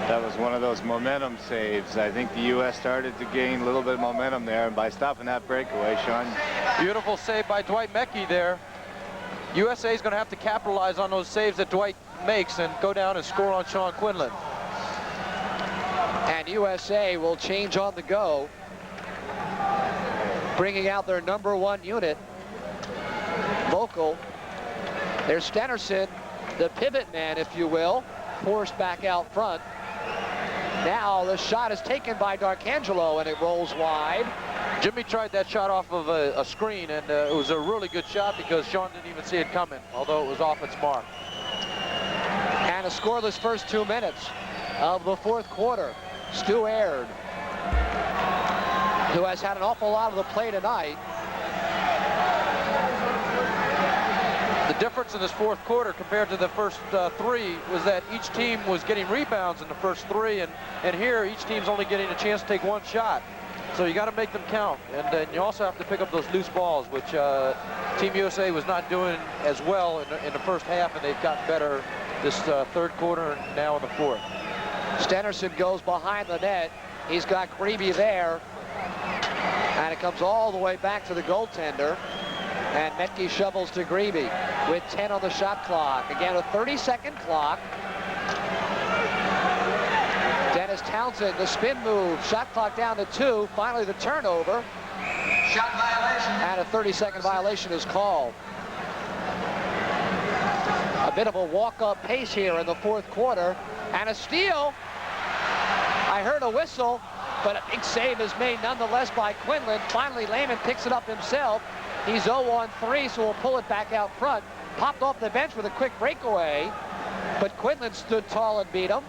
That was one of those momentum saves. I think the U.S. started to gain a little bit of momentum there, and by stopping that breakaway, Sean. Beautiful save by Dwight Metke there. USA is going to have to capitalize on those saves that Dwight makes and go down and score on Sean Quinlan. And USA will change on the go, bringing out their #1 unit, Vocal. There's Stenerson, the pivot man, if you will, forced back out front. Now the shot is taken by D'Arcangelo, and it rolls wide. Jimmy tried that shot off of a screen, and it was a really good shot because Sean didn't even see it coming, although it was off its mark. And a scoreless first 2 minutes of the 4th quarter. Stu Aird, who has had an awful lot of the play tonight. The difference in this 4th quarter compared to the first 3 was that each team was getting rebounds in the first 3, and here each team's only getting a chance to take 1 shot. So you got to make them count, and then you also have to pick up those loose balls, which Team USA was not doing as well in the first half, and they've gotten better this 3rd quarter and now in the 4th. Stenerson goes behind the net. He's got Grebe there, and it comes all the way back to the goaltender. And Metke shovels to Grebe with 10 on the shot clock. Again, a 30-second clock. Dennis Townsend, the spin move. Shot clock down to 2. Finally, the turnover. Shot violation. And a 30-second violation is called. A bit of a walk-up pace here in the 4th quarter. And a steal. I heard a whistle, but a big save is made nonetheless by Quinlan. Finally, Lehman picks it up himself. He's 0-on-3, so we'll pull it back out front. Popped off the bench with a quick breakaway, but Quinlan stood tall and beat him.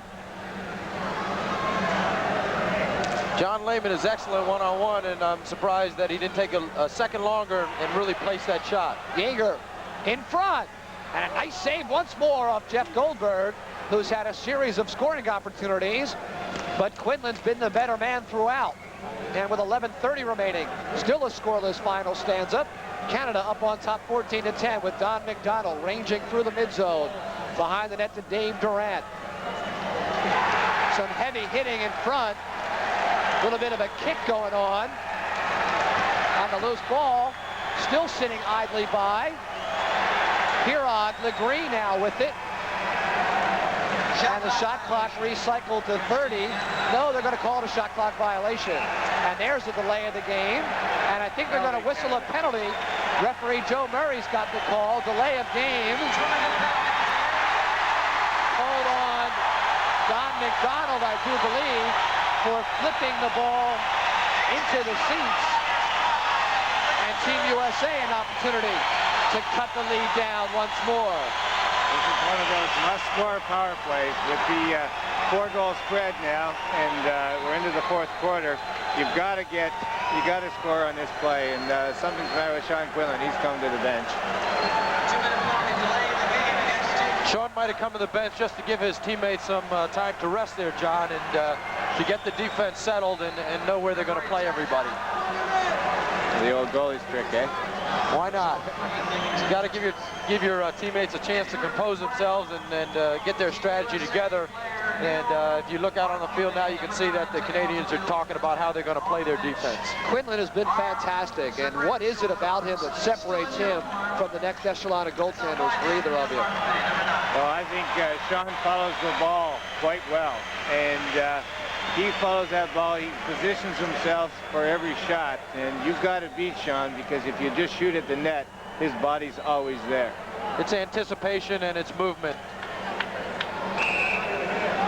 John Lehman is excellent one-on-one, and I'm surprised that he didn't take a second longer and really place that shot. Jaeger in front, and a nice save once more off Jeff Goldberg, who's had a series of scoring opportunities, but Quinlan's been the better man throughout. And with 11:30 remaining, still a scoreless final stanza. Canada up on top 14-10 with Don McDonald ranging through the mid-zone. Behind the net to Dave Durant. Some heavy hitting in front. A little bit of a kick going on the loose ball. Still sitting idly by. Huron, Legree now with it. And the shot clock recycled to 30. No, they're going to call it a shot clock violation. And there's the delay of the game. And I think they're going to whistle a penalty. Referee Joe Murray's got the call. Delay of game. Hold on. Don McDonald, I do believe, for flipping the ball into the seats. And Team USA an opportunity to cut the lead down once more. This is one of those must-score power plays with the 4-goal spread now, and we're into the 4th quarter. You got to score on this play, and something's the matter with Sean Quinlan. He's come to the bench. Sean might have come to the bench just to give his teammates some time to rest there, John, and to get the defense settled and know where they're going to play everybody. The old goalie's trick, eh? Why not? You got to give your teammates a chance to compose themselves and get their strategy together And if you look out on the field now, you can see that the Canadians are talking about how they're going to play their defense. Quinlan has been fantastic, and what is it about him that separates him from the next echelon of goaltenders for either of you? Well, I think Sean follows the ball quite well, and he follows that ball. He positions himself for every shot, and you've got to beat Sean, because if you just shoot at the net, his body's always there. It's anticipation and it's movement.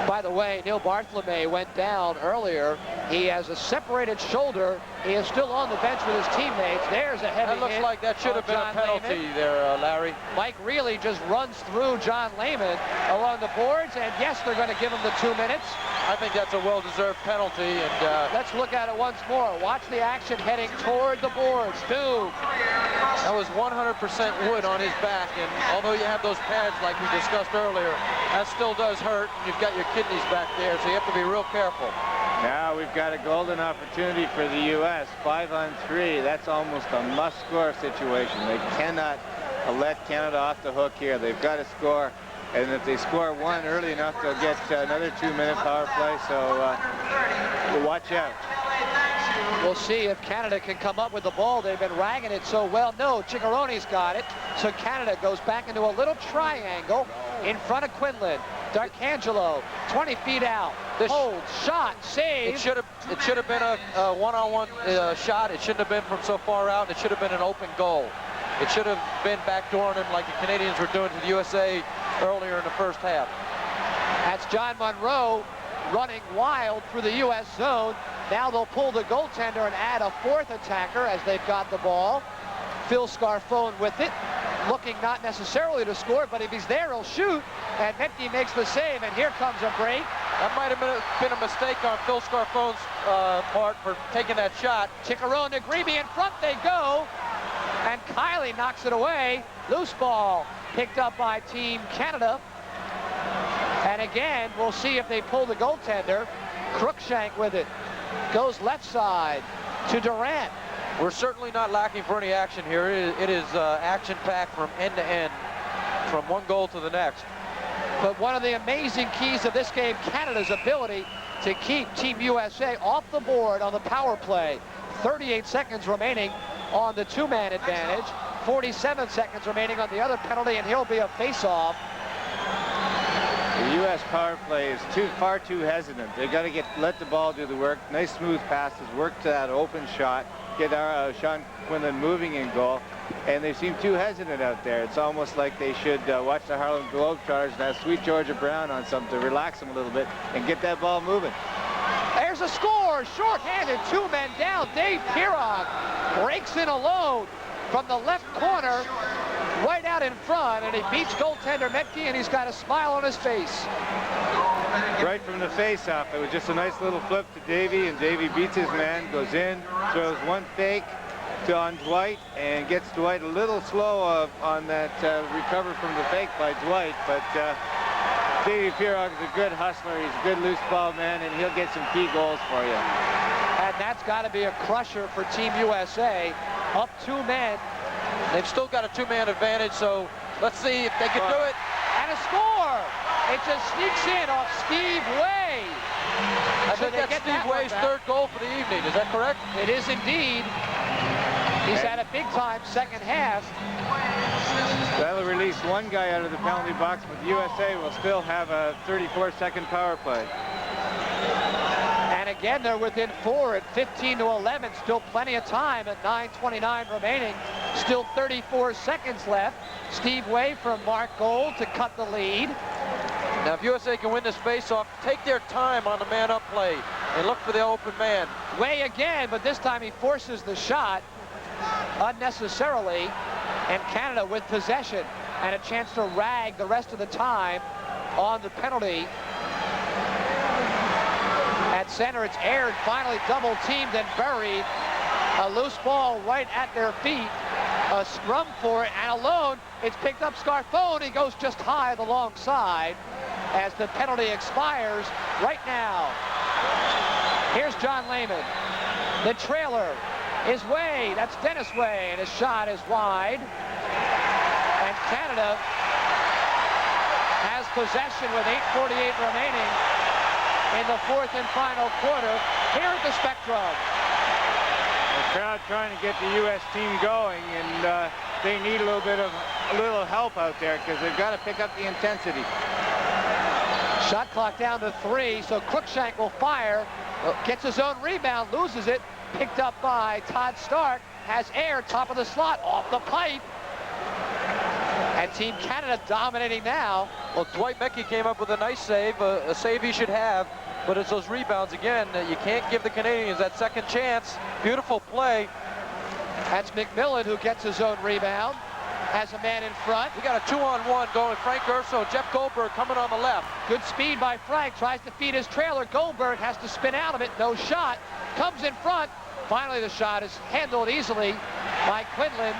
By the way, Neil Bartholomew went down earlier. He has a separated shoulder. He is still on the bench with his teammates. There's a heavy hit. That looks like that should have been a penalty there, Larry. Mike Reilly just runs through John Lehman along the boards, and yes, they're going to give him the 2 minutes. I think that's a well-deserved penalty. And let's look at it once more. Watch the action heading toward the boards. That was 100% wood on his back, and although you have those pads like we discussed earlier, that still does hurt. You've got your kidneys back there, so you have to be real careful. Now we've got a golden opportunity for the U.S. 5-on-3. That's almost a must-score situation. They cannot let Canada off the hook here. They've got to score, and if they score one early enough, they'll get another 2-minute power play, so watch out. We'll see if Canada can come up with the ball. They've been ragging it so well. No, Ciccaroni's got it. So Canada goes back into a little triangle in front of Quinlan. D'Arcangelo, 20 feet out. Holds, shot, save. It should have been a one-on-one shot. It shouldn't have been from so far out. It should have been an open goal. It should have been backdooring him like the Canadians were doing to the USA earlier in the first half. That's John Monroe running wild through the U.S. zone. Now they'll pull the goaltender and add a fourth attacker as they've got the ball. Phil Scarfone with it, looking not necessarily to score, but if he's there, he'll shoot. And Metke makes the save, and here comes a break. That might have been a mistake on Phil Scarfone's part for taking that shot. Ciccarone to Grebe, in front they go. And Kiley knocks it away. Loose ball picked up by Team Canada. And again, we'll see if they pull the goaltender. Cruikshank with it. Goes left side to Durant. We're certainly not lacking for any action here. It is action-packed from end to end, from one goal to the next. But one of the amazing keys of this game, Canada's ability to keep Team USA off the board on the power play. 38 seconds remaining on the two-man advantage. 47 seconds remaining on the other penalty, and he'll be a face-off. The U.S. power play is far too hesitant. They got to let the ball do the work. Nice smooth passes, work to that open shot, get Sean Quinlan moving in goal, and they seem too hesitant out there. It's almost like they should watch the Harlem Globetrotters and have Sweet Georgia Brown on something to relax them a little bit and get that ball moving. There's a score, short-handed, 2 men down. Dave Pirog breaks in alone from the left corner, right out in front, and he beats goaltender Metke, and he's got a smile on his face. Right from the face-off, it was just a nice little flip to Davey, and Davey beats his man, goes in, throws one fake on Dwight, and gets Dwight a little slow on that recover from the fake by Dwight, but Davey Pirog is a good hustler, he's a good loose ball man, and he'll get some key goals for you. And that's got to be a crusher for Team USA. Up 2 men. They've still got a 2-man advantage, so let's see if they can do it. And a score! It just sneaks in off Steve Way. I think that's Steve Way's third goal for the evening. Is that correct? It is indeed. He's had a big-time second half. That'll release one guy out of the penalty box, but the USA will still have a 34-second power play. And again, they're within 4 at 15-11. Still plenty of time at 9:29 remaining. Still 34 seconds left. Steve Way from Mark Gold to cut the lead. Now, if USA can win this face-off, take their time on the man-up play and look for the open man. Way again, but this time he forces the shot unnecessarily, and Canada with possession and a chance to rag the rest of the time on the penalty. At center, it's aired, finally double-teamed and buried. A loose ball right at their feet. A scrum for it, and alone, it's picked up Scarfone. He goes just high the long side as the penalty expires right now. Here's John Lehman. The trailer is Way. That's Dennis Way, and his shot is wide. And Canada has possession with 8:48 remaining. in the fourth and final quarter here at the Spectrum. The crowd trying to get the U.S. team going, and they need a little help out there because they've got to pick up the intensity. Shot clock down to 3, so Cruikshank will fire. Gets his own rebound, loses it. Picked up by Todd Stark. Has air, top of the slot, off the pipe. And Team Canada dominating now. Well, Dwight Mecke came up with a nice save, a save he should have, but it's those rebounds again. You can't give the Canadians that second chance. Beautiful play. That's McMillan who gets his own rebound. Has a man in front. We got a 2-on-1 going. Frank Urso, Jeff Goldberg coming on the left. Good speed by Frank. Tries to feed his trailer. Goldberg has to spin out of it. No shot. Comes in front. Finally, the shot is handled easily by Quinlan.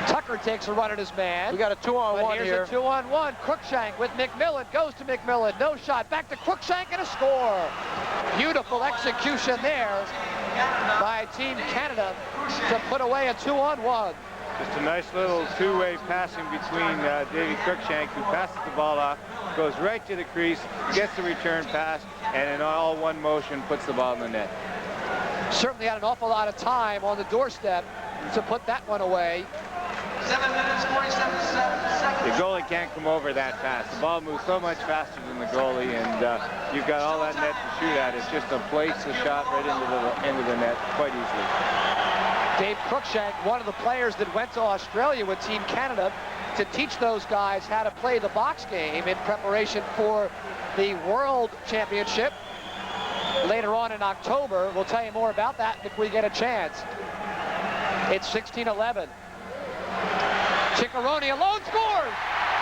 Tucker takes a run at his man. We got a 2-on-1 here. Here's a 2-on-1. Cruikshank with McMillan. Goes to McMillan. No shot. Back to Cruikshank and a score. Beautiful execution there by Team Canada to put away a 2-on-1. Just a nice little two-way passing between Davey Cruikshank, who passes the ball off, goes right to the crease, gets the return pass, and in all one motion puts the ball in the net. Certainly had an awful lot of time on the doorstep to put that one away. 7 minutes, 47 seconds. The goalie can't come over that fast. The ball moves so much faster than the goalie, and you've got all that net to shoot at. It's just to place the shot right into the net quite easily. Dave Cruikshank, one of the players that went to Australia with Team Canada to teach those guys how to play the box game in preparation for the World Championship later on in October. We'll tell you more about that if we get a chance. It's 16-11. Ciccarone alone scores!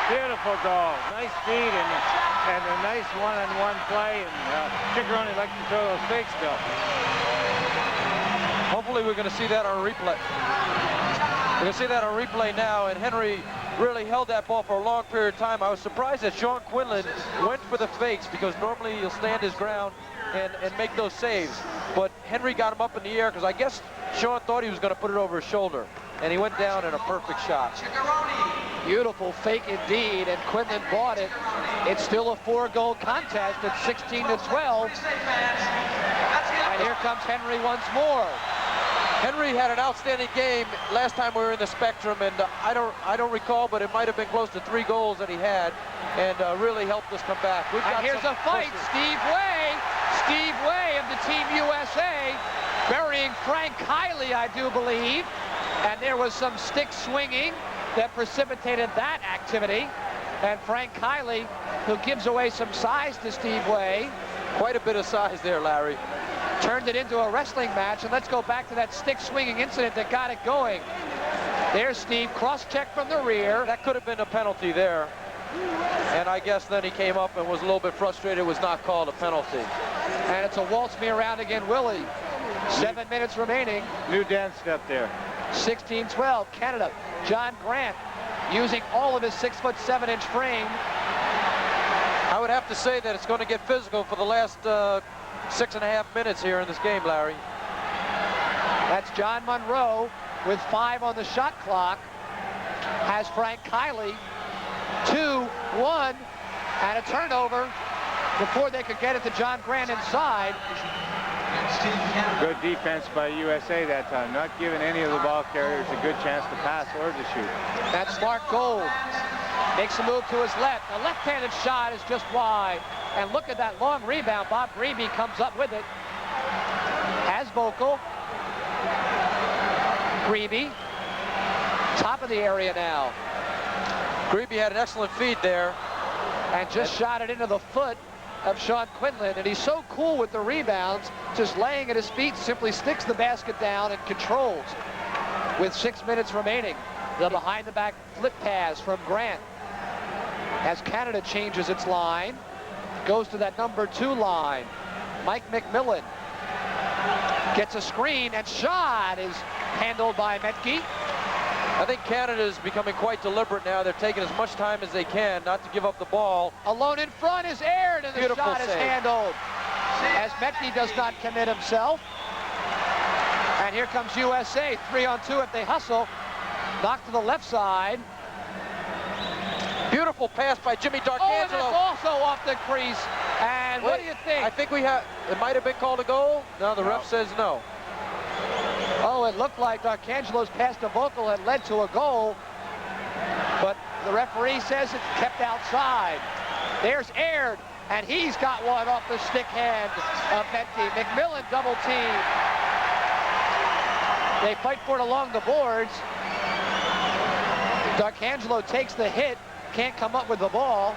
Beautiful goal. Nice speed and a nice one-on-one play, and Ciccarone likes to throw those fakes still. Hopefully we're going to see that on replay. We're going to see that on replay now, and Henry really held that ball for a long period of time. I was surprised that Sean Quinlan went for the fakes, because normally he'll stand his ground and make those saves. But Henry got him up in the air because I guess Sean thought he was going to put it over his shoulder, and he went down in a perfect shot. Beautiful fake indeed, and Quinlan bought it. It's still a 4-goal contest at 16-12. And here comes Henry once more. Henry had an outstanding game last time we were in the Spectrum, and I don't recall, but it might have been close to 3 goals that he had, and really helped us come back. And here's a fight. Steve Way of the Team USA burying Frank Kiley, I do believe, and there was some stick swinging that precipitated that activity. And Frank Kiley, who gives away some size to Steve Way. Quite a bit of size there, Larry. Turned it into a wrestling match, and let's go back to that stick swinging incident that got it going. There's Steve, cross-check from the rear. That could have been a penalty there. And I guess then he came up and was a little bit frustrated. It was not called a penalty. And it's a waltz me around again, Willie. 7 minutes remaining. New dance step there. 16-12, Canada. John Grant using all of his 6'7" frame. I would have to say that it's going to get physical for the last 6.5 minutes here in this game, Larry. That's John Monroe with 5 on the shot clock. Has Frank Kiley 2-1 and a turnover before they could get it to John Grant inside. Good defense by USA that time, not giving any of the ball carriers a good chance to pass or to shoot. That's Mark Gold. Makes a move to his left. A left-handed shot is just wide. And look at that long rebound. Bob Grebe comes up with it. Has Vogel. Grebe. Top of the area now. Grebe had an excellent feed there. And just shot it into the foot of Sean Quinlan. And he's so cool with the rebounds, just laying at his feet, simply sticks the basket down and controls. With 6 minutes remaining, the behind-the-back flip pass from Grant. As Canada changes its line, goes to that number 2 line. Mike McMillan gets a screen, and shot is handled by Metke. I think Canada is becoming quite deliberate now. They're taking as much time as they can not to give up the ball. Alone in front is aired, and the Beautiful shot save. is handled. As Metke does not commit himself. And here comes USA, 3-on-2 if they hustle. Knocked to the left side. Beautiful pass by Jimmy Darkangelo. Oh, and it's also off the crease. And what do you think? I think it might have been called a goal. No, the ref says no. Oh, it looked like D'Arcangelo's pass to Vogel had led to a goal, but the referee says it's kept outside. There's Aird, and he's got one off the stick hand of Metke. McMillan double team. They fight for it along the boards. D'Arcangelo takes the hit, can't come up with the ball,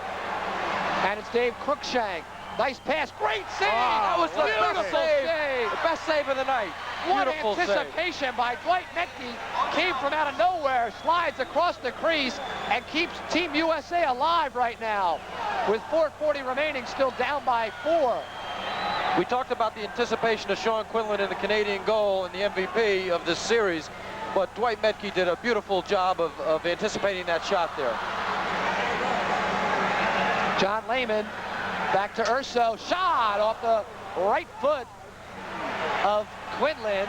and it's Dave Cruikshank. Nice pass, great save! That was the best save. The best save of the night. What Beautiful anticipation by Dwight Metke. Came from out of nowhere, slides across the crease, and keeps Team USA alive right now. With 4:40 remaining, still down by 4. We talked about the anticipation of Sean Quinlan in the Canadian goal and the MVP of this series, but Dwight Metke did a beautiful job of anticipating that shot there. John Lehman back to Urso. Shot off the right foot of Quinlan.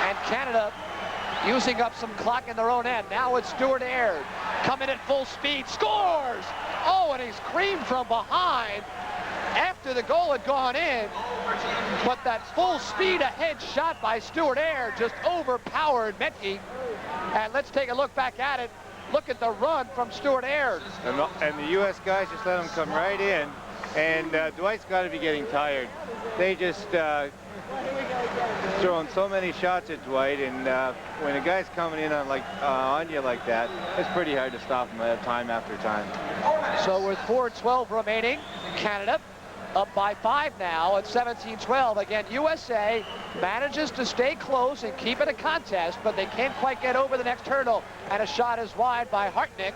And Canada using up some clock in their own end. Now it's Stuart Aird coming at full speed. Scores! Oh, and he's creamed from behind after the goal had gone in. But that full speed ahead shot by Stuart Aird just overpowered Metke. And let's take a look back at it. Look at the run from Stuart Aird. And the U.S. guys just let him come right in. And Dwight's got to be getting tired. They just throwing so many shots at Dwight, and when a guy's coming in on you like that, it's pretty hard to stop him time after time. So with 4:12 remaining, Canada up by 5 now at 17-12. Again, USA manages to stay close and keep it a contest, but they can't quite get over the next hurdle. And a shot is wide by Hartnick.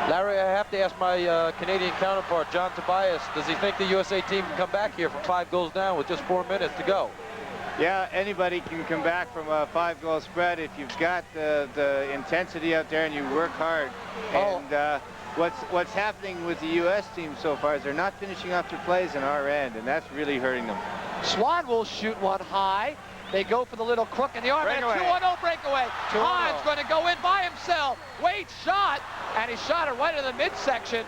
Larry, I have to ask my Canadian counterpart, John Tobias, does he think the USA team can come back here from 5 goals down with just 4 minutes to go? Yeah, anybody can come back from a 5-goal spread if you've got the intensity out there and you work hard. And what's happening with the U.S. team so far is they're not finishing off their plays on our end, and that's really hurting them. Swan will shoot one high. They go for the little crook in the arm, and a 2-1-0 breakaway. Hahn's going to go in by himself. Wade shot, and he shot it right in the midsection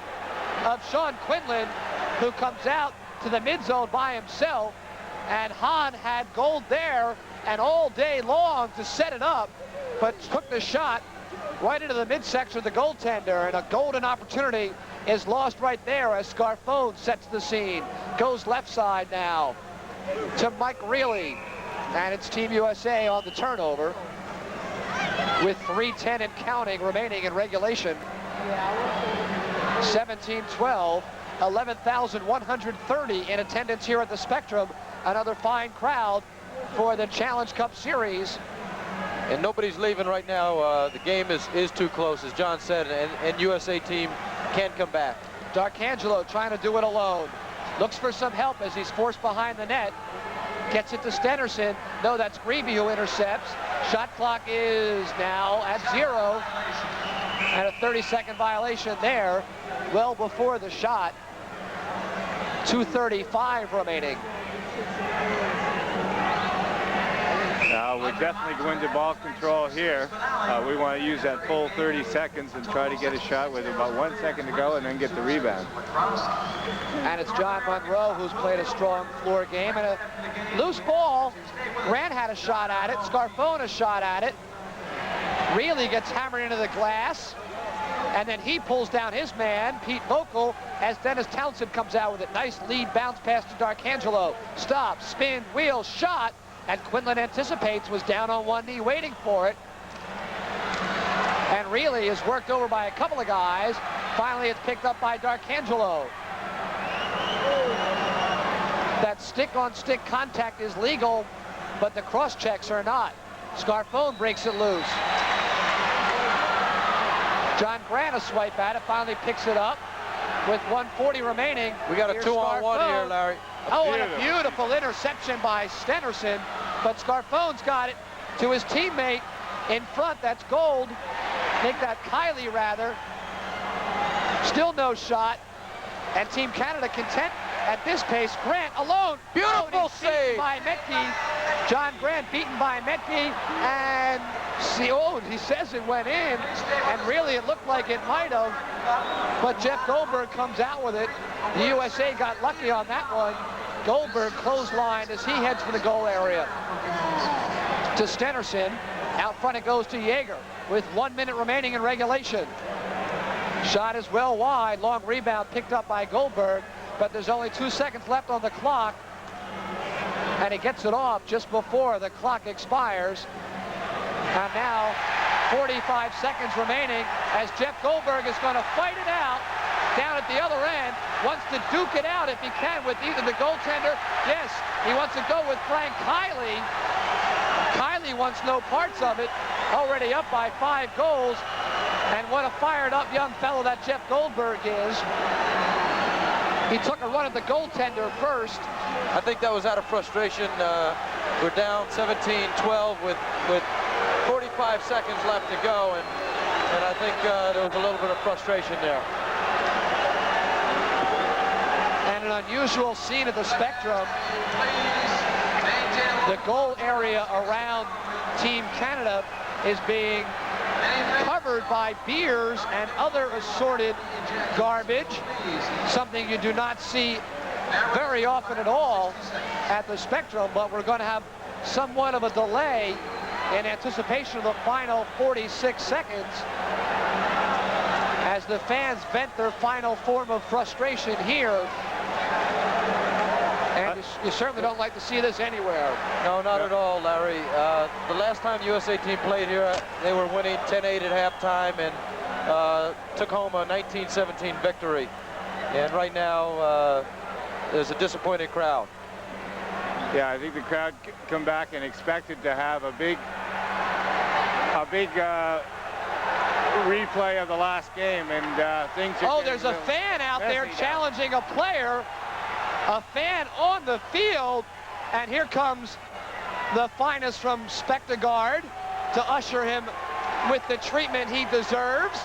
of Sean Quinlan, who comes out to the mid zone by himself. And Hahn had gold there and all day long to set it up, but took the shot right into the midsection of the goaltender, and a golden opportunity is lost right there as Scarfone sets the scene. Goes left side now to Mike Reilly, and it's Team USA on the turnover with 3:10 and counting remaining in regulation. 17-12, 11,130 in attendance here at the Spectrum. Another fine crowd for the Challenge Cup Series. And nobody's leaving right now. The game is too close, as John said, and USA team can't come back. D'Arcangelo trying to do it alone. Looks for some help as he's forced behind the net. Gets it to Stenerson. No, that's Grebe who intercepts. Shot clock is now at 0. And a 30-second violation there, well before the shot. 2:35 remaining. Now we're definitely going to ball control here. We want to use that full 30 seconds and try to get a shot with about 1 second to go and then get the rebound. And it's John Monroe who's played a strong floor game, and a loose ball. Grant had a shot at it. Scarfone a shot at it. Reilly gets hammered into the glass, and then he pulls down his man, Pete Vogel, as Dennis Townsend comes out with it. Nice lead bounce pass to D'Arcangelo. Stop, spin, wheel, shot. And Quinlan anticipates, was down on one knee waiting for it. And Reilly is worked over by a couple of guys. Finally, it's picked up by D'Arcangelo. That stick-on-stick contact is legal, but the cross-checks are not. Scarfone breaks it loose. John Grant a swipe at it, finally picks it up with 1:40 remaining. We got a 2-on-1 here, Larry. Oh, and a beautiful interception by Stenerson, but Scarfone's got it to his teammate in front. That's Gold. Make that Kiley, rather. Still no shot, and Team Canada content at this pace. Grant alone. Beautiful save by Metke. John Grant beaten by Metke, and he says it went in, and really it looked like it might have, but Jeff Goldberg comes out with it. The USA got lucky on that one. Goldberg clotheslined as he heads for the goal area. To Stenerson. Out front it goes to Yeager with 1 minute remaining in regulation. Shot is well wide. Long rebound picked up by Goldberg, but there's only 2 seconds left on the clock. And he gets it off just before the clock expires. And now 45 seconds remaining as Jeff Goldberg is going to fight it out down at the other end. Wants to duke it out if he can with either the goaltender. Yes, he wants to go with Frank Kiley. Kiley wants no parts of it. Already up by 5 goals. And what a fired up young fellow that Jeff Goldberg is. He took a run at the goaltender first. I think that was out of frustration. We're down 17-12 with 45 seconds left to go, and I think there was a little bit of frustration there. And an unusual scene at the Spectrum. The goal area around Team Canada is being covered by beers and other assorted garbage, something you do not see very often at all at the Spectrum, but we're going to have somewhat of a delay in anticipation of the final 46 seconds as the fans vent their final form of frustration here. And you certainly don't like to see this anywhere. No, not at all, Larry. The last time the USA team played here, they were winning 10-8 at halftime and took home a 19-17 victory. And right now, there's a disappointed crowd. Yeah, I think the crowd come back and expected to have a big replay of the last game, and things are... Oh, there's a fan out there challenging a player. A fan on the field, and here comes the finest from Spectagard to usher him with the treatment he deserves.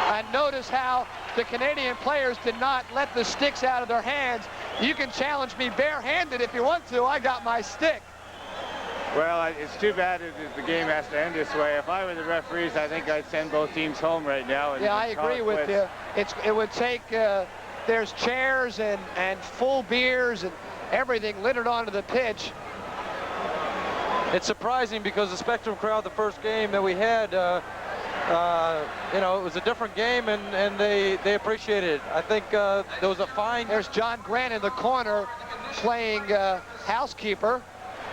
And notice how the Canadian players did not let the sticks out of their hands. You can challenge me barehanded if you want to. I got my stick. Well, it's too bad that the game has to end this way. If I were the referees, I think I'd send both teams home right now. And yeah, I agree with you. It would take... there's chairs and full beers and everything littered onto the pitch. It's surprising because the Spectrum crowd, the first game that we had, you know, it was a different game, and they appreciated it. I think there was a fine. There's John Grant in the corner playing housekeeper.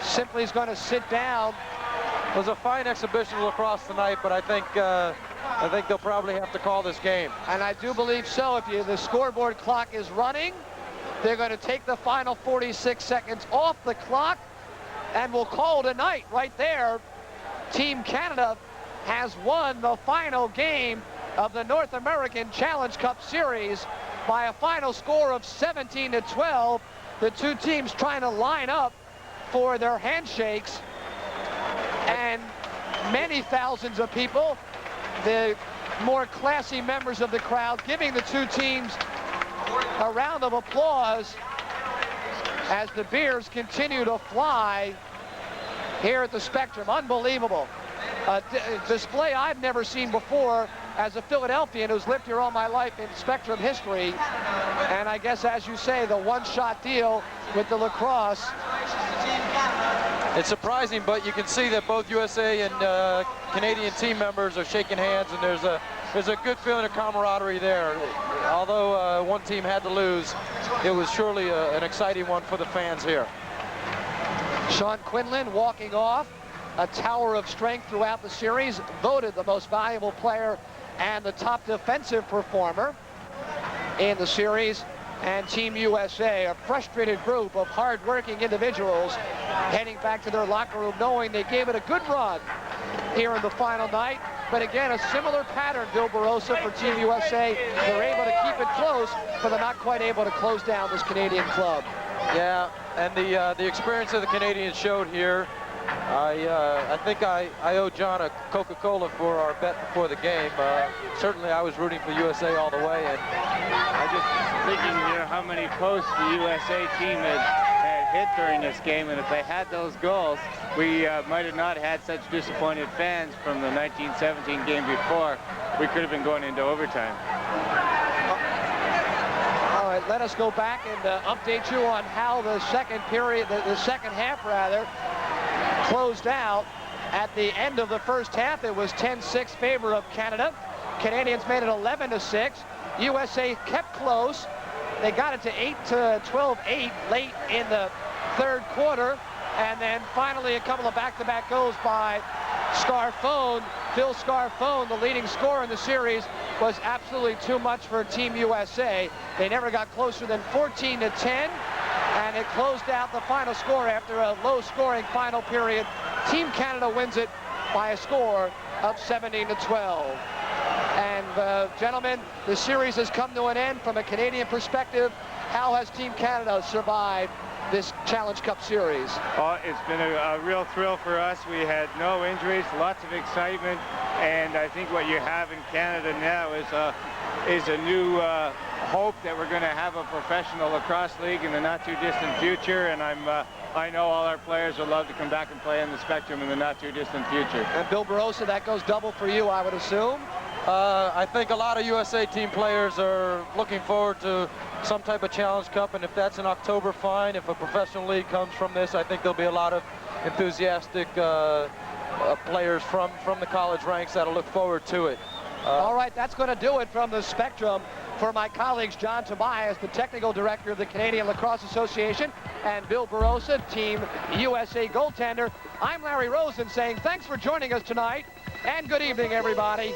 Simply is going to sit down. It was a fine exhibition of lacrosse tonight, but I think they'll probably have to call this game. And I do believe so. If the scoreboard clock is running, they're going to take the final 46 seconds off the clock, and we'll call it a night right there. Team Canada has won the final game of the North American Challenge Cup Series by a final score of 17-12. The two teams trying to line up for their handshakes, and many thousands of people, the more classy members of the crowd, giving the two teams a round of applause as the beers continue to fly here at the Spectrum. Unbelievable. A display I've never seen before as a Philadelphian who's lived here all my life in Spectrum history. And I guess, as you say, the one-shot deal with the lacrosse. It's surprising, but you can see that both USA and Canadian team members are shaking hands, and there's a good feeling of camaraderie there. Although one team had to lose, it was surely an exciting one for the fans here. Sean Quinlan walking off, a tower of strength throughout the series, voted the most valuable player and the top defensive performer in the series. And Team USA, a frustrated group of hard-working individuals heading back to their locker room knowing they gave it a good run here in the final night. But again, a similar pattern, Bill Barossa, for Team USA. They're able to keep it close, but they're not quite able to close down this Canadian club. Yeah, and the experience of the Canadians showed here. I think I owe John a Coca-Cola for our bet before the game. Certainly I was rooting for USA all the way, and I just thinking here how many posts the USA team had hit during this game, and if they had those goals, we might have not had such disappointed fans from the 1917 game before. We could have been going into overtime. let us go back and update you on how the second period, the second half rather, closed out. At the end of the first half, it was 10-6 favor of Canada. Canadians made it 11-6. USA kept close. They got it to 12-8 late in the third quarter. And then finally a couple of back-to-back goals by Scarfone. Phil Scarfone, the leading scorer in the series, was absolutely too much for Team USA. They never got closer than 14-10, and it closed out the final score after a low-scoring final period. Team Canada wins it by a score of 17-12. And gentlemen, the series has come to an end from a Canadian perspective. How has Team Canada survived this Challenge Cup series? Oh, it's been a real thrill for us. We had no injuries, lots of excitement, and I think what you have in Canada now is a new hope that we're going to have a professional lacrosse league in the not-too-distant future, and I know all our players would love to come back and play in the Spectrum in the not-too-distant future. And Bill Barossa, that goes double for you, I would assume? I think a lot of USA team players are looking forward to some type of Challenge Cup, and if that's in October, fine. If a professional league comes from this, I think there'll be a lot of enthusiastic players from the college ranks that'll look forward to it. All right, that's going to do it from the Spectrum. For my colleagues, John Tobias, the technical director of the Canadian Lacrosse Association, and Bill Barossa, Team USA goaltender, I'm Larry Rosen saying thanks for joining us tonight, and good evening, everybody.